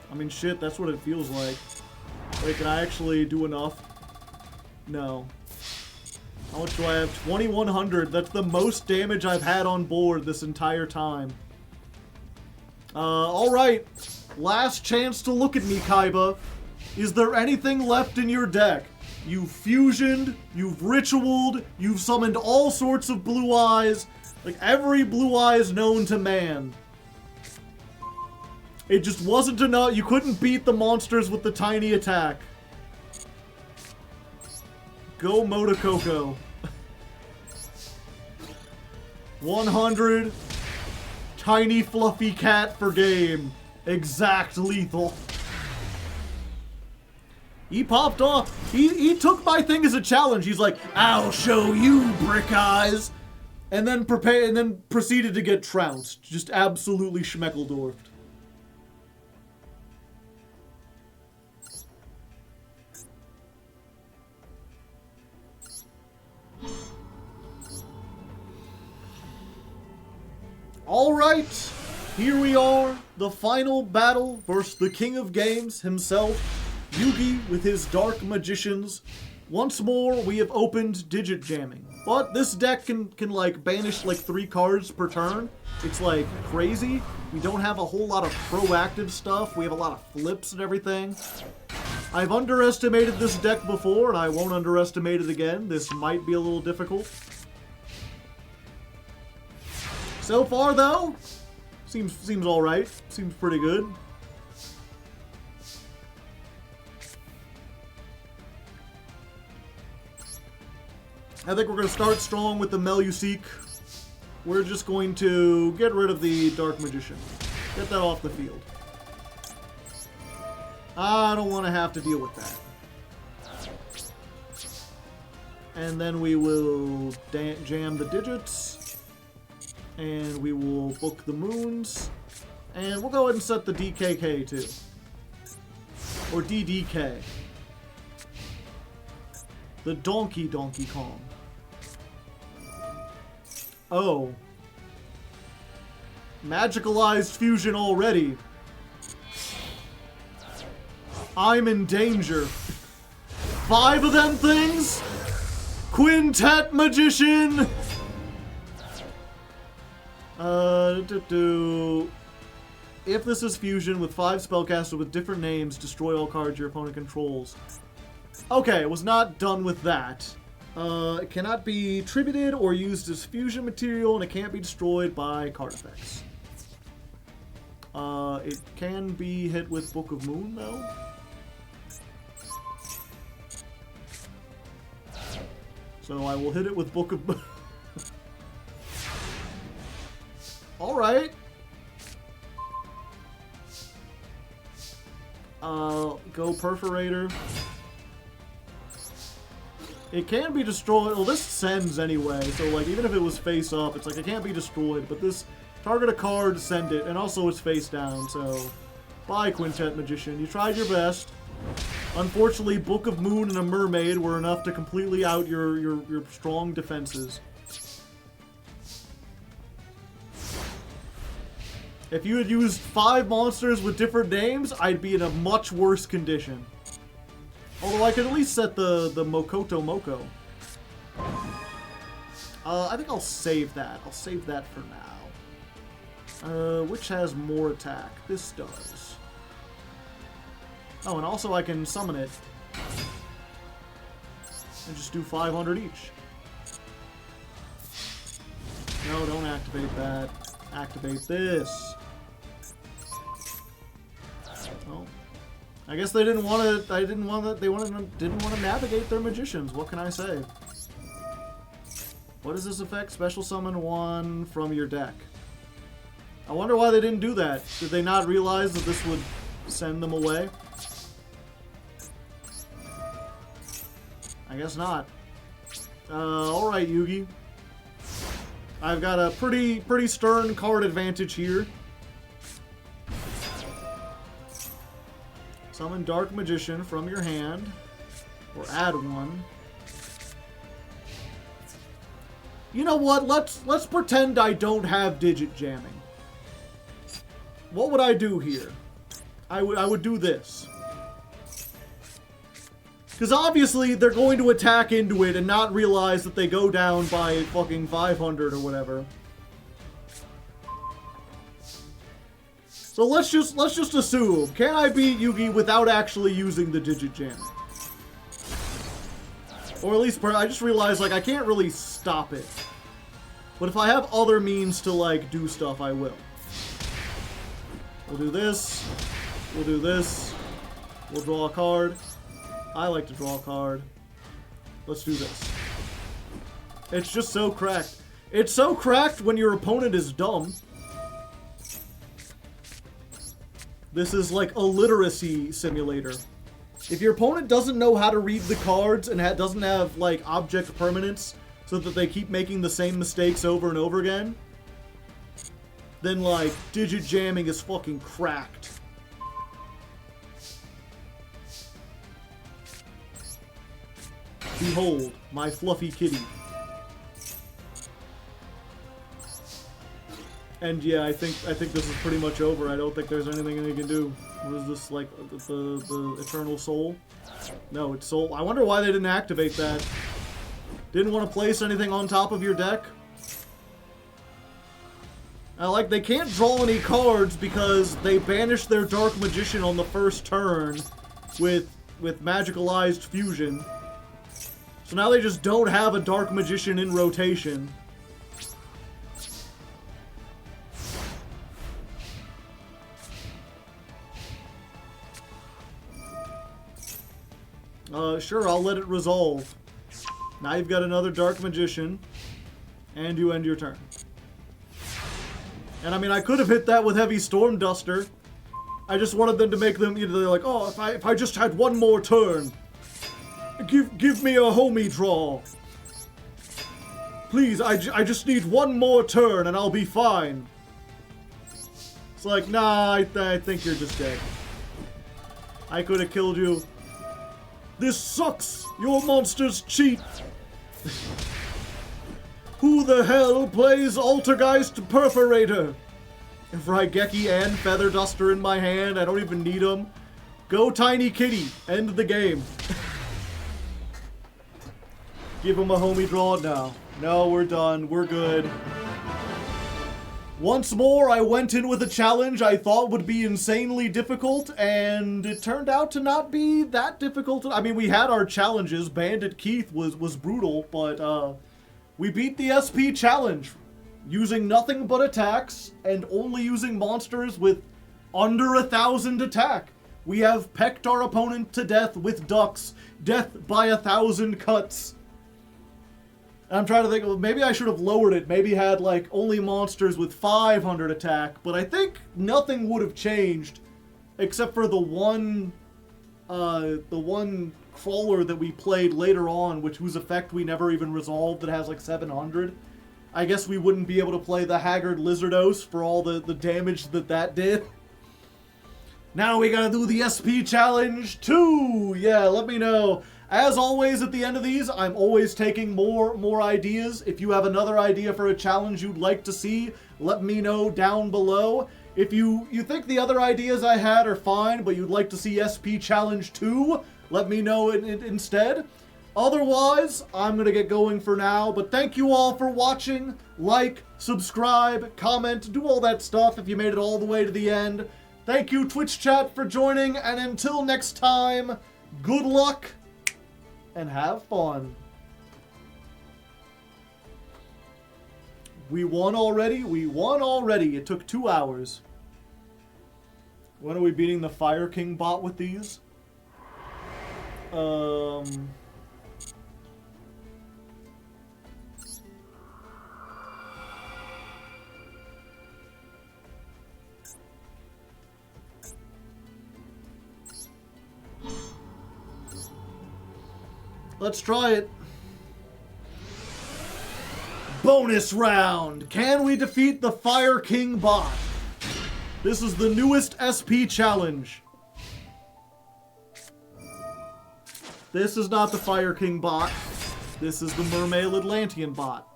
Speaker 1: I mean, shit, that's what it feels like. Wait, can I actually do enough? No. How much do I have? 2,100. That's the most damage I've had on board this entire time. Alright. Last chance to look at me, Kaiba. Is there anything left in your deck? You've fusioned, you've ritualed, you've summoned all sorts of blue eyes. Like, every blue eyes known to man. It just wasn't enough. You couldn't beat the monsters with the tiny attack. Go Motokoko. 100. Tiny fluffy cat for game. Exact lethal. He popped off. He took my thing as a challenge. He's like, I'll show you, Brick Eyes. And then proceeded to get trounced. Just absolutely schmeckledorfed. Alright, here we are. The final battle versus the king of games himself, Yugi with his dark magicians. Once more, we have opened digit jamming. But this deck can like banish like 3 cards per turn. It's like crazy. We don't have a whole lot of proactive stuff. We have a lot of flips and everything. I've underestimated this deck before, and I won't underestimate it again. This might be a little difficult. So far, though, seems all right. Seems pretty good. I think we're going to start strong with the Meluseek. We're just going to get rid of the Dark Magician. Get that off the field. I don't want to have to deal with that. And then we will jam the digits. And we will book the moons. And we'll go ahead and set the DKK too. Or DDK. The Donkey Kong. Oh. Magicalized fusion already. I'm in danger. 5 of them things? Quintet Magician! If this is fusion with 5 spellcasters with different names, destroy all cards your opponent controls. Okay, was not done with that. It cannot be tributed or used as fusion material, and it can't be destroyed by card effects. It can be hit with Book of Moon, though. So I will hit it with Book of Moon. Alright. Go Perforator. It can be destroyed. Well, this sends anyway, so like even if it was face up, it's like it can't be destroyed. But this target a card, send it, and also it's face down. So, bye Quintet Magician. You tried your best. Unfortunately, Book of Moon and a Mermaid were enough to completely out your strong defenses. If you had used 5 monsters with different names, I'd be in a much worse condition. Although I could at least set the Mokoto Moko. I think I'll save that. I'll save that for now. Which has more attack? This does. Oh, and also I can summon it. And just do 500 each. No, don't activate that. Activate this. Oh. I guess they didn't want to. Didn't want to navigate their magicians. What can I say? What does this effect? Special summon 1 from your deck. I wonder why they didn't do that. Did they not realize that this would send them away? I guess not. All right, Yugi. I've got a pretty stern card advantage here. Summon Dark Magician from your hand, or add 1. You know what? Let's pretend I don't have digit jamming. What would I do here? I would do this. Because obviously they're going to attack into it and not realize that they go down by fucking 500 or whatever. So let's just assume, can I beat Yugi without actually using the digit jam? Or at least, I just realized, like, I can't really stop it. But if I have other means to, like, do stuff, I will. We'll do this. We'll do this. We'll draw a card. I like to draw a card. Let's do this. It's just so cracked. It's so cracked when your opponent is dumb. This is like a literacy simulator. If your opponent doesn't know how to read the cards and doesn't have, like, object permanence so that they keep making the same mistakes over and over again, then, like, digit jamming is fucking cracked. Behold, my fluffy kitty. And yeah, I think this is pretty much over. I don't think there's anything he can do. What is this, like, the Eternal Soul? No, it's Soul. I wonder why they didn't activate that. Didn't want to place anything on top of your deck? Like, they can't draw any cards because they banished their Dark Magician on the first turn with Magicalized Fusion. So now they just don't have a Dark Magician in rotation. Sure, I'll let it resolve. Now you've got another Dark Magician, and you end your turn. And I mean, I could have hit that with Heavy Storm Duster. I just wanted them to make them, you know, they're like, oh, if I just had one more turn. Give me a homie draw. Please, I just need one more turn and I'll be fine. It's like, nah, I think you're just dead. I could have killed you. This sucks! Your monsters cheat! Who the hell plays Altergeist Perforator? Raigeki and Feather Duster in my hand, I don't even need them. Go Tiny Kitty, end the game. Give him a homie draw now. No, we're done, we're good. Once more, I went in with a challenge I thought would be insanely difficult, and it turned out to not be that difficult. I mean, we had our challenges. Bandit Keith was brutal, but we beat the SP challenge using nothing but attacks and only using monsters with under 1,000 attack. We have pecked our opponent to death with ducks, death by 1,000 cuts. I'm trying to think, well, maybe I should have lowered it. Maybe had, like, only monsters with 500 attack. But I think nothing would have changed except for the one crawler that we played later on, whose effect we never even resolved, that has, like, 700. I guess we wouldn't be able to play the Haggard Lizardos for all the damage that did. Now we gotta do the SP Challenge 2! Yeah, let me know. As always, at the end of these, I'm always taking more ideas. If you have another idea for a challenge you'd like to see, let me know down below. If you think the other ideas I had are fine, but you'd like to see SP Challenge 2, let me know instead. Otherwise, I'm going to get going for now, but thank you all for watching. Like, subscribe, comment, do all that stuff if you made it all the way to the end. Thank you, Twitch chat, for joining, and until next time, good luck and have fun. We won already? We won already. It took 2 hours. When are we beating the Fire King bot with these? Let's try it. Bonus round. Can we defeat the Fire King bot? This is the newest SP challenge. This is not the Fire King bot. This is the Mermaid Atlantean bot.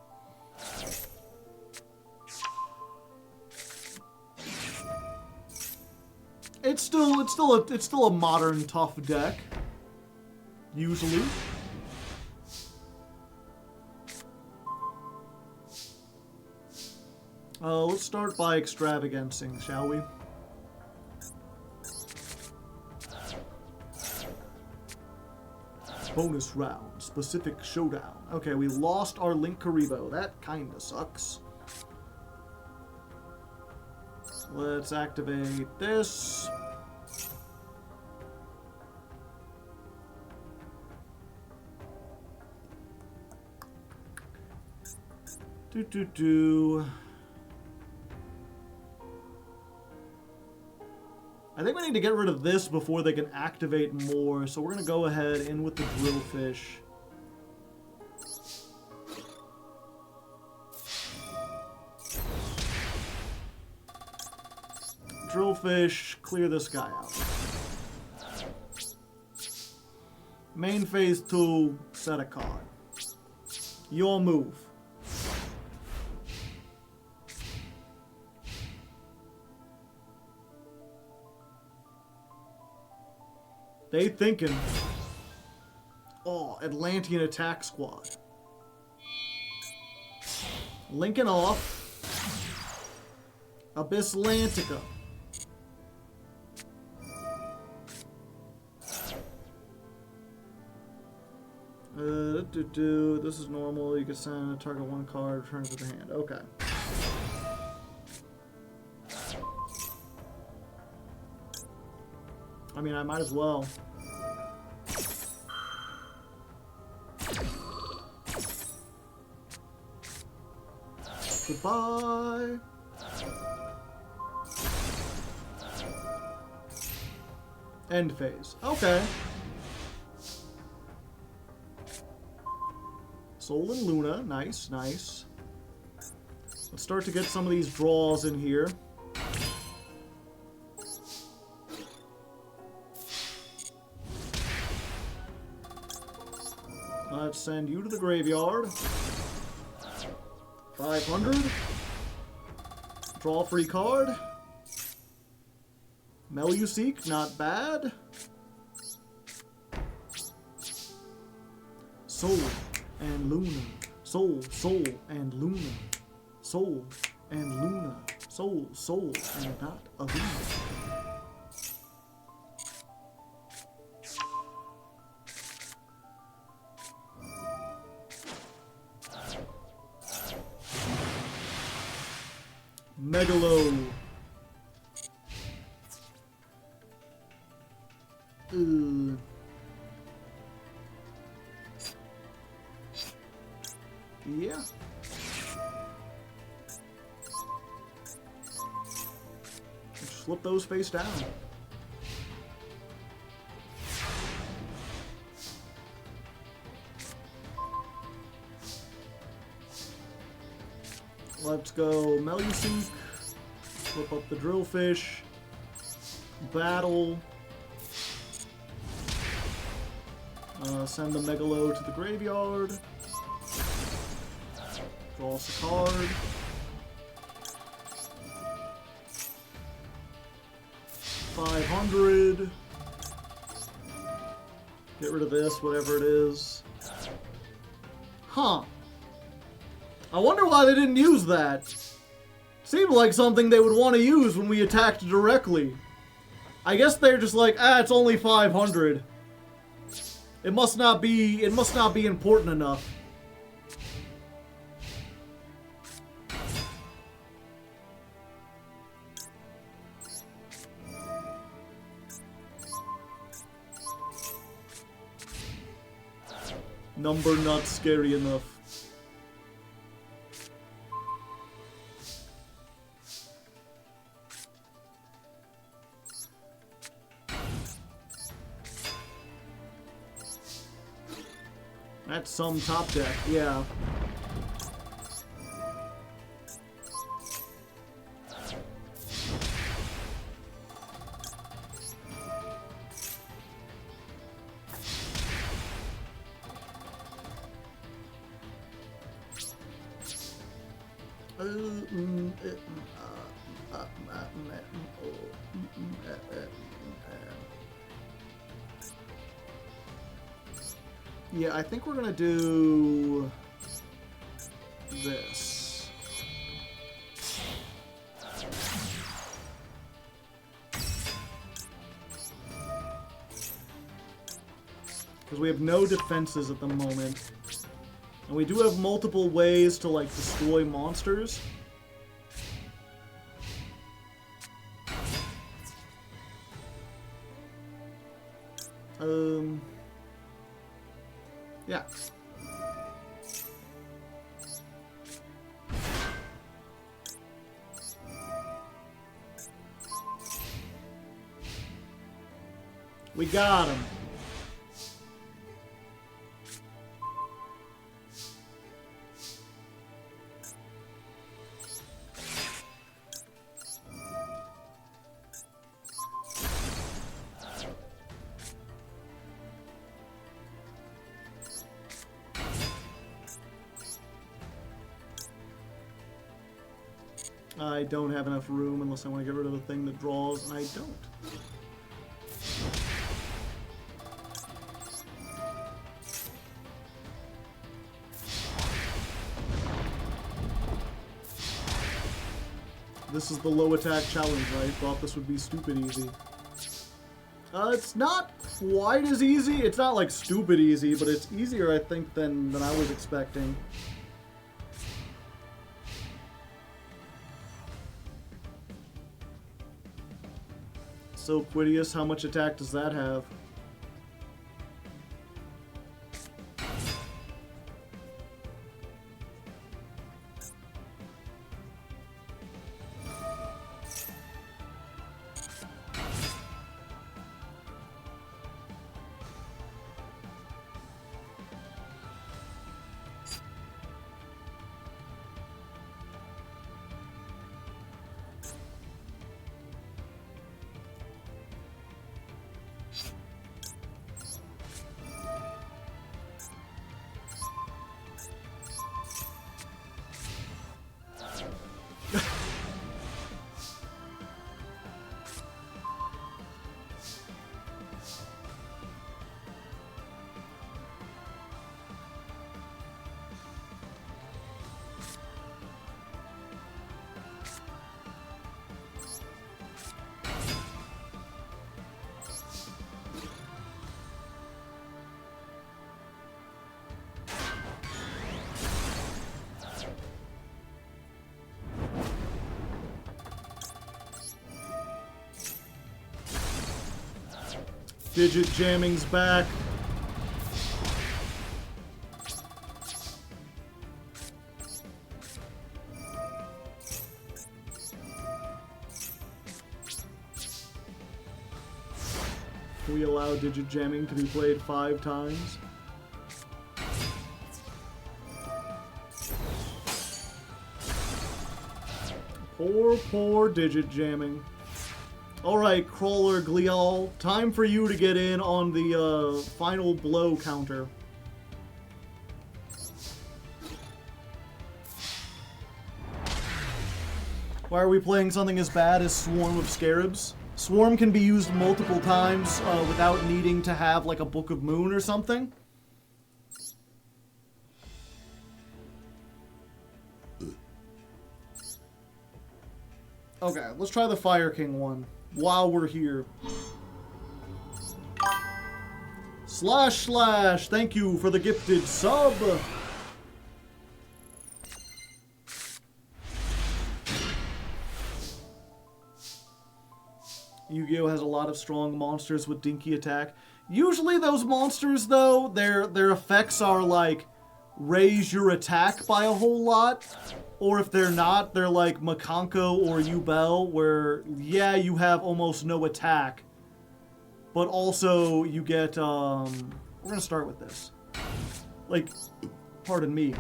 Speaker 1: It's still a modern tough deck. Usually. Let's start by extravaгаncing, shall we? Bonus round, specific showdown. Okay, we lost our Link Karibo. That kinda sucks. Let's activate this. I think we need to get rid of this before they can activate more, so we're going to go ahead in with the drillfish. Drillfish, clear this guy out. Main phase 2, set a card. Your move. They thinking. Oh, Atlantean attack squad. Linking off. Abysslantica. This is normal. You can send a target 1 card, return it to the hand. Okay. I mean, I might as well. Goodbye. End phase. Okay. Sol and Luna. Nice, nice. Let's start to get some of these draws in here. Let's send you to the graveyard. 500. Draw a free card. Melusine, not bad. Sol and Luna. Sol, Sol and Luna. Sol and Luna. Sol, Sol and not a Luna. Megalo. Yeah. Just flip those face down. Let's go Melusine. Flip up the drillfish. Battle. Send the Megalo to the graveyard. Draw us a card. $500. Get rid of this, whatever it is. Huh. I wonder why they didn't use that. Seemed like something they would want to use when we attacked directly. I guess they're just like, it's only 500. It must not be important enough. Number not scary enough. That's some top deck, yeah. Yeah, I think we're gonna do this. Because we have no defenses at the moment. And we do have multiple ways to, like, destroy monsters. Yeah. We got him. I don't have enough room unless I want to get rid of the thing that draws, and I don't. This is the low attack challenge, right? Thought this would be stupid easy. It's not quite as easy. It's not like stupid easy, but it's easier, I think, than I was expecting. So, Quidius, how much attack does that have? Digit jamming's back. We allow digit jamming to be played 5 times. Poor digit jamming. Alright, Crawler Glial, time for you to get in on the final blow counter. Why are we playing something as bad as Swarm of Scarabs? Swarm can be used multiple times without needing to have like a Book of Moon or something. Okay, let's try the Fire King one while we're here. // thank you for the gifted sub. Yu-Gi-Oh! Has a lot of strong monsters with dinky attack. Usually those monsters, though, their effects are like raise your attack by a whole lot. Or if they're not, they're like Makanko or Yubel, where, yeah, you have almost no attack. But also, you get, we're gonna start with this. Like, pardon me.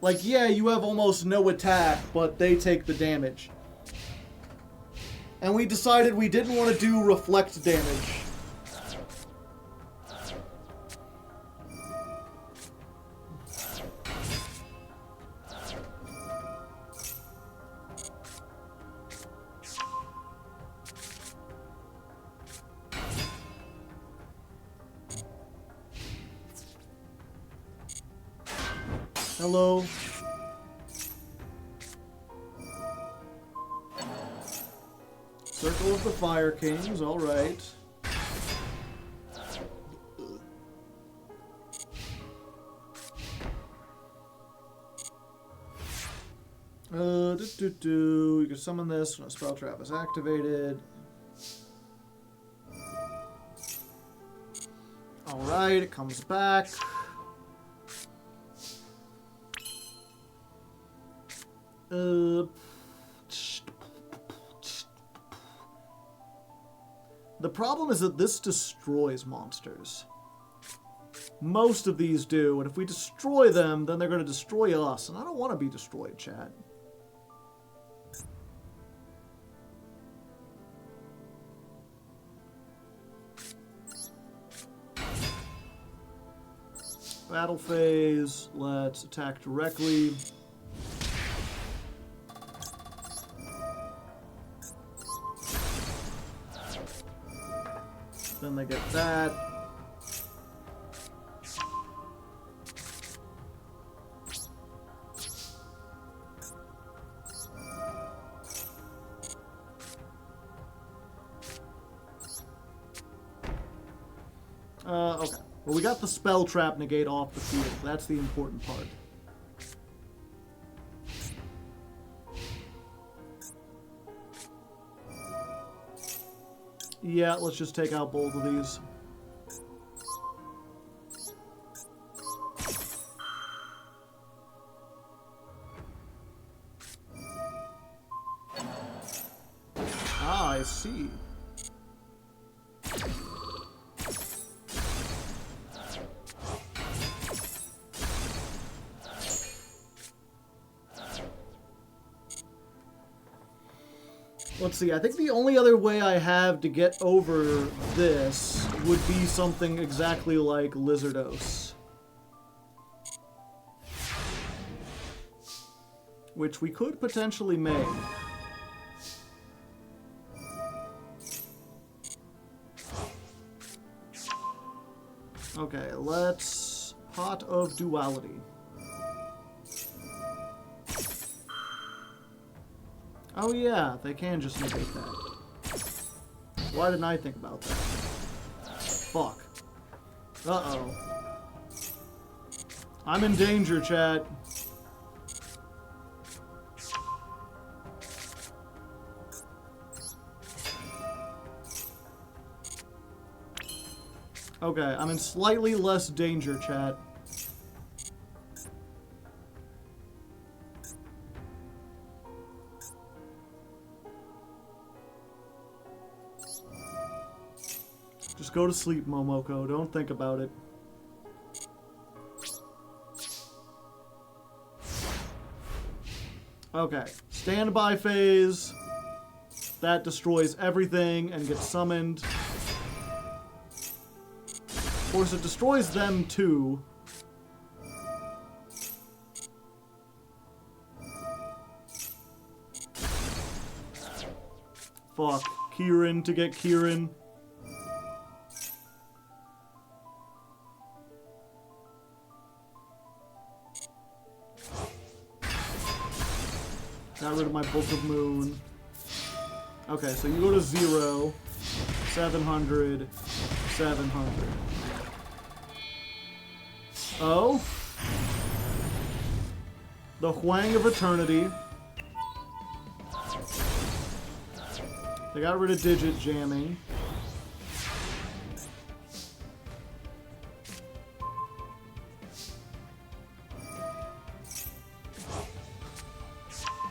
Speaker 1: Like, yeah, you have almost no attack, but they take the damage. And we decided we didn't want to do reflect damage. Hello. Circle of the Fire Kings, alright. You can summon this when a spell trap is activated. Alright, it comes back. The problem is that this destroys monsters. Most of these do, and if we destroy them, then they're going to destroy us, and I don't want to be destroyed, chat. Battle phase, let's attack directly. Then they get that. Okay. Well, we got the spell trap negate off the field. That's the important part. Yeah, let's just take out both of these. Ah, I see. Let's see, I think the only other way I have to get over this would be something exactly like Lizardos. Which we could potentially make. Okay, let's... Pot of Duality. Oh yeah, they can just negate that. Why didn't I think about that? Fuck. Uh-oh. I'm in danger, chat. Okay, I'm in slightly less danger, chat. Just go to sleep, Momoko. Don't think about it. Okay. Standby phase. That destroys everything and gets summoned. Of course, it destroys them too. Fuck. Kieran to get Kieran. Got rid of my Book of Moon. Okay, so you go to 0, 700, 700. Oh? The Huang of Eternity. They got rid of digit jamming.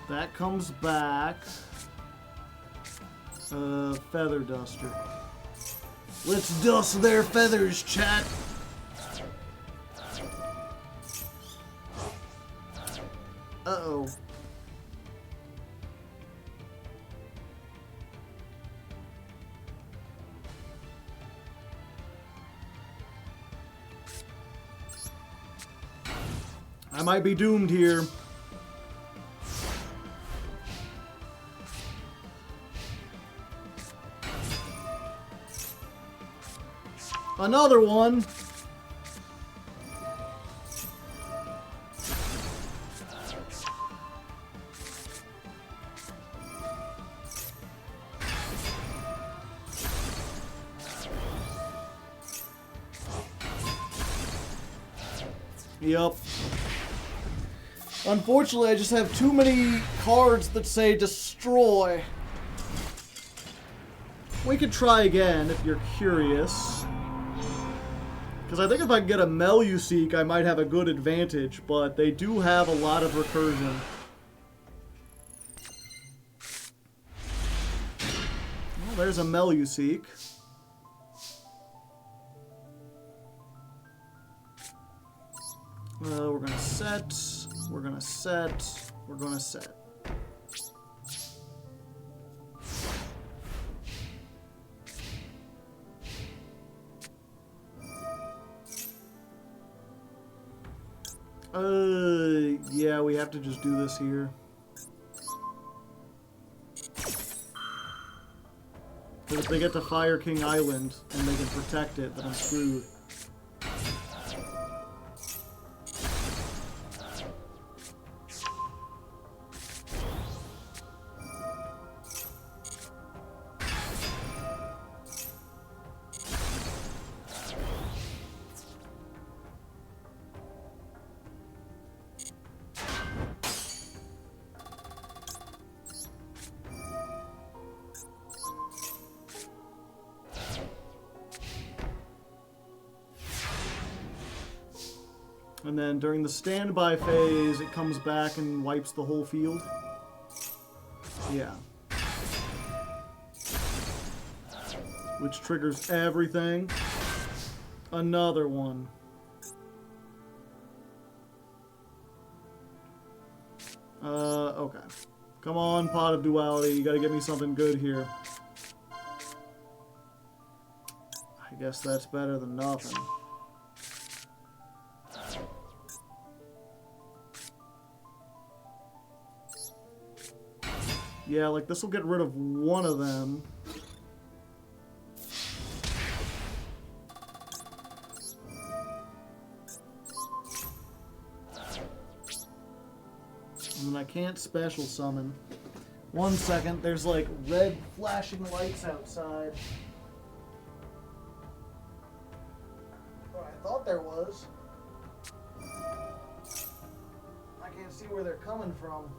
Speaker 1: That comes back. Feather duster. Let's dust their feathers, chat. Uh-oh. I might be doomed here. Another one. Yep. Unfortunately, I just have too many cards that say destroy. We could try again if you're curious. Because I think if I can get a Meluseek, I might have a good advantage, but they do have a lot of recursion. Well, there's a Meluseek. We're gonna set. We're gonna set. We're gonna set. Yeah, we have to just do this here. Because if they get to Fire King Island and they can protect it, then I'm screwed. And then during the standby phase, it comes back and wipes the whole field. Yeah. Which triggers everything. Another one. Okay. Come on, Pot of Duality. You gotta get me something good here. I guess that's better than nothing. Yeah, like this will get rid of one of them. And I can't special summon. 1 second, there's like red flashing lights outside. Oh, I thought there was. I can't see where they're coming from.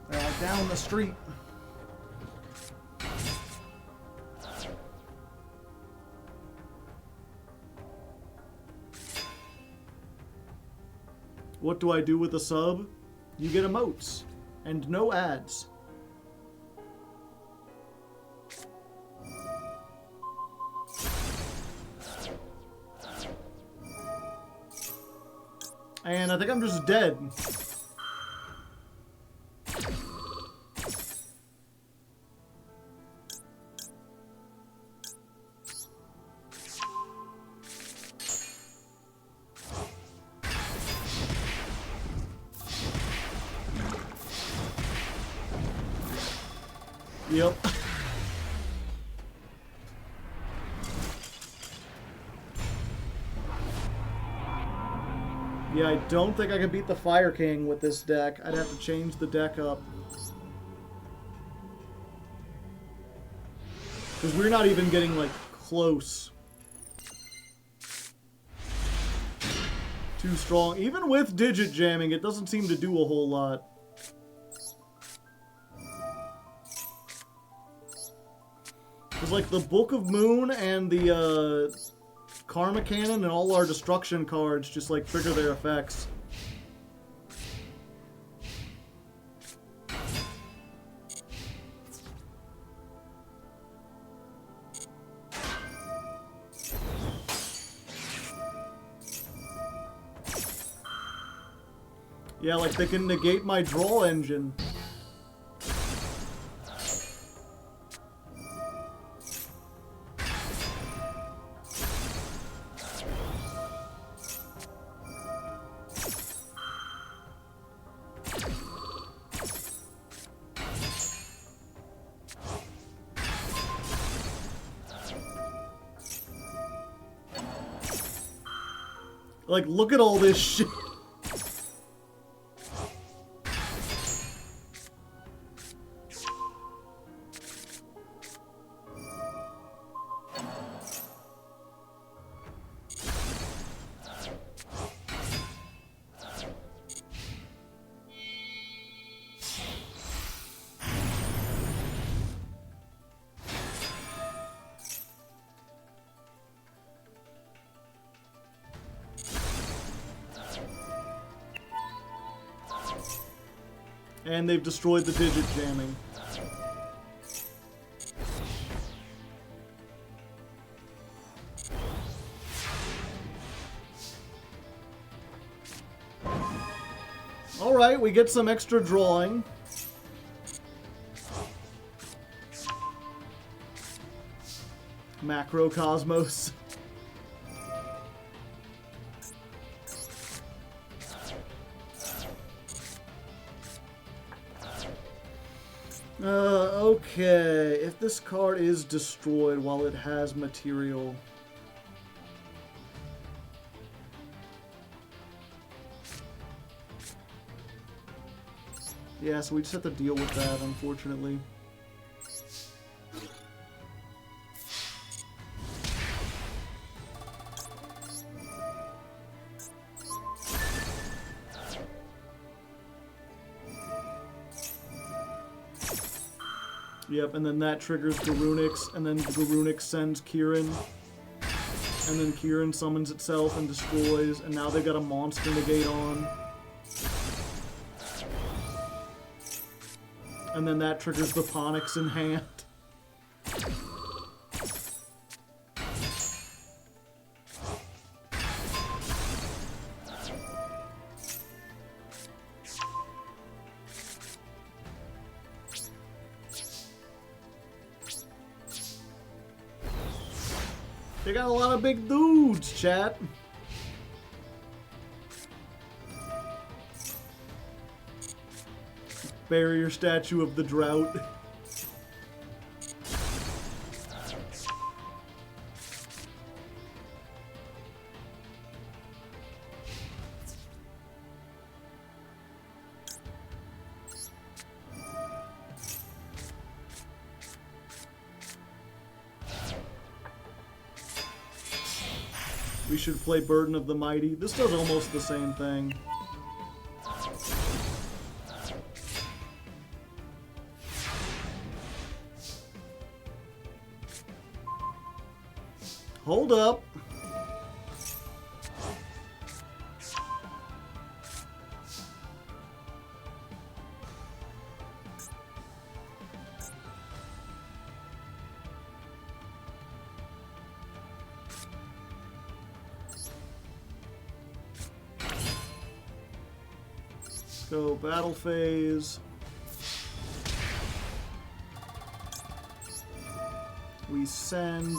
Speaker 1: They're like down the street. What do I do with the sub? You get emotes and no ads. And I think I'm just dead. Yep. Yeah, I don't think I can beat the Fire King with this deck. I'd have to change the deck up. Because we're not even getting, like, close. Too strong. Even with digit jamming, it doesn't seem to do a whole lot. Because, like, the Book of Moon and the, Karma Cannon and all our destruction cards just, like, trigger their effects. Yeah, like, they can negate my draw engine. Like, look at all this shit. And they've destroyed the digit jamming. Alright, we get some extra drawing. Macrocosmos. Okay. If this card is destroyed while it has material... Yeah, so we just have to deal with that, unfortunately. Yep, and then that triggers Garunix, and then Garunix sends Kieran. And then Kieran summons itself and destroys, and now they've got a monster negate on. And then that triggers the Ponix in hand. They got a lot of big dudes, chat. Barrier statue of the drought. We should play Burden of the Mighty. This does almost the same thing. Hold up. Go battle phase. We send.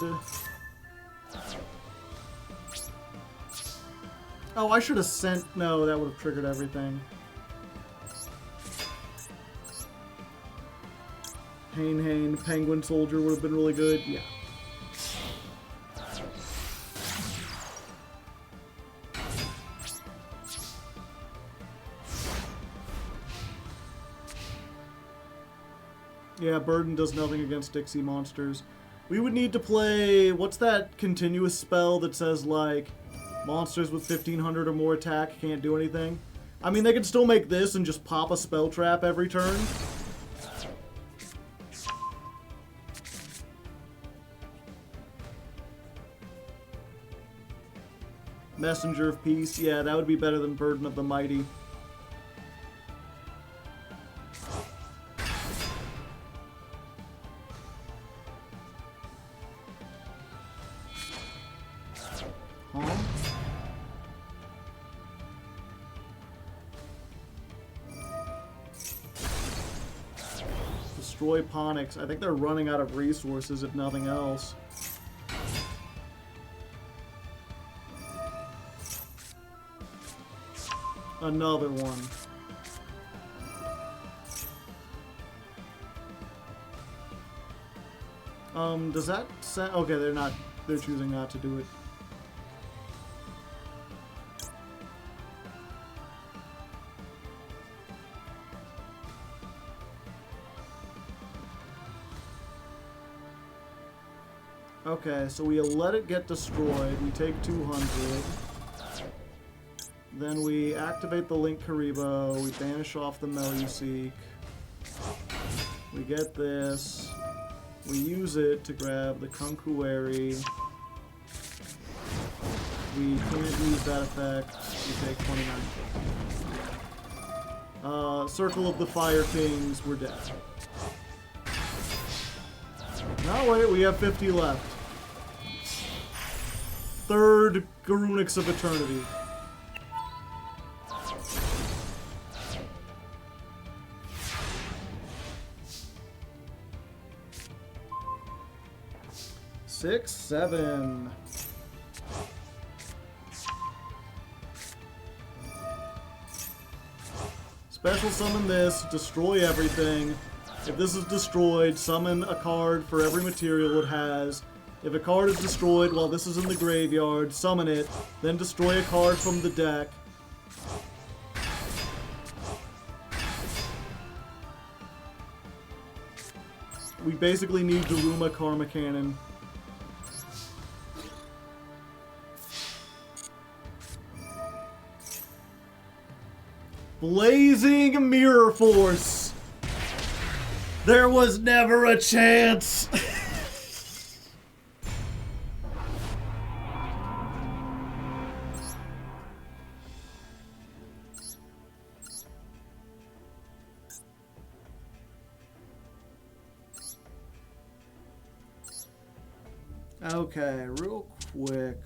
Speaker 1: Oh, I should have sent. No, that would have triggered everything. Hane, Penguin Soldier would have been really good. Yeah. Yeah, Burden does nothing against Dixie monsters. We would need to play... What's that continuous spell that says, like, monsters with 1500 or more attack can't do anything? I mean, they could still make this and just pop a spell trap every turn. Messenger of Peace. Yeah, that would be better than Burden of the Mighty. Destroy Ponix. I think they're running out of resources, if nothing else. Another one. Does that set? Okay, they're not. They're choosing not to do it. Okay, so we let it get destroyed. We take 200. Then we activate the Link Karibo. We banish off the Meluseek. We get this. We use it to grab the Kunkueri. We can't use that effect. We take 29. Circle of the Fire Kings. We're dead. No, wait, we have 50 left. Third Garunix of Eternity. 6, 7. Special summon this, destroy everything. If this is destroyed, summon a card for every material it has. If a card is destroyed while this is in the graveyard, summon it, then destroy a card from the deck. We basically need Daruma Karma Cannon. Blazing Mirror Force! There was never a chance! Okay, real quick.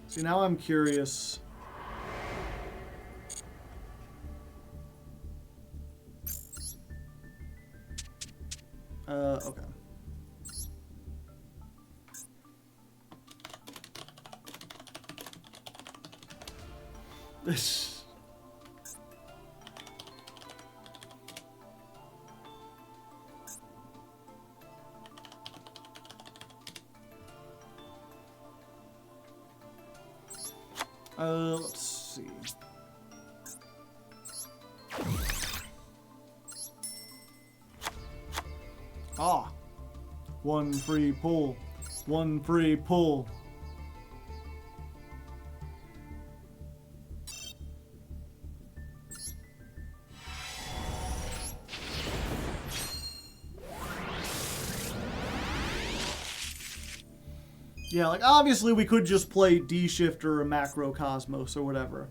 Speaker 1: See, now I'm curious. Okay. This. Let's see. Ah. One free pull. One free pull. Yeah, like, obviously we could just play D-Shifter or Macrocosmos or whatever.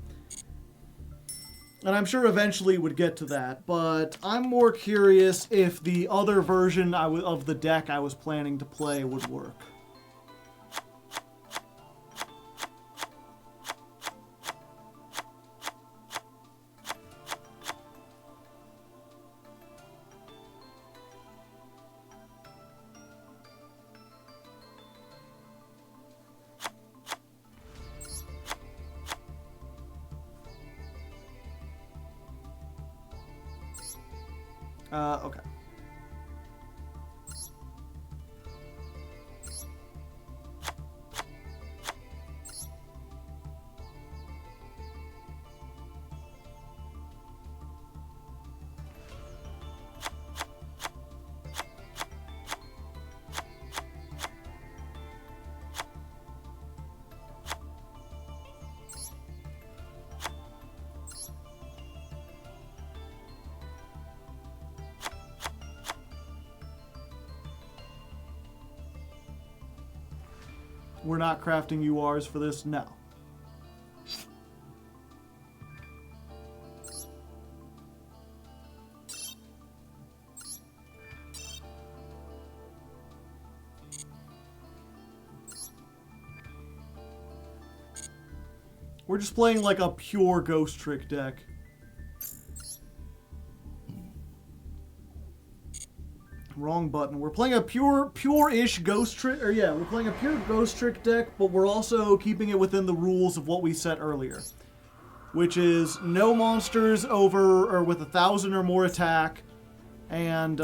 Speaker 1: And I'm sure eventually would get to that, but I'm more curious if the other version of the deck I was planning to play would work. Okay. We're not crafting URs for this? No. We're just playing like a pure Ghost Trick deck. Wrong button. We're playing a pure-ish Ghost Trick, or yeah, we're playing a pure Ghost Trick deck, but we're also keeping it within the rules of what we set earlier, which is no monsters over or with 1,000 or more attack, and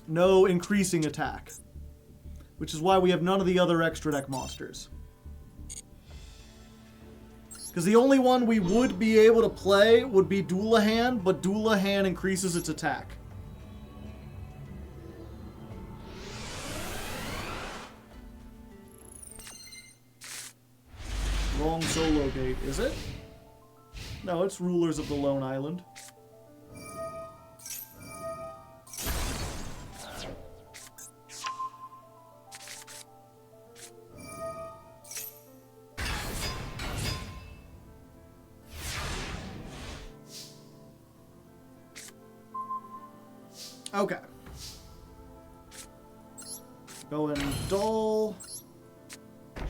Speaker 1: no increasing attack, which is why we have none of the other extra deck monsters. Because the only one we would be able to play would be Doulahan, but Doulahan increases its attack. Wrong solo gate, is it? No, it's Rulers of the Lone Island. Okay. Going dull,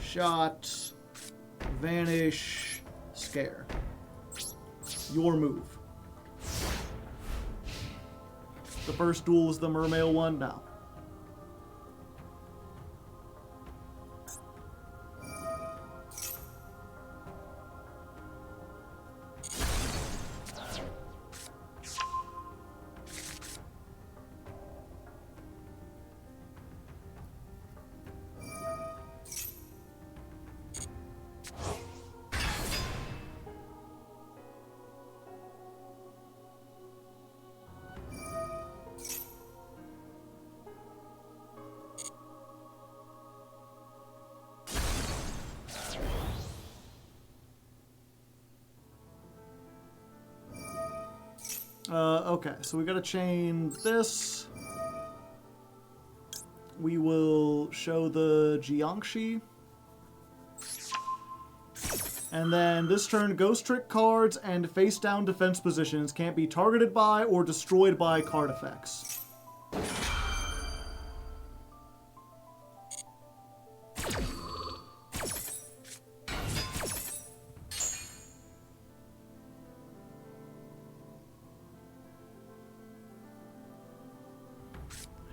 Speaker 1: shot, vanish, scare. Your move. The first duel is the mermail one? No. Okay, so we gotta chain this. We will show the Jiangxi. And then this turn, Ghost Trick cards and face-down defense positions can't be targeted by or destroyed by card effects.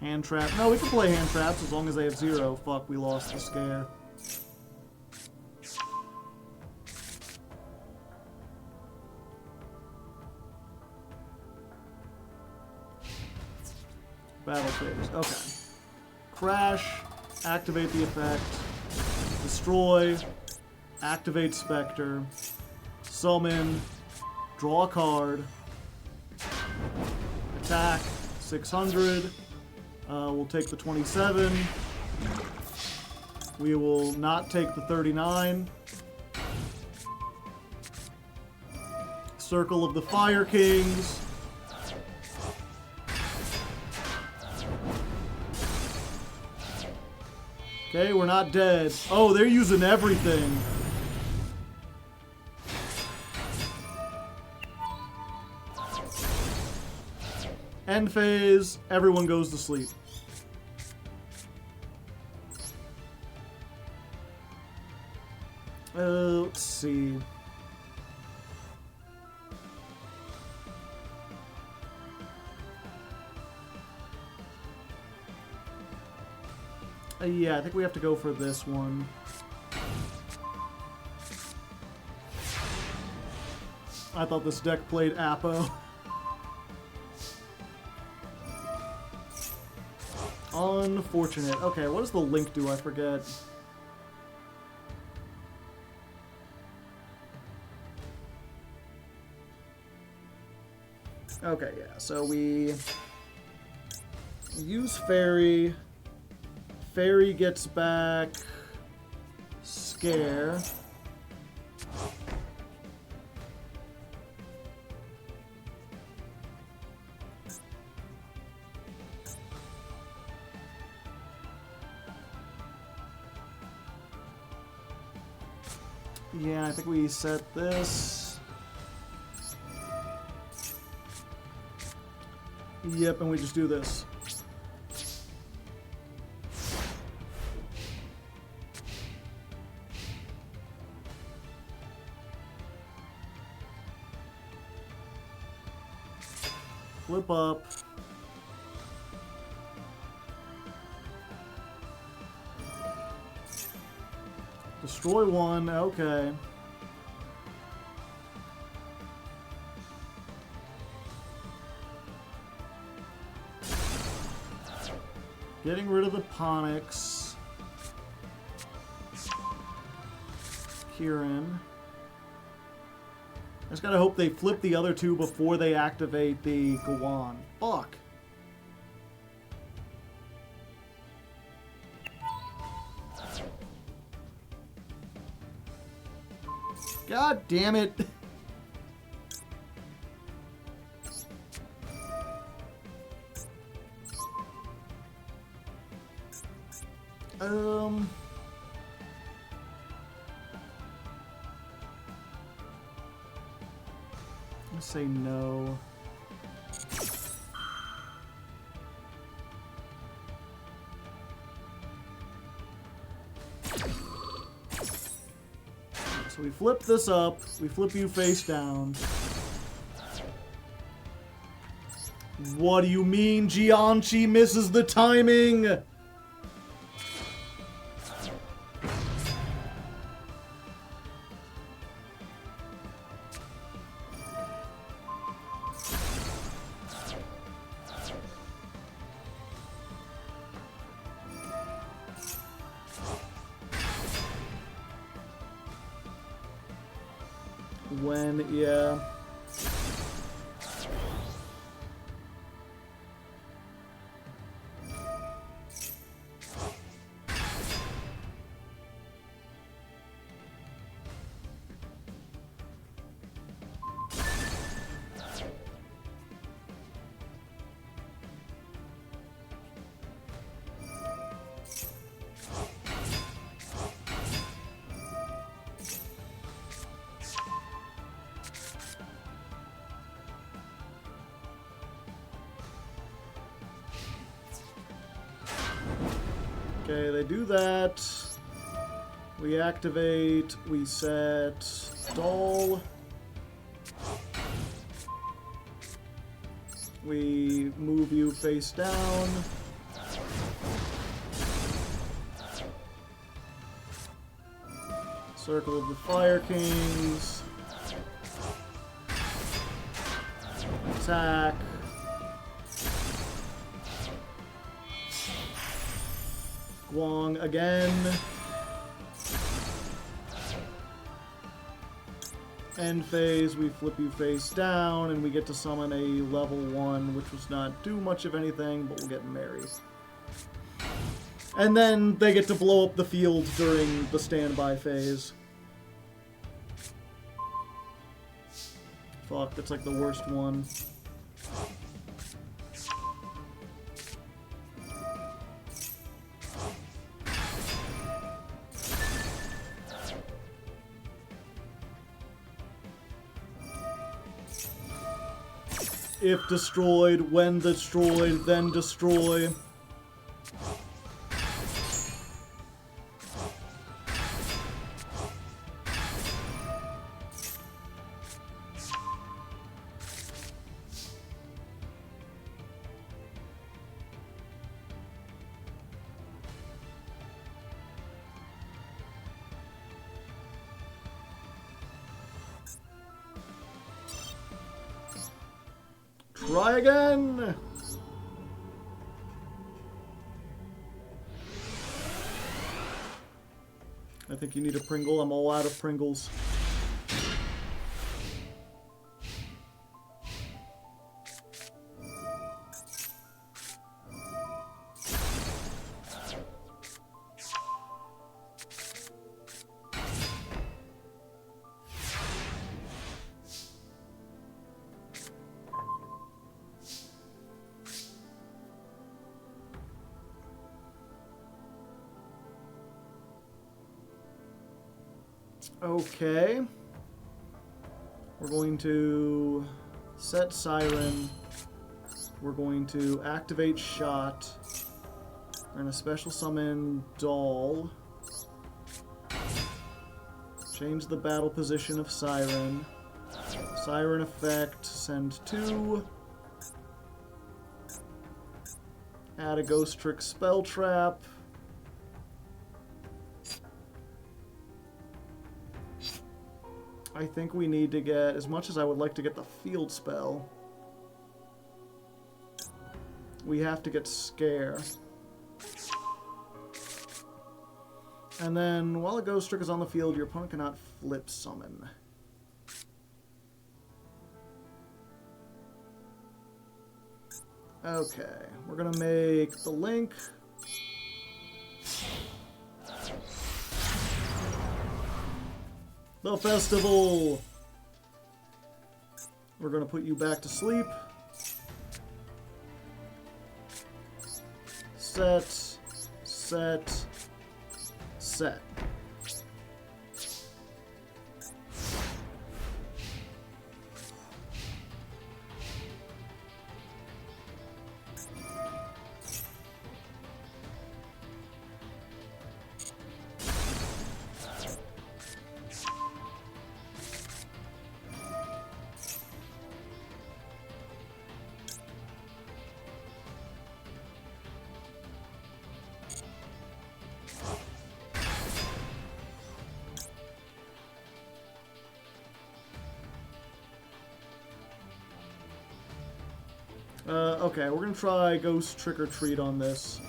Speaker 1: Hand trap. No, we can play hand traps as long as they have 0. Fuck, we lost the scare. Battle phase. Okay. Crash. Activate the effect. Destroy. Activate Spectre. Summon. Draw a card. Attack. 600. We'll take the 27. We will not take the 39. Circle of the Fire Kings. Okay, we're not dead. Oh, they're using everything. End phase. Everyone goes to sleep. Let's see. Yeah, I think we have to go for this one. I thought this deck played Apo. Unfortunate. Okay, what does the link do? I forget. Okay, yeah, so we use Fairy. Fairy gets back Scare. Yeah, I think we set this. Yep, and we just do this. Flip up. Destroy one, okay. Getting rid of the Ponyx. Kieran. I just gotta hope they flip the other two before they activate the Gawan. Fuck. God damn it. Let's say no. So we flip this up, we flip you face down. What do you mean Gianchi misses the timing? Yeah. Okay, they do that. We activate, we set doll. We move you face down. Circle of the Fire Kings. Attack. Guang again. End phase, we flip you face down, and we get to summon a level 1, which was not do much of anything, but we'll get Mary. And then they get to blow up the field during the standby phase. Fuck, that's like the worst one. If destroyed, when destroyed, then destroy. Try again! I think you need a Pringle. I'm all out of Pringles. Okay. We're going to set Siren. We're going to activate Shot. We're going to special summon Doll. Change the battle position of Siren. Siren effect, send 2. Add a Ghost Trick Spell Trap. I think we need to get, as much as I would like to get the field spell, we have to get Scare. And then, while a Ghost Trick is on the field, your opponent cannot flip summon. Okay, we're gonna make the Link. The festival! We're gonna put you back to sleep. Set, set, set. Okay, we're gonna try Ghost Trick or Treat on this.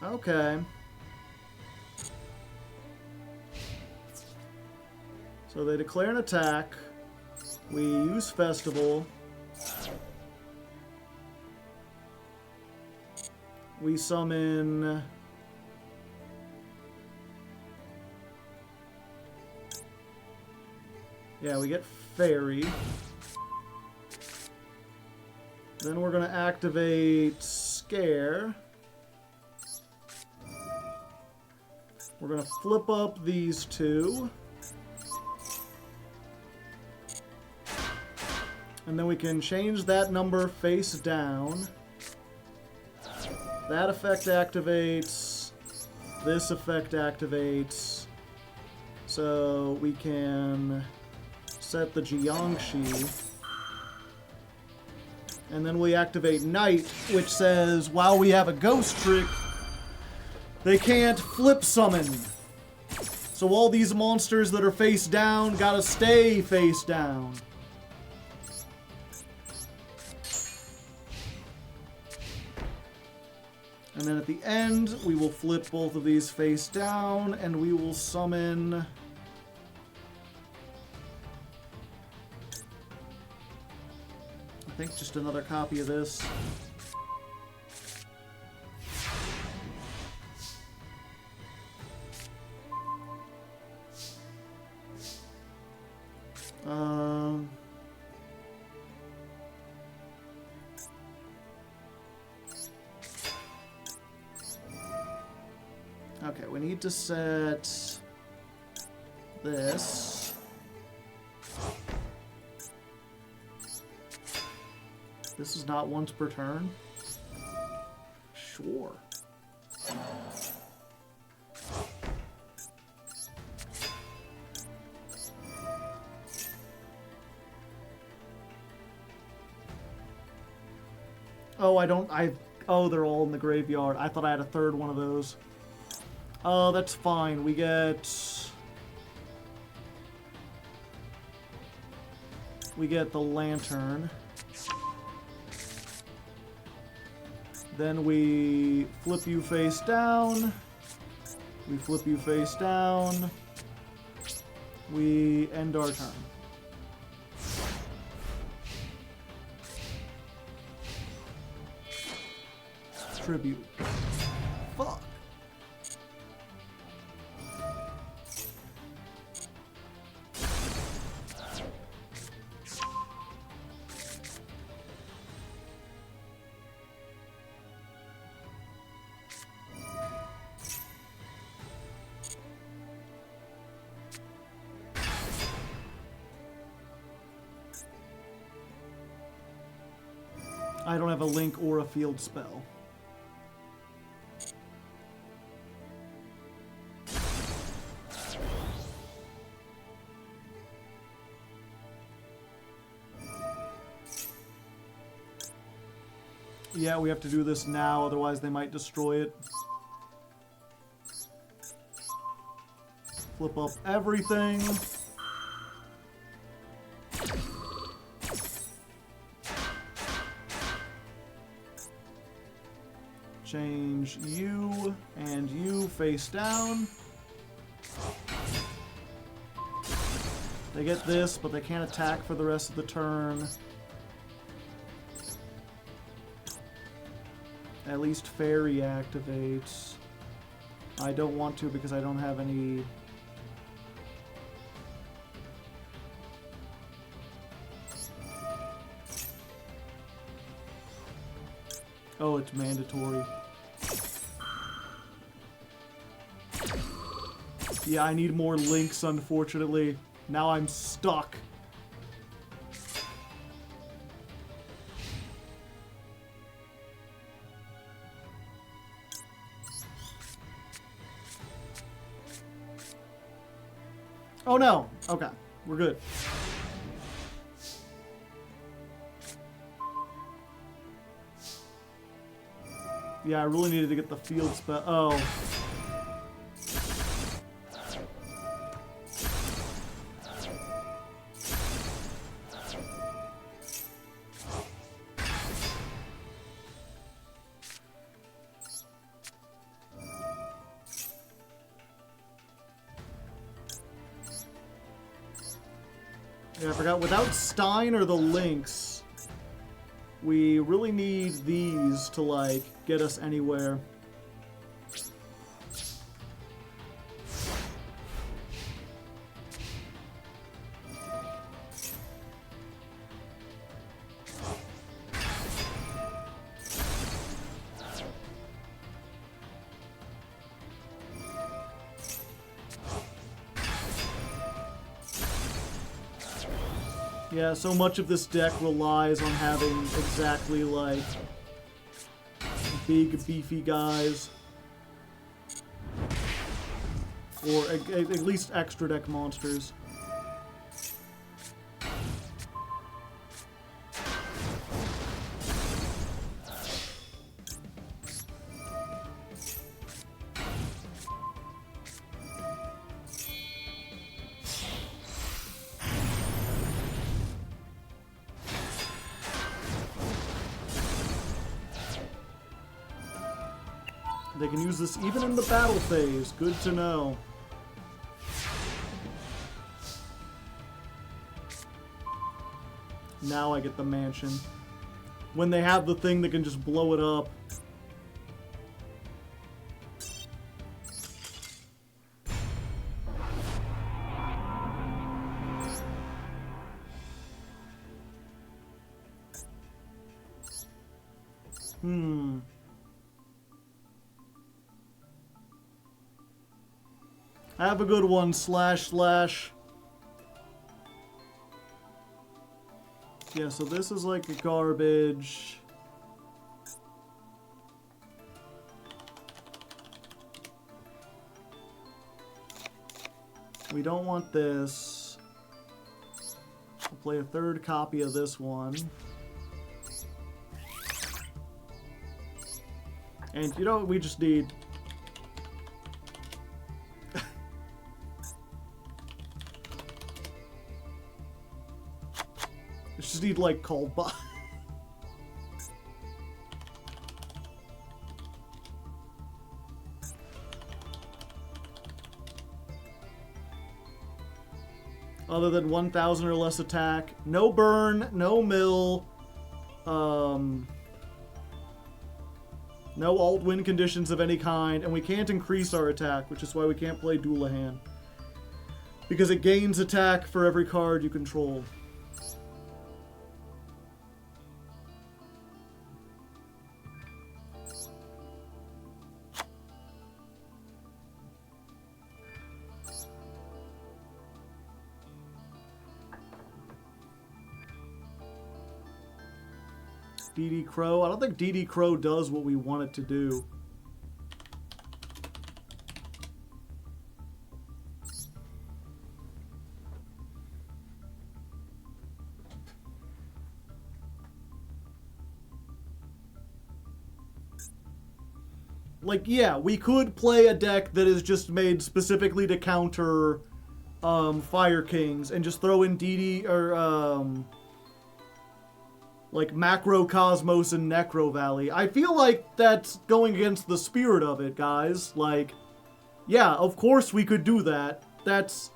Speaker 1: Okay. So they declare an attack. We use Festival. We summon... Yeah, we get Fairy. Then we're going to activate Scare. We're going to flip up these two. And then we can change that number face down. That effect activates. This effect activates. So we can set the Jiangxi. And then we activate Night, which says while we have a Ghost Trick, they can't flip summon. So all these monsters that are face down gotta stay face down. And then at the end, we will flip both of these face down, and we will summon... I think just another copy of this. Okay, we need to set this. This is not once per turn? Sure. Oh, they're all in the graveyard. I thought I had a third one of those. Oh, that's fine. We get the lantern. Then we flip you face down. We flip you face down. We end our turn. Tribute. Fuck. I don't have a link or a field spell. Yeah, we have to do this now, otherwise they might destroy it. Flip up everything. Change you and you face down. They get this, but they can't attack for the rest of the turn. At least Fairy activates. I don't want to because I don't have any... Oh, it's mandatory. Yeah, I need more links, unfortunately. Now I'm stuck. Oh no! Okay, we're good. Yeah, I really needed to get the field spell. Oh. Yeah, I forgot. Without Stein or the Lynx, we really need these to, like, get us anywhere. Yeah, so much of this deck relies on having exactly, like, big, beefy guys. Or at least extra deck monsters. They can use this even in the battle phase. Good to know. Now I get the mansion. When they have the thing that can just blow it up. Have a good one, // Yeah, so this is like a garbage. We don't want this. We'll play a third copy of this one. And you know what we just need? Just need, like, called by. Other than 1,000 or less attack. No burn, no mill. No alt win conditions of any kind. And we can't increase our attack, which is why we can't play Doulahan. Because it gains attack for every card you control. DD Crow. I don't think DD Crow does what we want it to do. Like, yeah, we could play a deck that is just made specifically to counter Fire Kings and just throw in DD or like Macrocosmos and Necro Valley. I feel like that's going against the spirit of it, guys. Like, yeah, of course we could do that. That's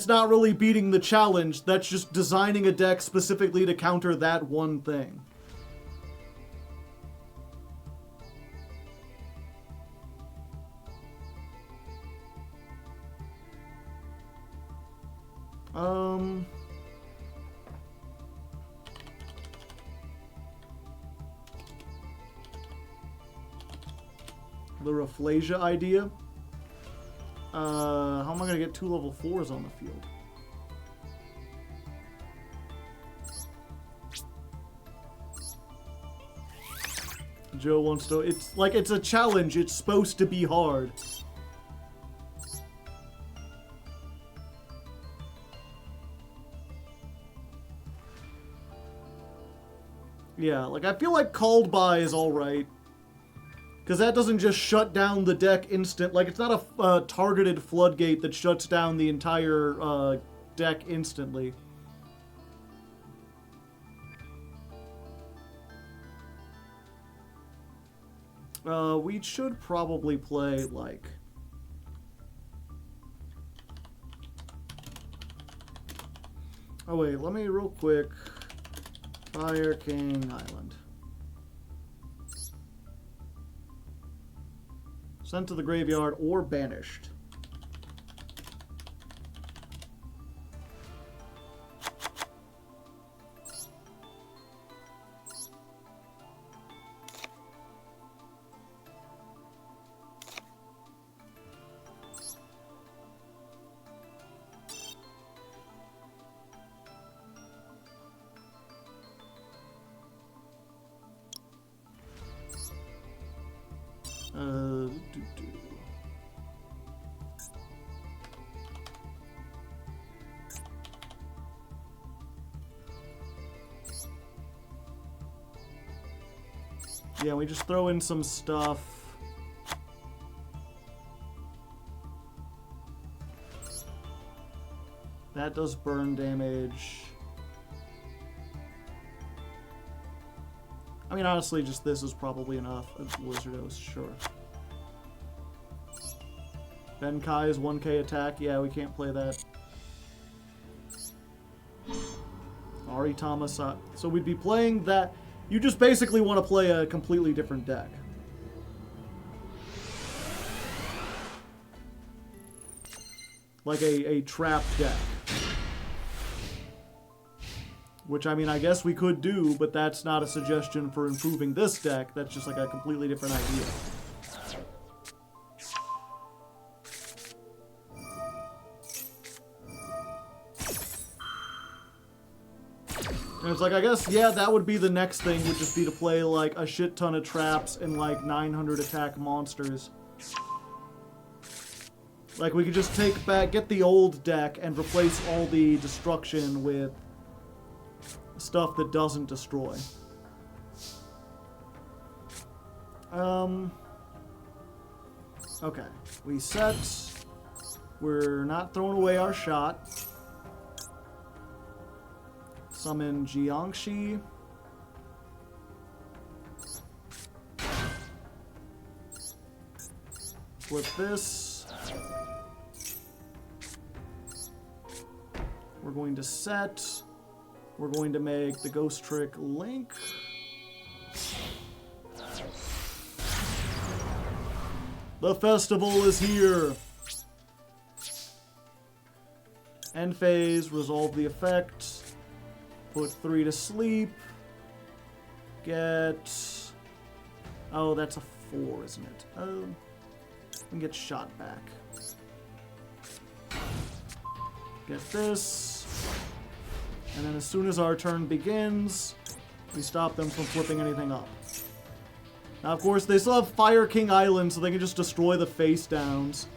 Speaker 1: not really beating the challenge. That's just designing a deck specifically to counter that one thing. The Rafflesia idea. How am I going to get 2 level 4s on the field? Joe wants to... It's like, it's a challenge. It's supposed to be hard. Yeah, like, I feel like Called By is alright. Because that doesn't just shut down the deck instant. Like, it's not a targeted floodgate that shuts down the entire deck instantly. We should probably play, like... Oh wait, let me real quick. Fire King Island. Sent to the graveyard or banished. Yeah, we just throw in some stuff. That does burn damage. I mean, honestly, just this is probably enough. Wizardos, sure. Benkai is 1k attack. Yeah, we can't play that. Aritama. So we'd be playing that. You just basically want to play a completely different deck. Like a trap deck. Which, I mean, I guess we could do, but that's not a suggestion for improving this deck. That's just like a completely different idea. And it's like, I guess, yeah, that would be the next thing, would just be to play, like, a shit ton of traps and, like, 900 attack monsters. Like, we could just get the old deck and replace all the destruction with stuff that doesn't destroy. Okay. We set. We're not throwing away our shot. Summon Jiangxi. Flip this. We're going to set. We're going to make the Ghost Trick Link. The festival is here. End phase, resolve the effect. Put 3 to sleep. Get... Oh, that's a 4, isn't it? Oh, and get shot back. Get this. And then as soon as our turn begins, we stop them from flipping anything up. Now, of course, they still have Fire King Island, so they can just destroy the face downs.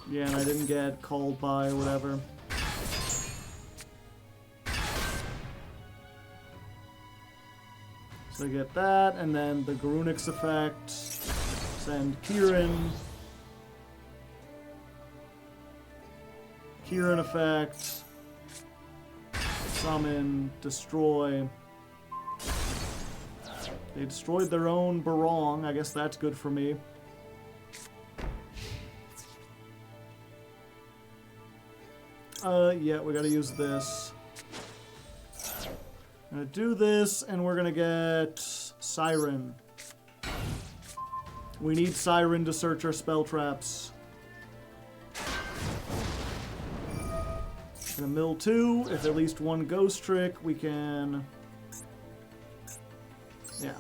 Speaker 1: Yeah, and I didn't get called by or whatever. So I get that, and then the Garunix effect. Send Kieran. Kieran effect. Summon, destroy. They destroyed their own Barong. I guess that's good for me. Yeah, we gotta use this. I'm gonna do this, and we're gonna get Siren. We need Siren to search our spell traps. Gonna mill 2. If at least one Ghost Trick, we can... Yeah.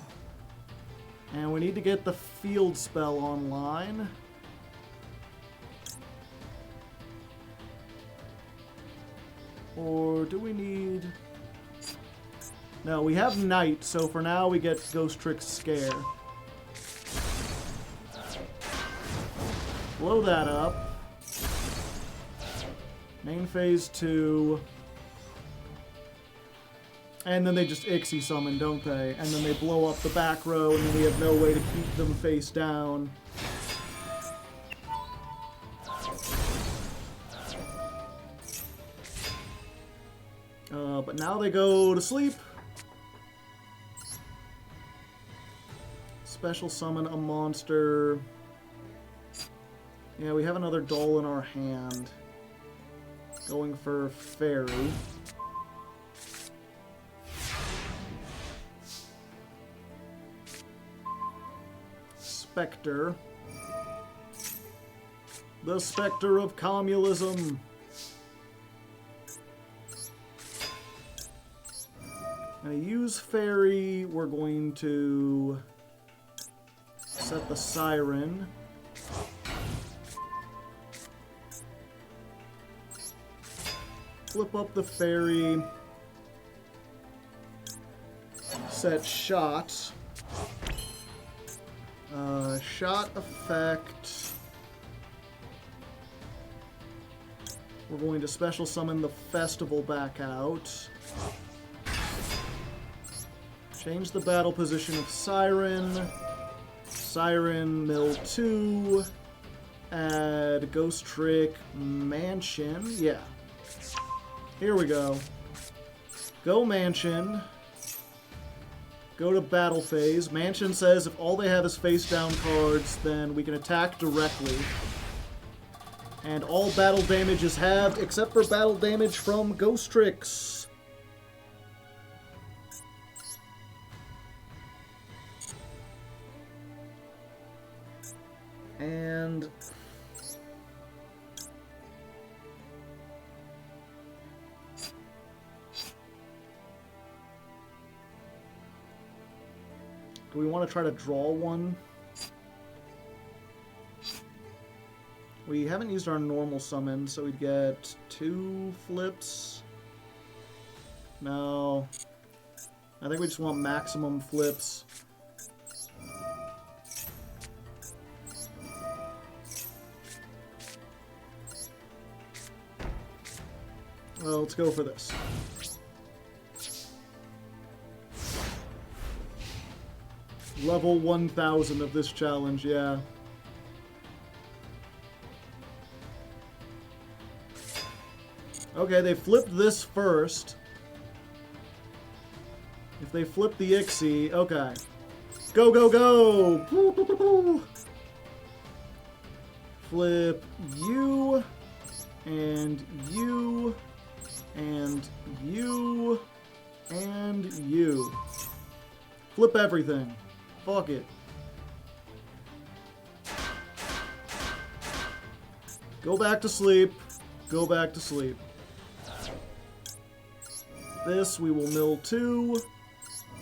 Speaker 1: And we need to get the field spell online. Or do we need... No, we have Night, so for now we get Ghost Trick Scare. Blow that up. Main phase 2. And then they just Ixie summon, don't they? And then they blow up the back row, and then we have no way to keep them face down. But now they go to sleep. Special summon a monster. Yeah, we have another doll in our hand. Going for Fairy. Spectre. The Spectre of Commulism. Gonna use Fairy. We're going to set the Siren. Flip up the Fairy. Set Shot. Shot effect. We're going to special summon the Festival back out. Change the battle position of Siren. Siren, mill 2. Add Ghost Trick Mansion. Yeah. Here we go. Go Mansion. Go to battle phase. Mansion says if all they have is face down cards, then we can attack directly. And all battle damage is halved except for battle damage from Ghost Tricks. And do we want to try to draw one? We haven't used our normal summon, so we'd get 2 flips. No. I think we just want maximum flips. Well, let's go for this. Level 1000 of this challenge, yeah. Okay, they flipped this first. If they flip the Ixie, okay. Go, go, go! Flip you, and you, and you, and you. Flip everything. Fuck it. Go back to sleep. Go back to sleep. This we will mill 2.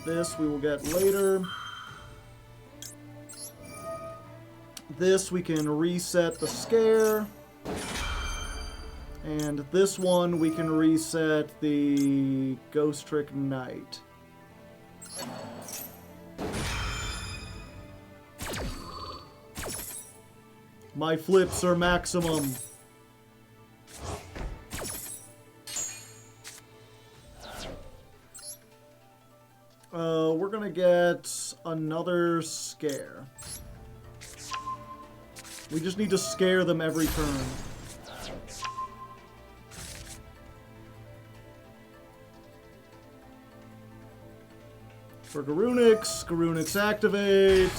Speaker 1: This we will get later. This we can reset the scare. And this one we can reset the Ghost Trick Knight. My flips are maximum. We're gonna get another scare. We just need to scare them every turn. For Garunix, Garunix activate.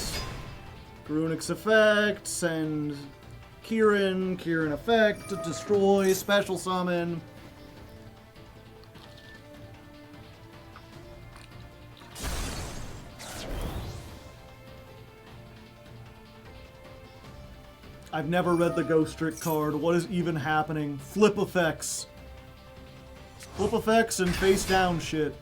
Speaker 1: Garunix effect, send Kieran, Kieran effect, destroy, special summon. I've never read the Ghost Trick card. What is even happening? Flip effects. Flip effects and face down shit.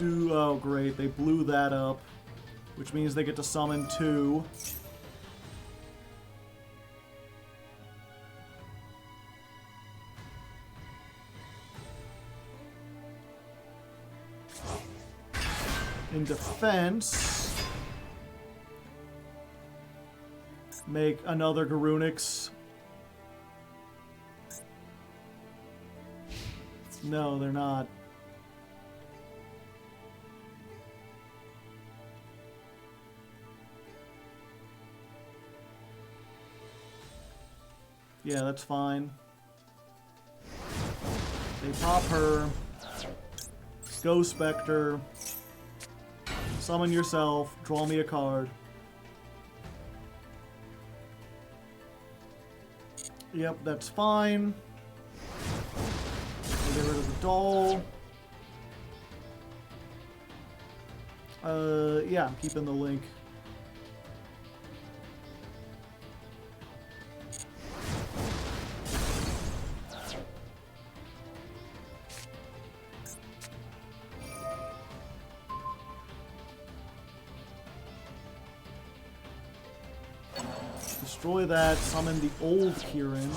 Speaker 1: Oh, great. They blew that up. Which means they get to summon 2. In defense, make another Garunix. No, they're not. Yeah, that's fine. They pop her. Go Spectre. Summon yourself. Draw me a card. Yep, that's fine. We'll get rid of the doll. Yeah, I'm keeping the link. Destroy that, summon the old Kieran.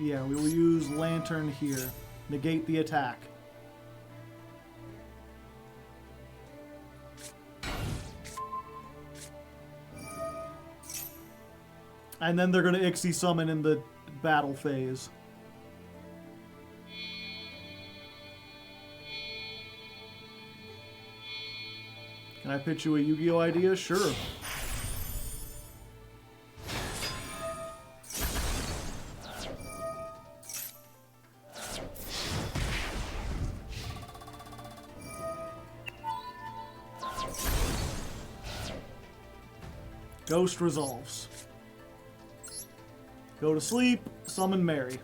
Speaker 1: Yeah, we will use Lantern here. Negate the attack. And then they're going to Ixie summon in the battle phase. Can I pitch you a Yu-Gi-Oh idea? Sure. Ghost resolves. Go to sleep, summon Mary.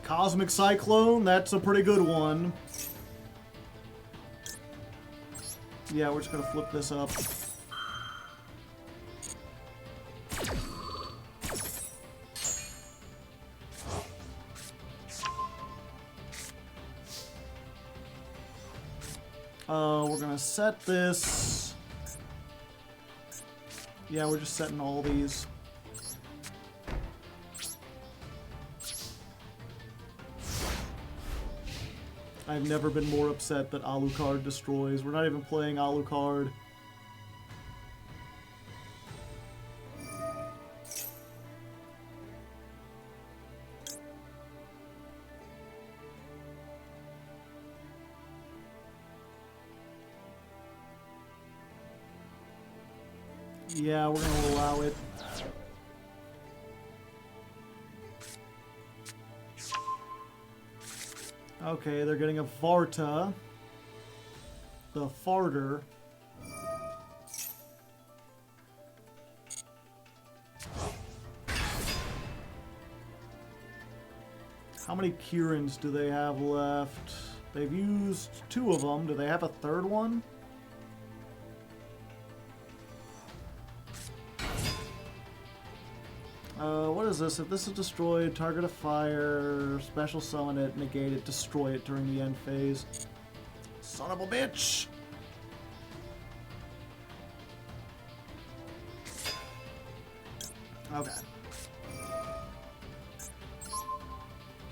Speaker 1: Cosmic Cyclone, that's a pretty good one. Yeah, we're just gonna flip this up. We're gonna set this. Yeah, we're just setting all these. I've never been more upset that Alucard destroys. We're not even playing Alucard. Yeah, we're gonna allow it. Okay, they're getting a Varta. The Farter. How many Kirans do they have left? They've used 2 of them. Do they have a 3rd one? What is this? If this is destroyed, target a fire, special summon it, negate it, destroy it during the end phase. Son of a bitch! Okay.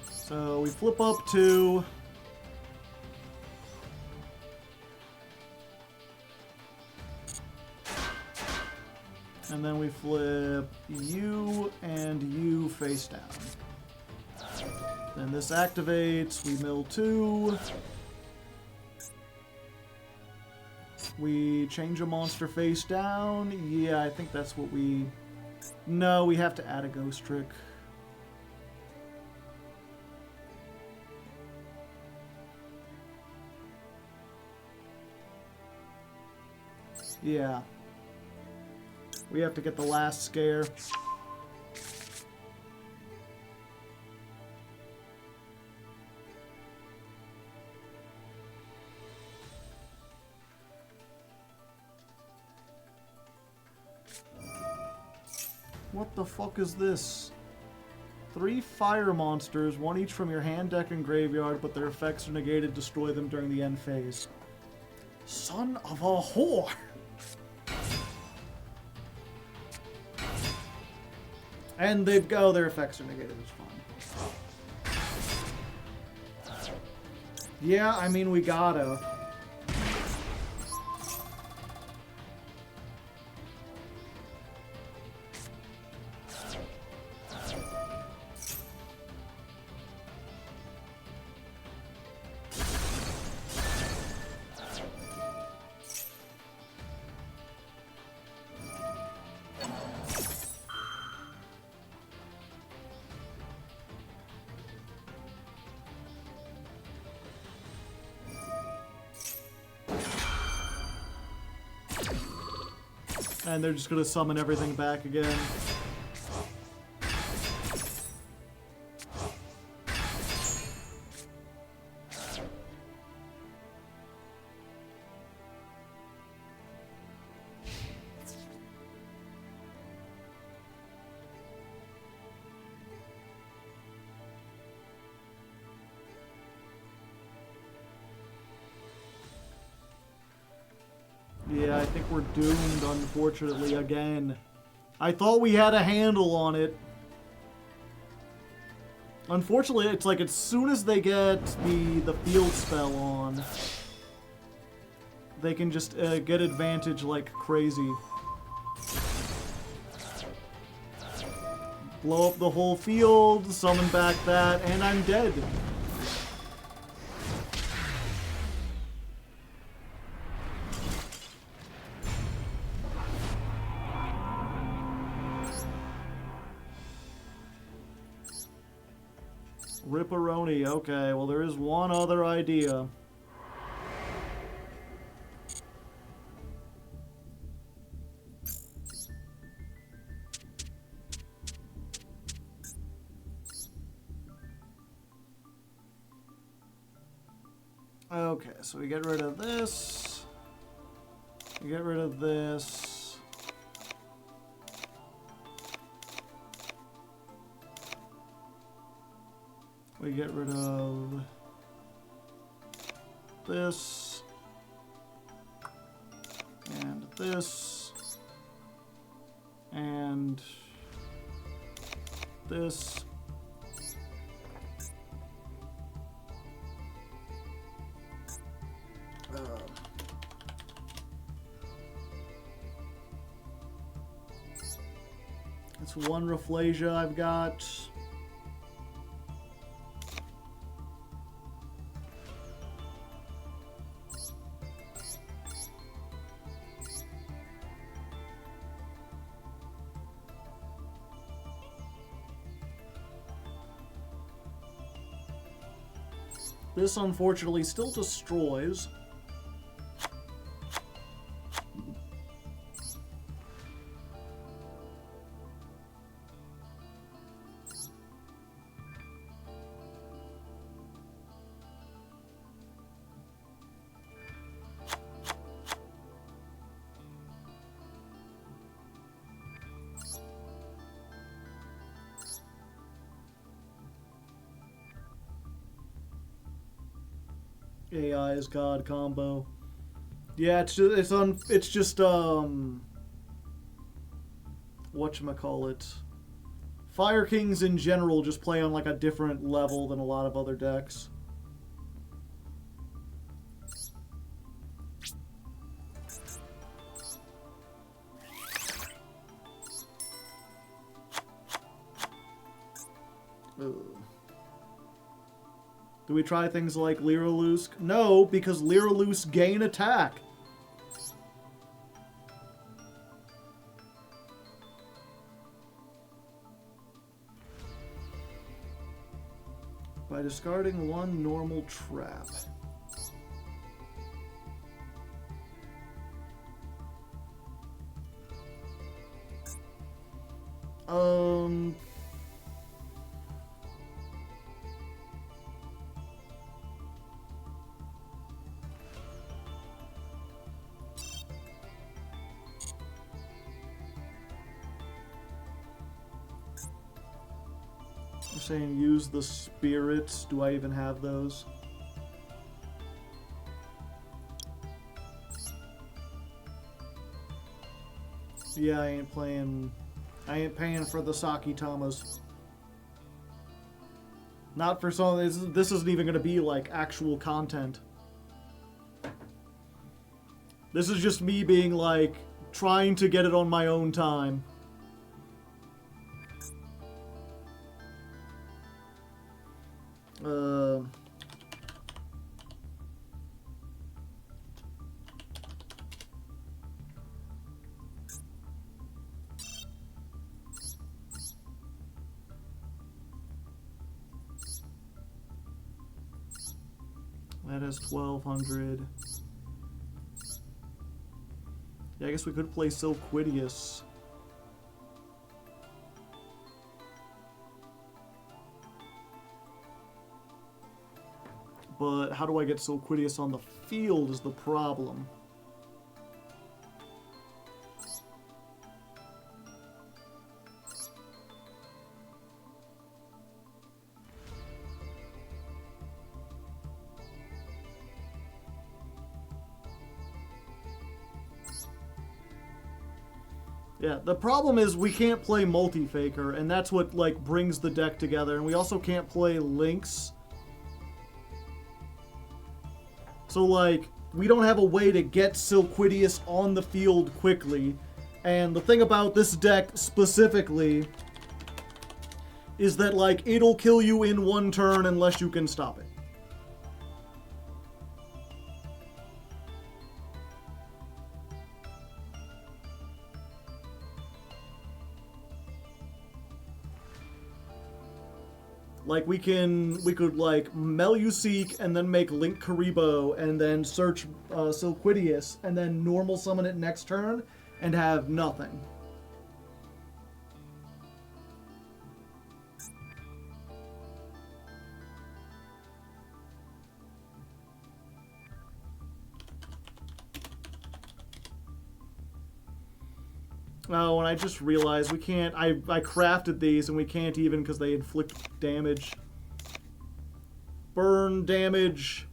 Speaker 1: So we flip up 2. And then we flip you and you face down. Then this activates, we mill 2. We change a monster face down. Yeah, I think that's what we... No, we have to add a ghost trick. Yeah. We have to get the last scare. What the fuck is this? 3 fire monsters, 1 each from your hand, deck, and graveyard, but their effects are negated. Destroy them during the end phase. Son of a whore! And they've go, their effects are negated, it's fine. Yeah, I mean, we gotta. And they're just gonna summon everything back again. Yeah, I think we're doomed, unfortunately, again. I thought we had a handle on it. Unfortunately, it's like as soon as they get the field spell on, they can just get advantage like crazy. Blow up the whole field, summon back that, and I'm dead. Ripperoni, okay, well there is one other idea. Okay, so we get rid of this. We get rid of this. We get rid of this. And this. And this. It's one Rafflesia I've got. This, unfortunately, still destroys. AI is God combo. Yeah, it's just whatchamacallit. Fire Kings in general just play on like a different level than a lot of other decks. Ooh. Do we try things like Lyralusk? No, because Lyralusk gain attack. By discarding one normal trap. You're saying use the spirits. Do I even have those? Yeah, I ain't playing. I ain't paying for the Sakitamas. Not for some. This isn't even going to be like actual content. This is just me being like trying to get it on my own time. That is 1200. Yeah, I guess we could play Silquidius. But how do I get Silquidius on the field is the problem. Yeah, the problem is we can't play Multi-Faker, and that's what, like, brings the deck together. And we also can't play Lynx. So, like, we don't have a way to get Silquidius on the field quickly. And the thing about this deck specifically is that, like, it'll kill you in one turn unless you can stop it. Like, we could, like, Meluseek and then make Link Karibo and then search Silquidius and then normal summon it next turn and have nothing. Oh, and I just realized we can't... I crafted these, and we can't even because they inflict damage. Burn damage.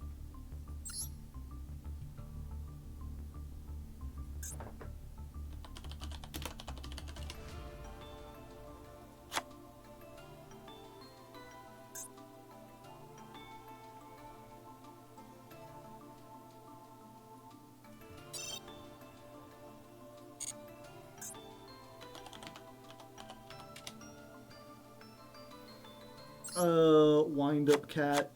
Speaker 1: Wind up cat.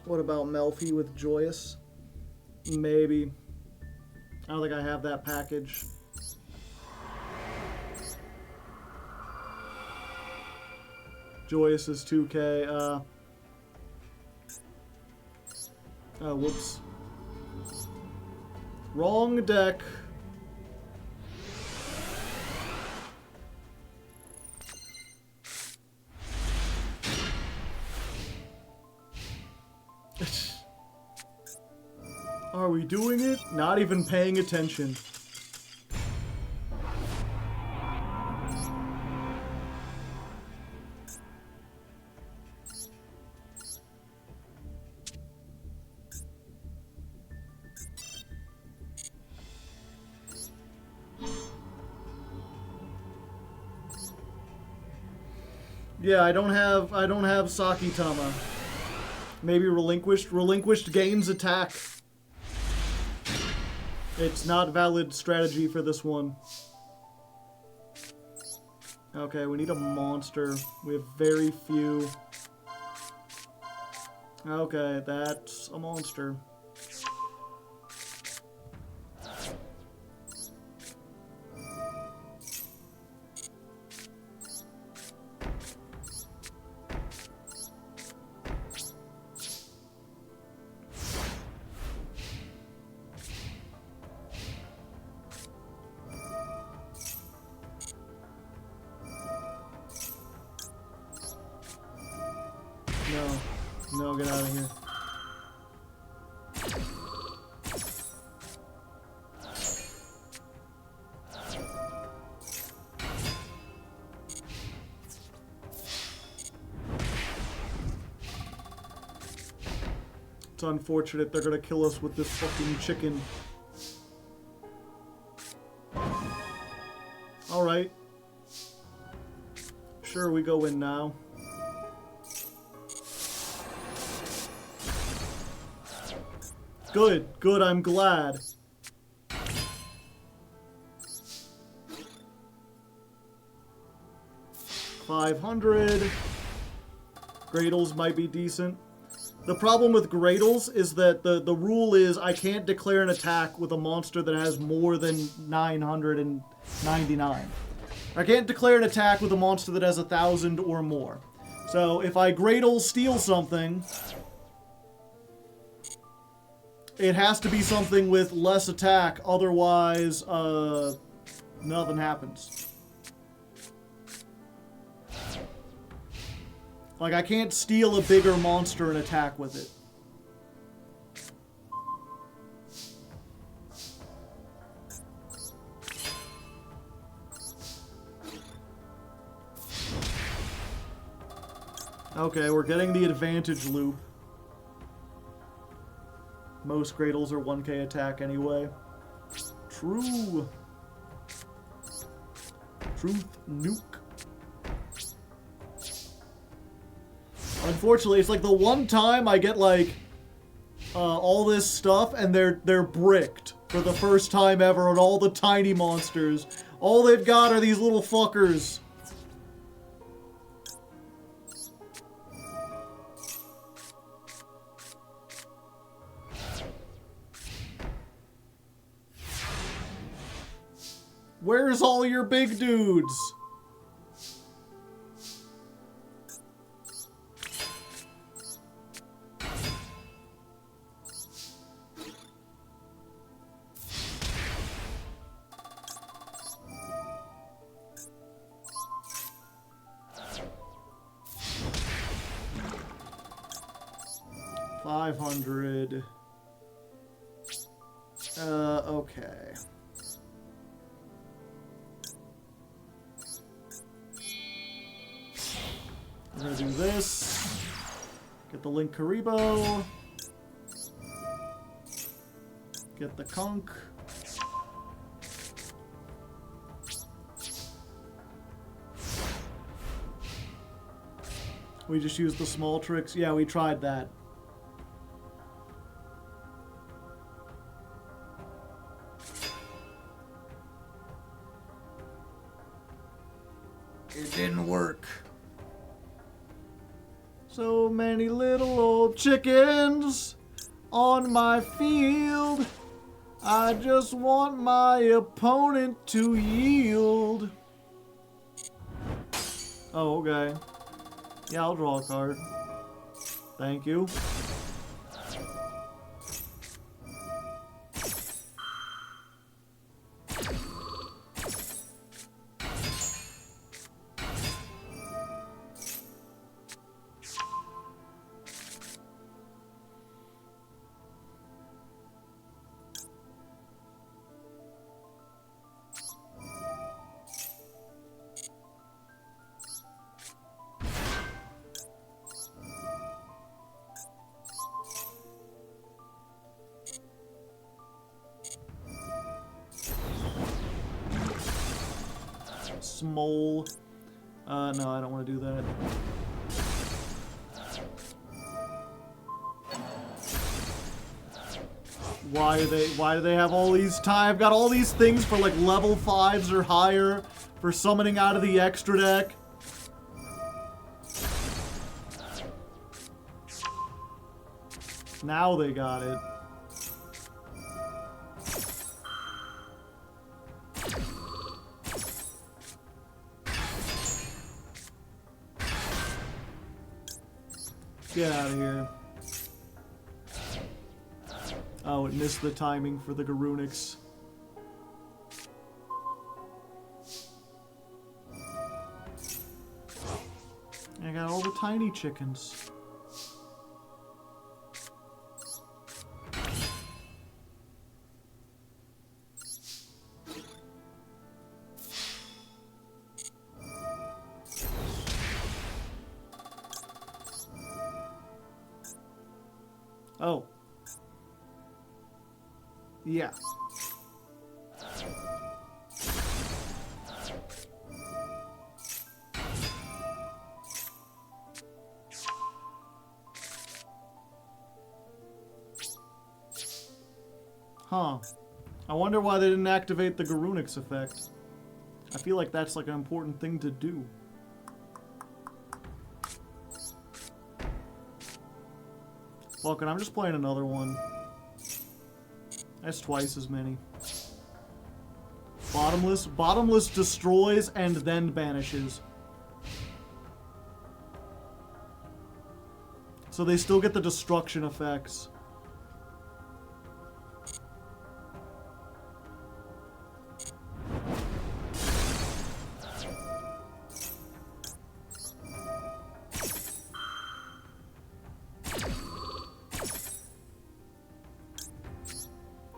Speaker 1: What about Melfi with Joyous? Maybe. I don't think I have that package. Joyous is 2K. Oh, whoops. Wrong deck. Are we doing it? Not even paying attention. Yeah, I don't have Sakitama. Maybe relinquished gains attack. It's not valid strategy for this one. Okay, we need a monster. We have very few. Okay, that's a monster. No. No, get out of here. It's unfortunate they're gonna kill us with this fucking chicken. Alright. Sure, we go in now. Good, good, I'm glad. $500. Gradles might be decent. The problem with Gradles is that the rule is I can't declare an attack with a monster that has more than 999. I can't declare an attack with a monster that has 1,000 or more. So if I Gradle steal something, it has to be something with less attack, otherwise, nothing happens. Like, I can't steal a bigger monster and attack with it. Okay, we're getting the advantage loop. Most Gradles are 1k attack anyway. True. Truth nuke. Unfortunately, it's like the one time I get like all this stuff and they're bricked for the first time ever on all the tiny monsters. All they've got are these little fuckers. Where's all your big dudes? $500. Okay. We're gonna do this. Get the Link Karibo. Get the Conch. We just used the small tricks. Yeah, we tried that. It didn't work. So many little old chickens on my field. I just want my opponent to yield. Oh, okay. Yeah, I'll draw a card. Thank you. Smole. No, I don't want to do that. Why do they have all these I've got all these things for like level 5s or higher for summoning out of the extra deck. Now they got it. Get out of here. Oh, it missed the timing for the Garunix. I got all the tiny chickens. Oh. Yeah. Huh. I wonder why they didn't activate the Garunix effect. I feel like that's like an important thing to do. Fuck it, I'm just playing another one. That's twice as many. Bottomless. Bottomless destroys and then banishes. So they still get the destruction effects.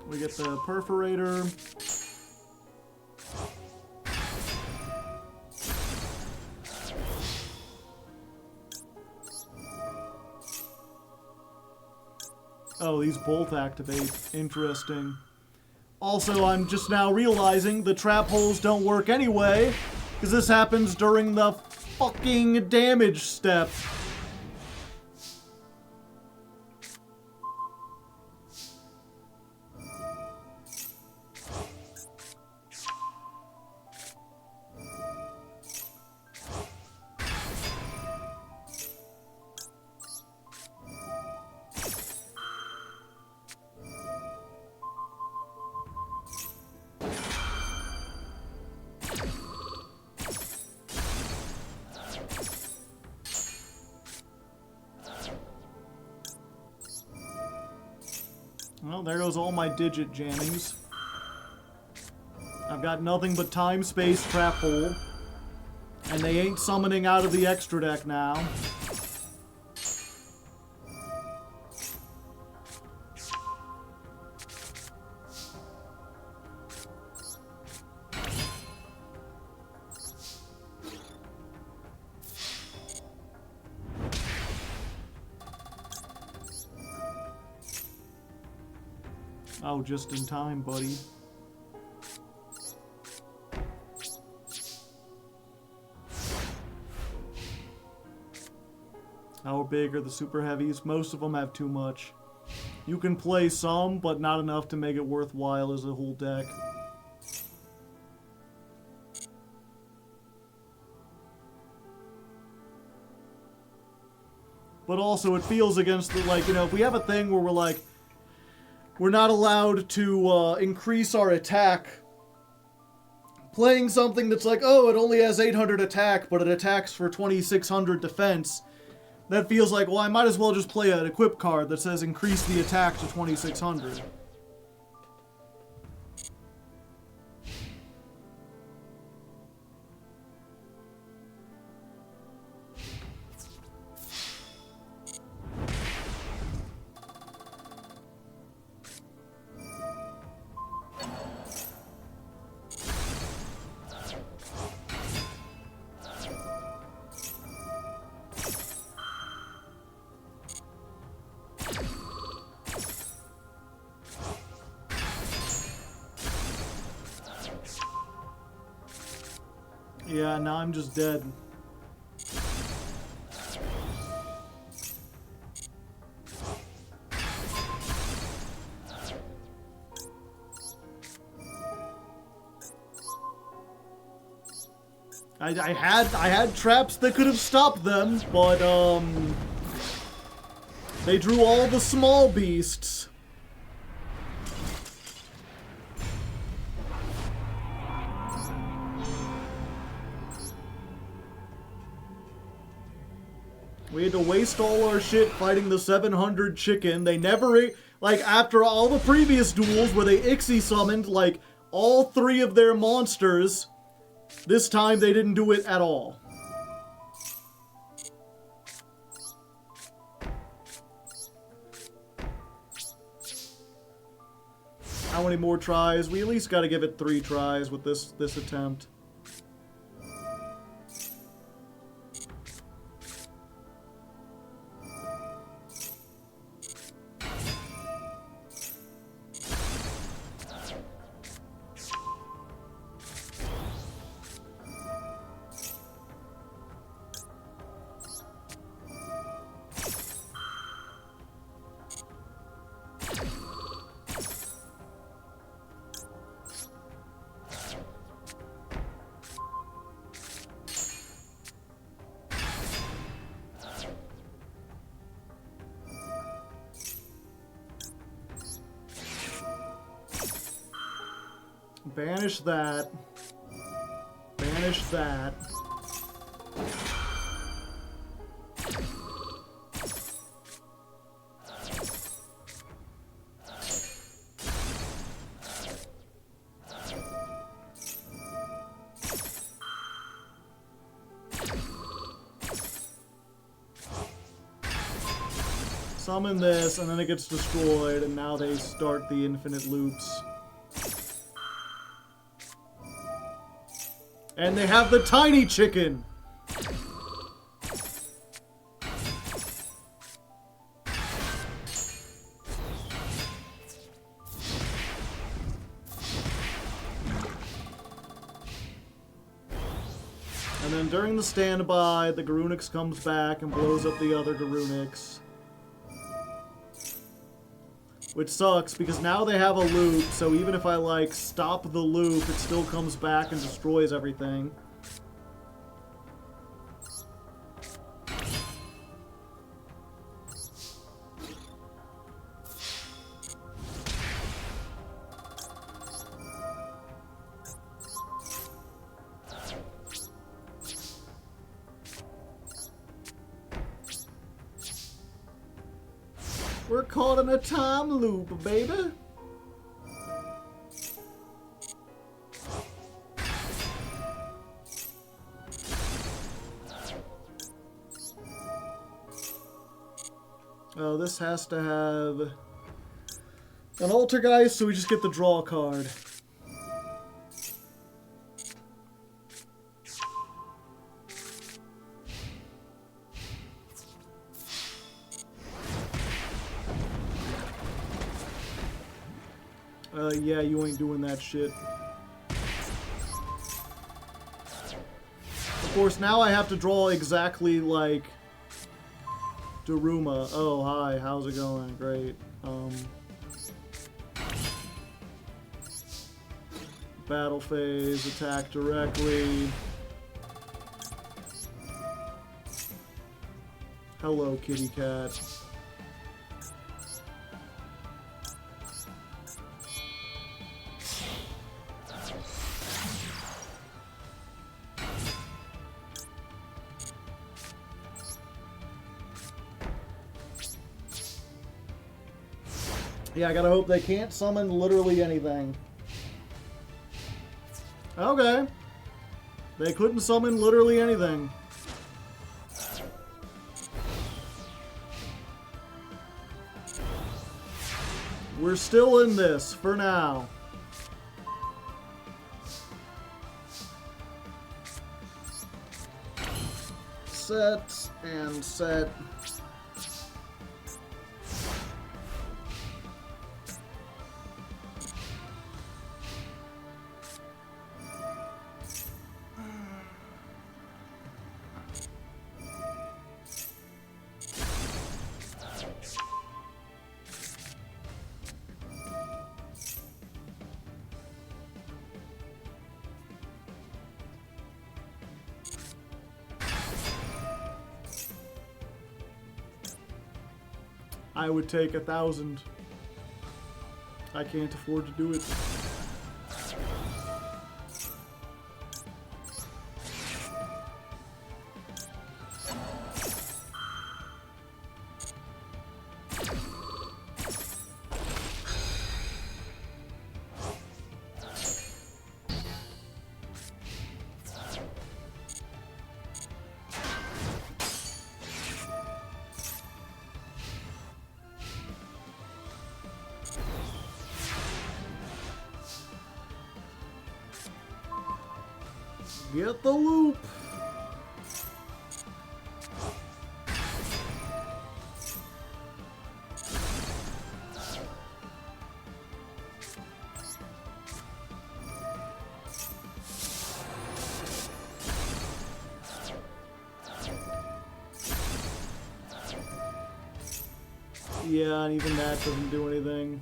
Speaker 1: We get the perforator. Oh, these both activate. Interesting. Also, I'm just now realizing the trap holes don't work anyway, because this happens during the fucking damage step. Well, there goes all my digit jammings. I've got nothing but time, space, trap hole. And they ain't summoning out of the extra deck now. Oh, just in time, buddy. How big are the super heavies? Most of them have too much. You can play some, but not enough to make it worthwhile as a whole deck. But also, it feels against the, like, you know, if we have a thing where we're like, we're not allowed to increase our attack. Playing something that's like, oh, it only has 800 attack, but it attacks for 2600 defense. That feels like, well, I might as well just play an equip card that says increase the attack to 2600. Yeah, now I'm just dead. I had traps that could have stopped them, but They drew all the small beasts. We had to waste all our shit fighting the 700 chicken. They never, like, after all the previous duels where they Ixie summoned, like, all 3 of their monsters, this time they didn't do it at all. How many more tries? We at least gotta give it 3 tries with this attempt. Banish that. Banish that. Summon this, and then it gets destroyed, and now they start the infinite loops. And they have the tiny chicken! And then during the standby, the Garunix comes back and blows up the other Garunix. Which sucks, because now they have a loop, so even if I, like, stop the loop, it still comes back and destroys everything. We're caught in a time loop, baby. Oh, this has to have an Altergeist, so we just get the draw card. Yeah, you ain't doing that shit. Of course, now I have to draw exactly like Daruma. Oh, hi, how's it going? Great. Battle phase, attack directly. Hello, kitty cat. Yeah, I gotta hope they can't summon literally anything. Okay. They couldn't summon literally anything. We're still in this, for now. Set and set. I would take 1,000. I can't afford to do it. Get the loop. Yeah, and even that doesn't do anything.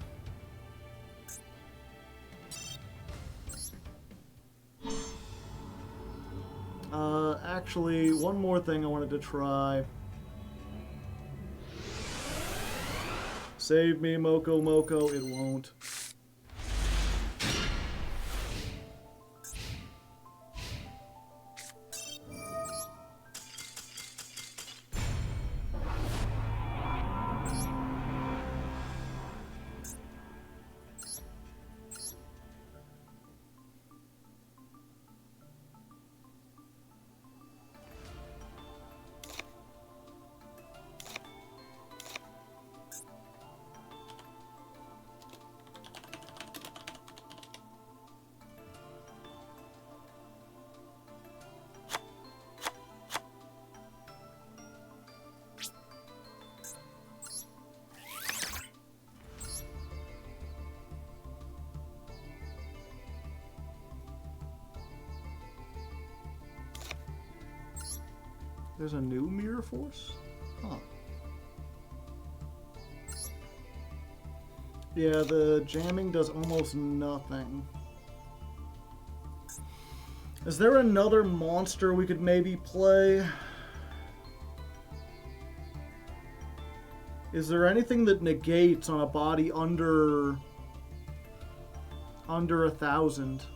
Speaker 1: Actually, one more thing I wanted to try. Save me, Moko Moko. It won't. There's a new Mirror Force? Huh. Yeah, the jamming does almost nothing. Is there another monster we could maybe play? Is there anything that negates on a body under 1,000?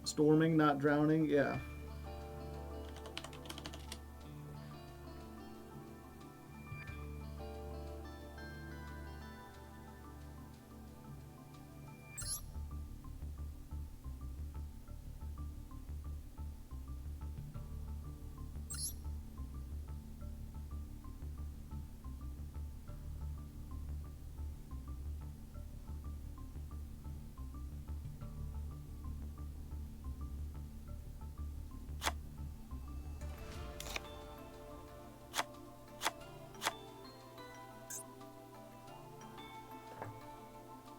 Speaker 1: Storming, not drowning, yeah.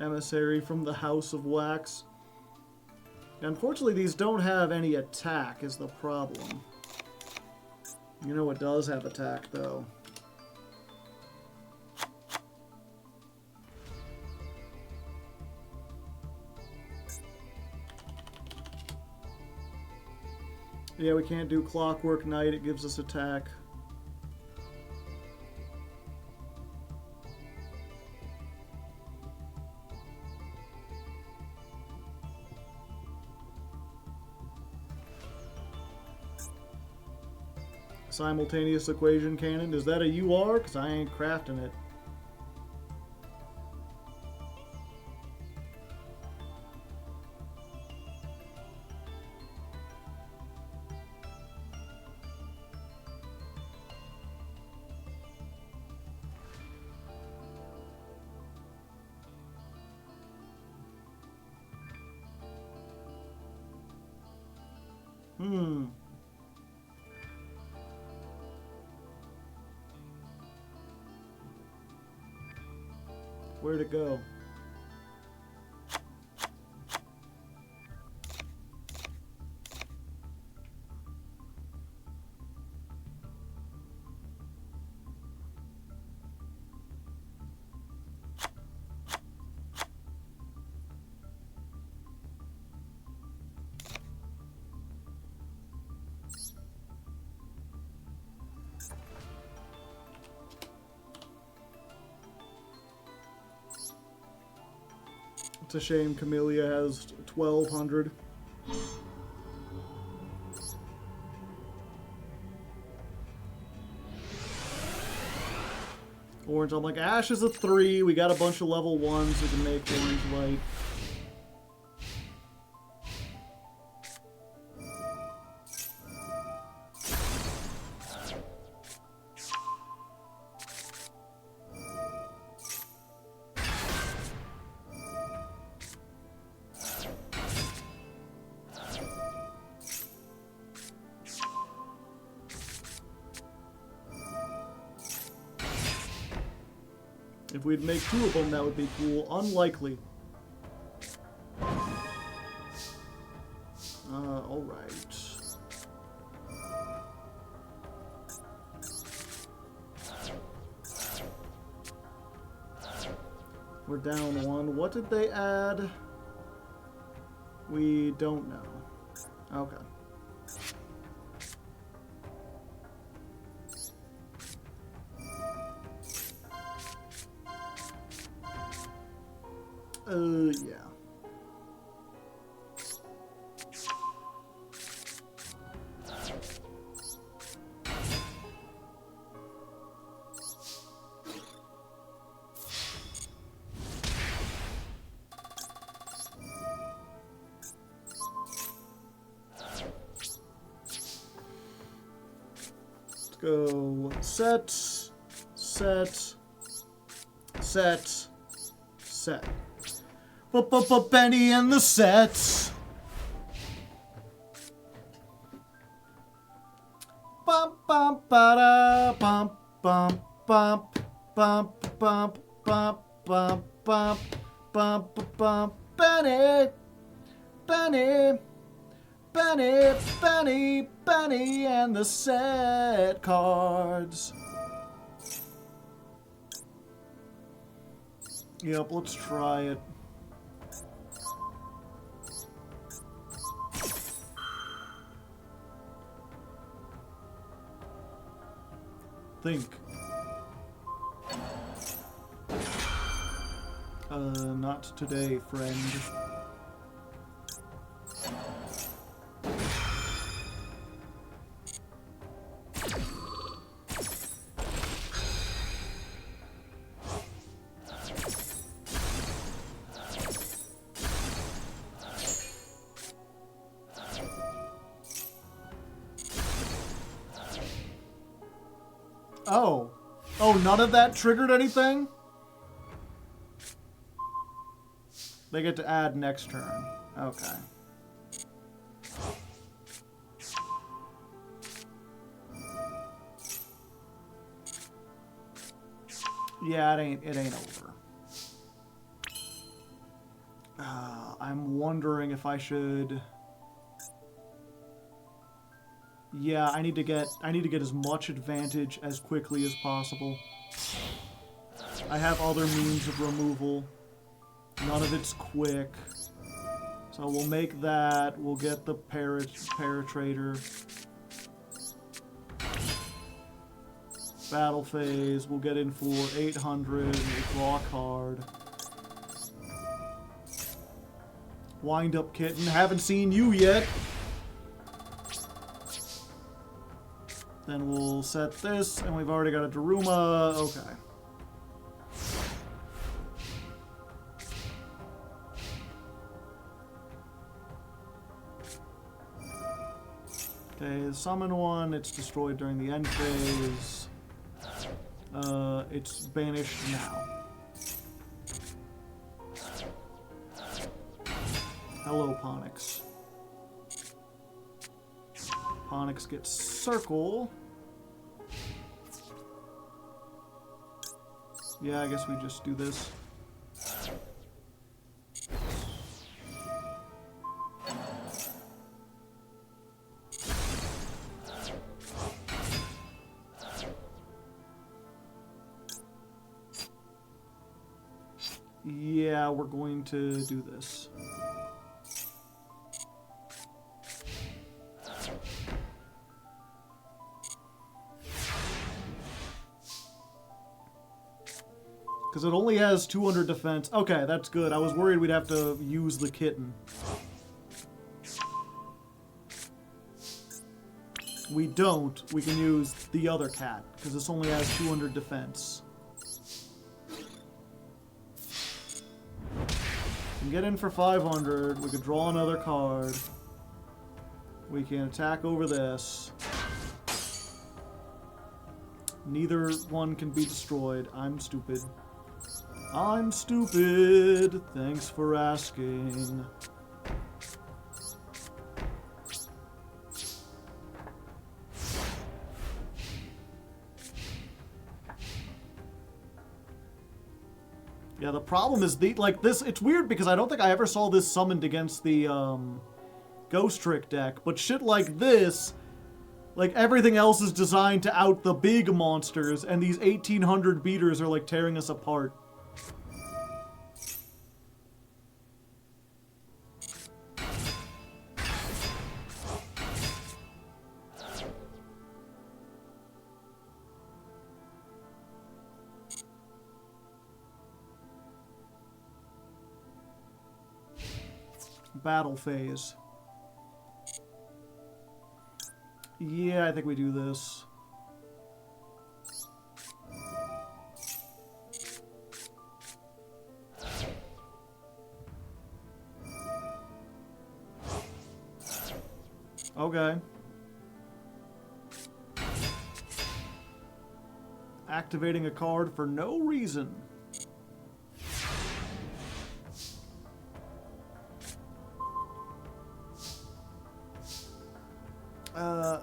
Speaker 1: Emissary from the House of Wax. Unfortunately, these don't have any attack is the problem. You know what does have attack, though? Yeah, we can't do Clockwork Knight. It gives us attack. Simultaneous equation cannon. Is that a UR? Because I ain't crafting it. Where'd it go? It's a shame Camellia has 1,200. Orange, I'm like, Ash is a 3. We got a bunch of level 1s we can make orange light. If we'd make 2 of them, that would be cool. Unlikely. Alright. We're down 1. What did they add? We don't know. Okay. Yeah. Let's go set, set, set, set. Benny and the sets. Bum bum ba da bum bum bum bum bum bum bum bum bum bum Benny, Benny, Benny, Benny, Benny and the set cards. Yep, let's try it. Think. Not today, friend. Oh. Oh, none of that triggered anything? They get to add next turn. Okay. Yeah, it ain't over. I'm wondering if I should... Yeah, I need to get as much advantage as quickly as possible. I have other means of removal. None of it's quick. So we'll make that. We'll get the Paratrader. Battle phase. We'll get in for 800. We'll draw a card. Wind up kitten. Haven't seen you yet. Then we'll set this, and we've already got a Daruma. Okay. Okay, summon one. It's destroyed during the end phase. It's banished now. Hello, Ponix. Ponix gets circle. Yeah, I guess we just do this. Yeah, we're going to do this. Because it only has 200 defense. Okay, that's good. I was worried we'd have to use the kitten. We don't. We can use the other cat, because this only has 200 defense. We can get in for 500. We could draw another card. We can attack over this. Neither one can be destroyed. I'm stupid. I'm stupid. Thanks for asking. Yeah, the problem is like this. It's weird because I don't think I ever saw this summoned against the Ghost Trick deck, but shit like this, like everything else is designed to out the big monsters, and these 1800 beaters are like tearing us apart. Battle phase. Yeah, I think we do this. Okay. Activating a card for no reason.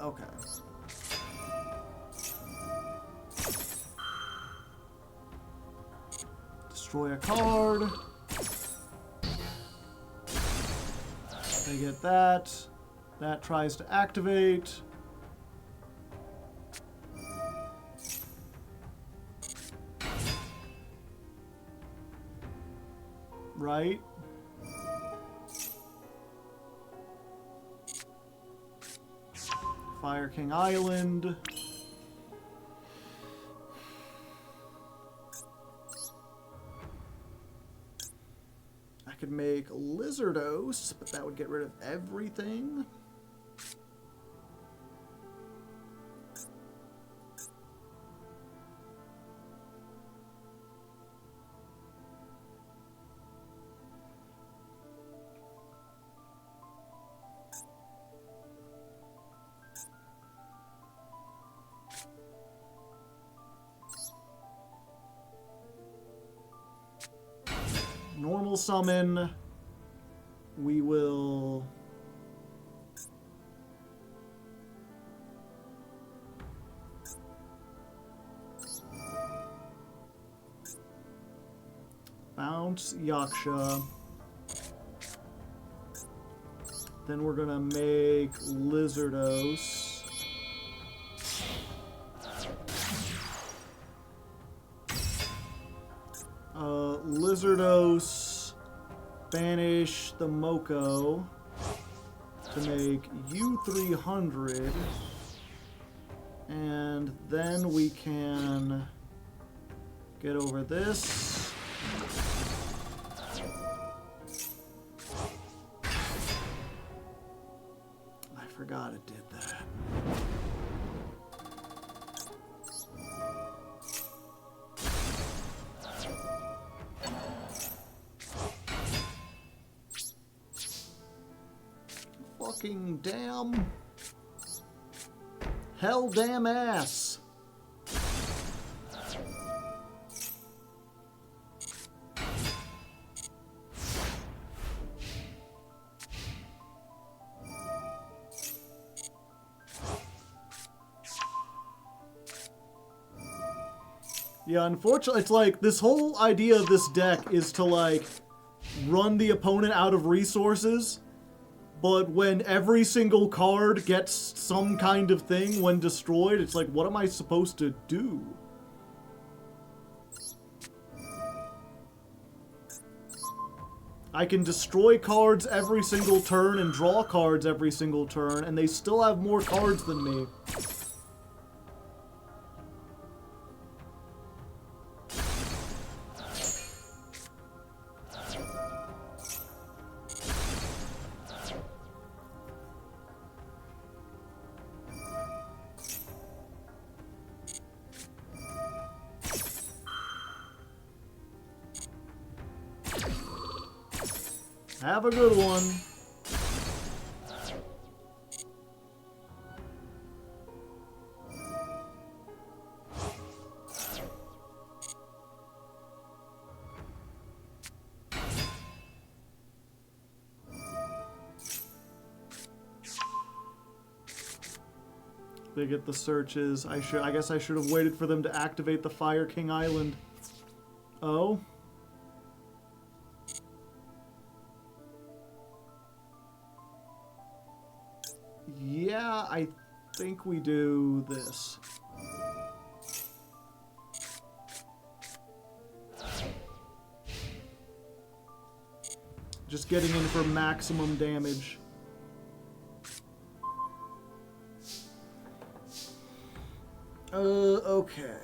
Speaker 1: Okay. Destroy a card. They get that. That tries to activate. Right? Fire King Island. I could make Lizardos, but that would get rid of everything. Normal summon. We will... bounce Yaksha. Then we're gonna make Lizardos. Lizardos, banish the Moko to make you 300, and then we can get over this. I forgot it did that. Fucking damn. Hell damn ass. Yeah, unfortunately, it's like this whole idea of this deck is to like run the opponent out of resources. But when every single card gets some kind of thing when destroyed, it's like, what am I supposed to do? I can destroy cards every single turn and draw cards every single turn, and they still have more cards than me. Have a good one. They get the searches. I guess I should have waited for them to activate the Fire King Island. Oh? Yeah, I think we do this. Just getting in for maximum damage. Okay.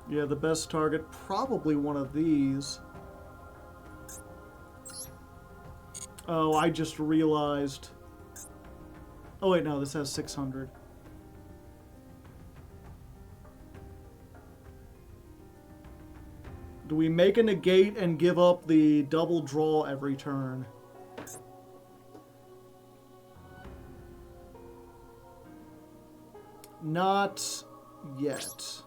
Speaker 1: Yeah, the best target, probably one of these. Oh, I just realized. Oh wait, no, this has 600. Do we make a negate and give up the double draw every turn? Not yet.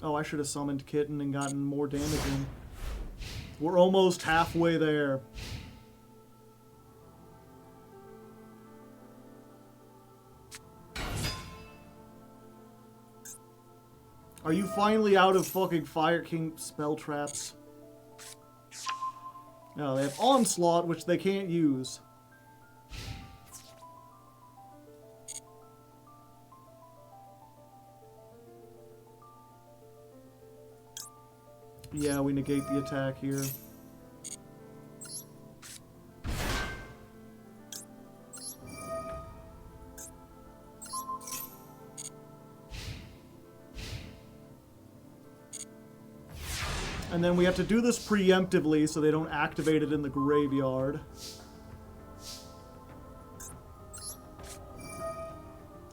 Speaker 1: Oh, I should have summoned Kitten and gotten more damage in. We're almost halfway there. Are you finally out of fucking Fire King spell traps? No, they have Onslaught, which they can't use. Yeah, we negate the attack here. And then we have to do this preemptively so they don't activate it in the graveyard.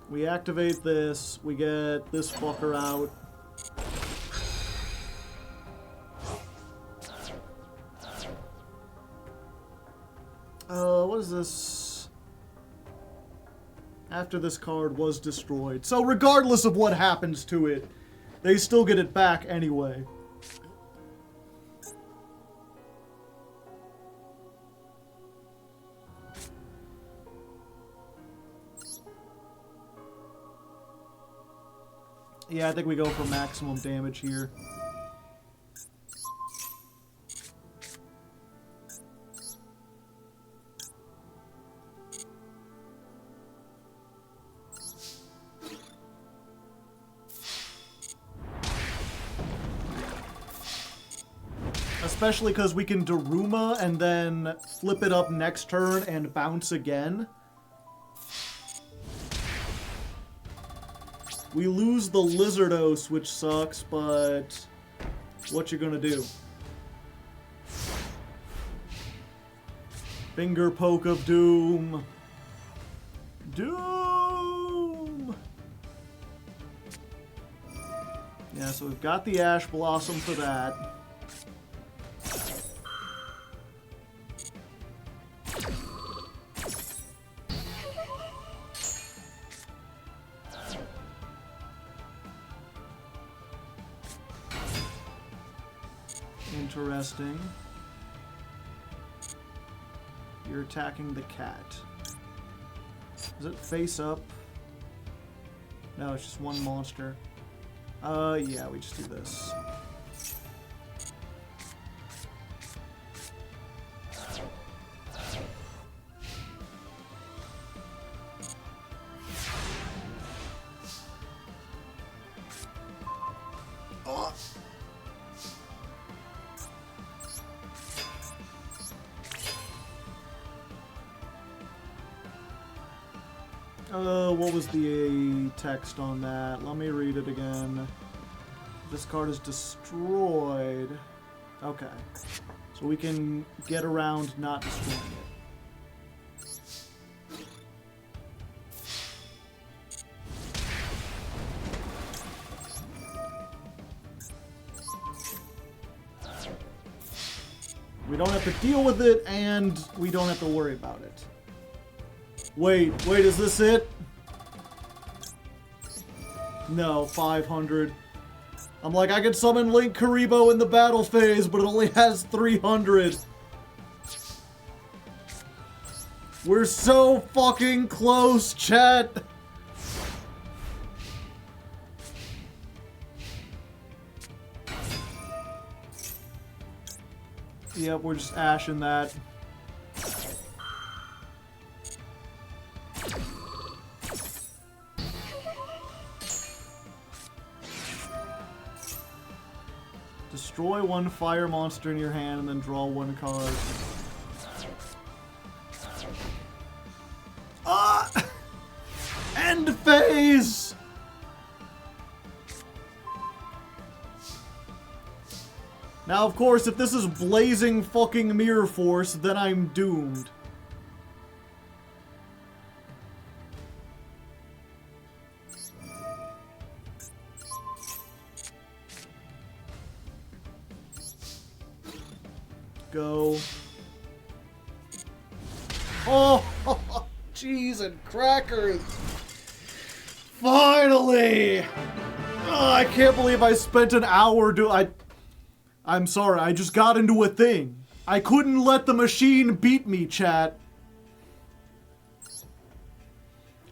Speaker 1: We activate this, we get this fucker out. What is this? After this card was destroyed. So regardless of what happens to it, they still get it back anyway. Yeah, I think we go for maximum damage here. Especially because we can Daruma and then flip it up next turn and bounce again. We lose the Lizardos, which sucks, but what you gonna do? Finger Poke of Doom. Doom! Yeah, so we've got the Ash Blossom for that. Interesting. You're attacking the cat. Is it face up? No, it's just one monster. Yeah, we just do this. What was the text on that? Let me read it again. This card is destroyed. Okay. So we can get around not destroying it. We don't have to deal with it, and we don't have to worry about it. Wait, is this it? No, 500. I'm like, I can summon Link Karibo in the battle phase, but it only has 300. We're so fucking close, chat. Yep, we're just ashing that. Destroy one fire monster in your hand and then draw one card. Ah! End phase! Now, of course, if this is blazing fucking Mirror Force, then I'm doomed. Go. Oh, cheese and crackers. Finally! Oh, I can't believe I spent an hour I'm sorry, I just got into a thing. I couldn't let the machine beat me, chat.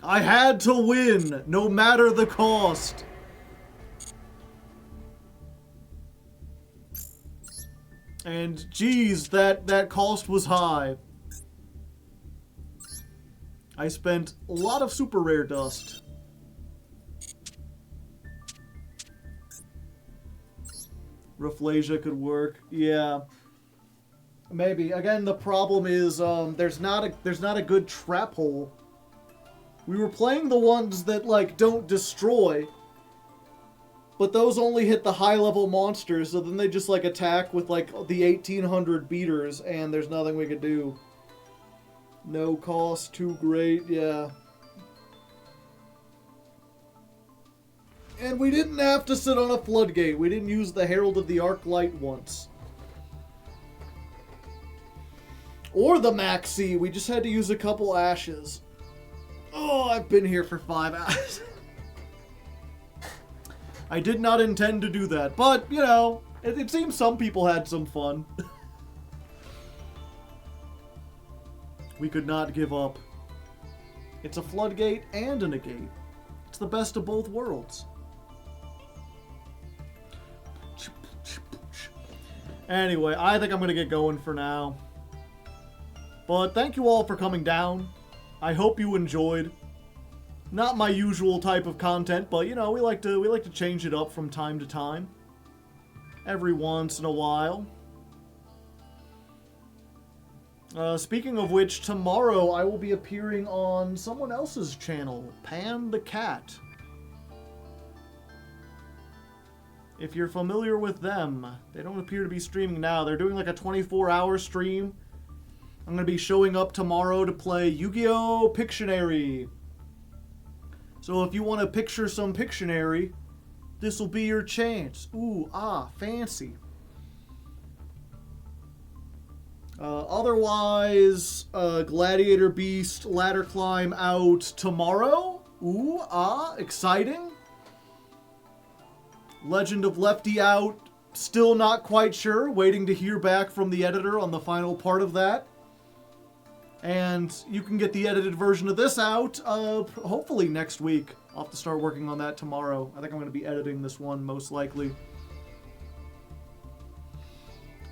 Speaker 1: I had to win, no matter the cost. And geez, that cost was high. I spent a lot of super rare dust. Rafflesia could work. Yeah. Maybe. Again, the problem is there's not a good trap hole. We were playing the ones that like don't destroy. But those only hit the high level monsters, so then they just like attack with like the 1800 beaters and there's nothing we could do. No cost, too great, yeah. And we didn't have to sit on a floodgate. We didn't use the Herald of the Arclight once. Or the Maxi. We just had to use a couple ashes. Oh, I've been here for 5 hours. I did not intend to do that. But, you know, it seems some people had some fun. We could not give up. It's a floodgate and a negate. It's the best of both worlds. Anyway, I think I'm going to get going for now. But thank you all for coming down. I hope you enjoyed. Not my usual type of content, but you know, we like to change it up from time to time. Every once in a while. Speaking of which, tomorrow I will be appearing on someone else's channel, Pan the Cat. If you're familiar with them, they don't appear to be streaming now. They're doing like a 24-hour stream. I'm going to be showing up tomorrow to play Yu-Gi-Oh! Pictionary. So if you want to picture some Pictionary, this will be your chance. Ooh, ah, fancy. Otherwise, Gladiator Beast Ladder Climb out tomorrow. Ooh, ah, exciting. Legend of Lefty out, still not quite sure. Waiting to hear back from the editor on the final part of that. And you can get the edited version of this out, hopefully next week. I'll have to start working on that tomorrow. I think I'm going to be editing this one, most likely.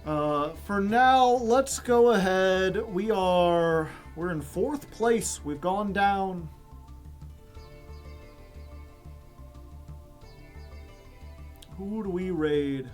Speaker 1: For now, let's go ahead. We're in 4th place. We've gone down. Who do we raid?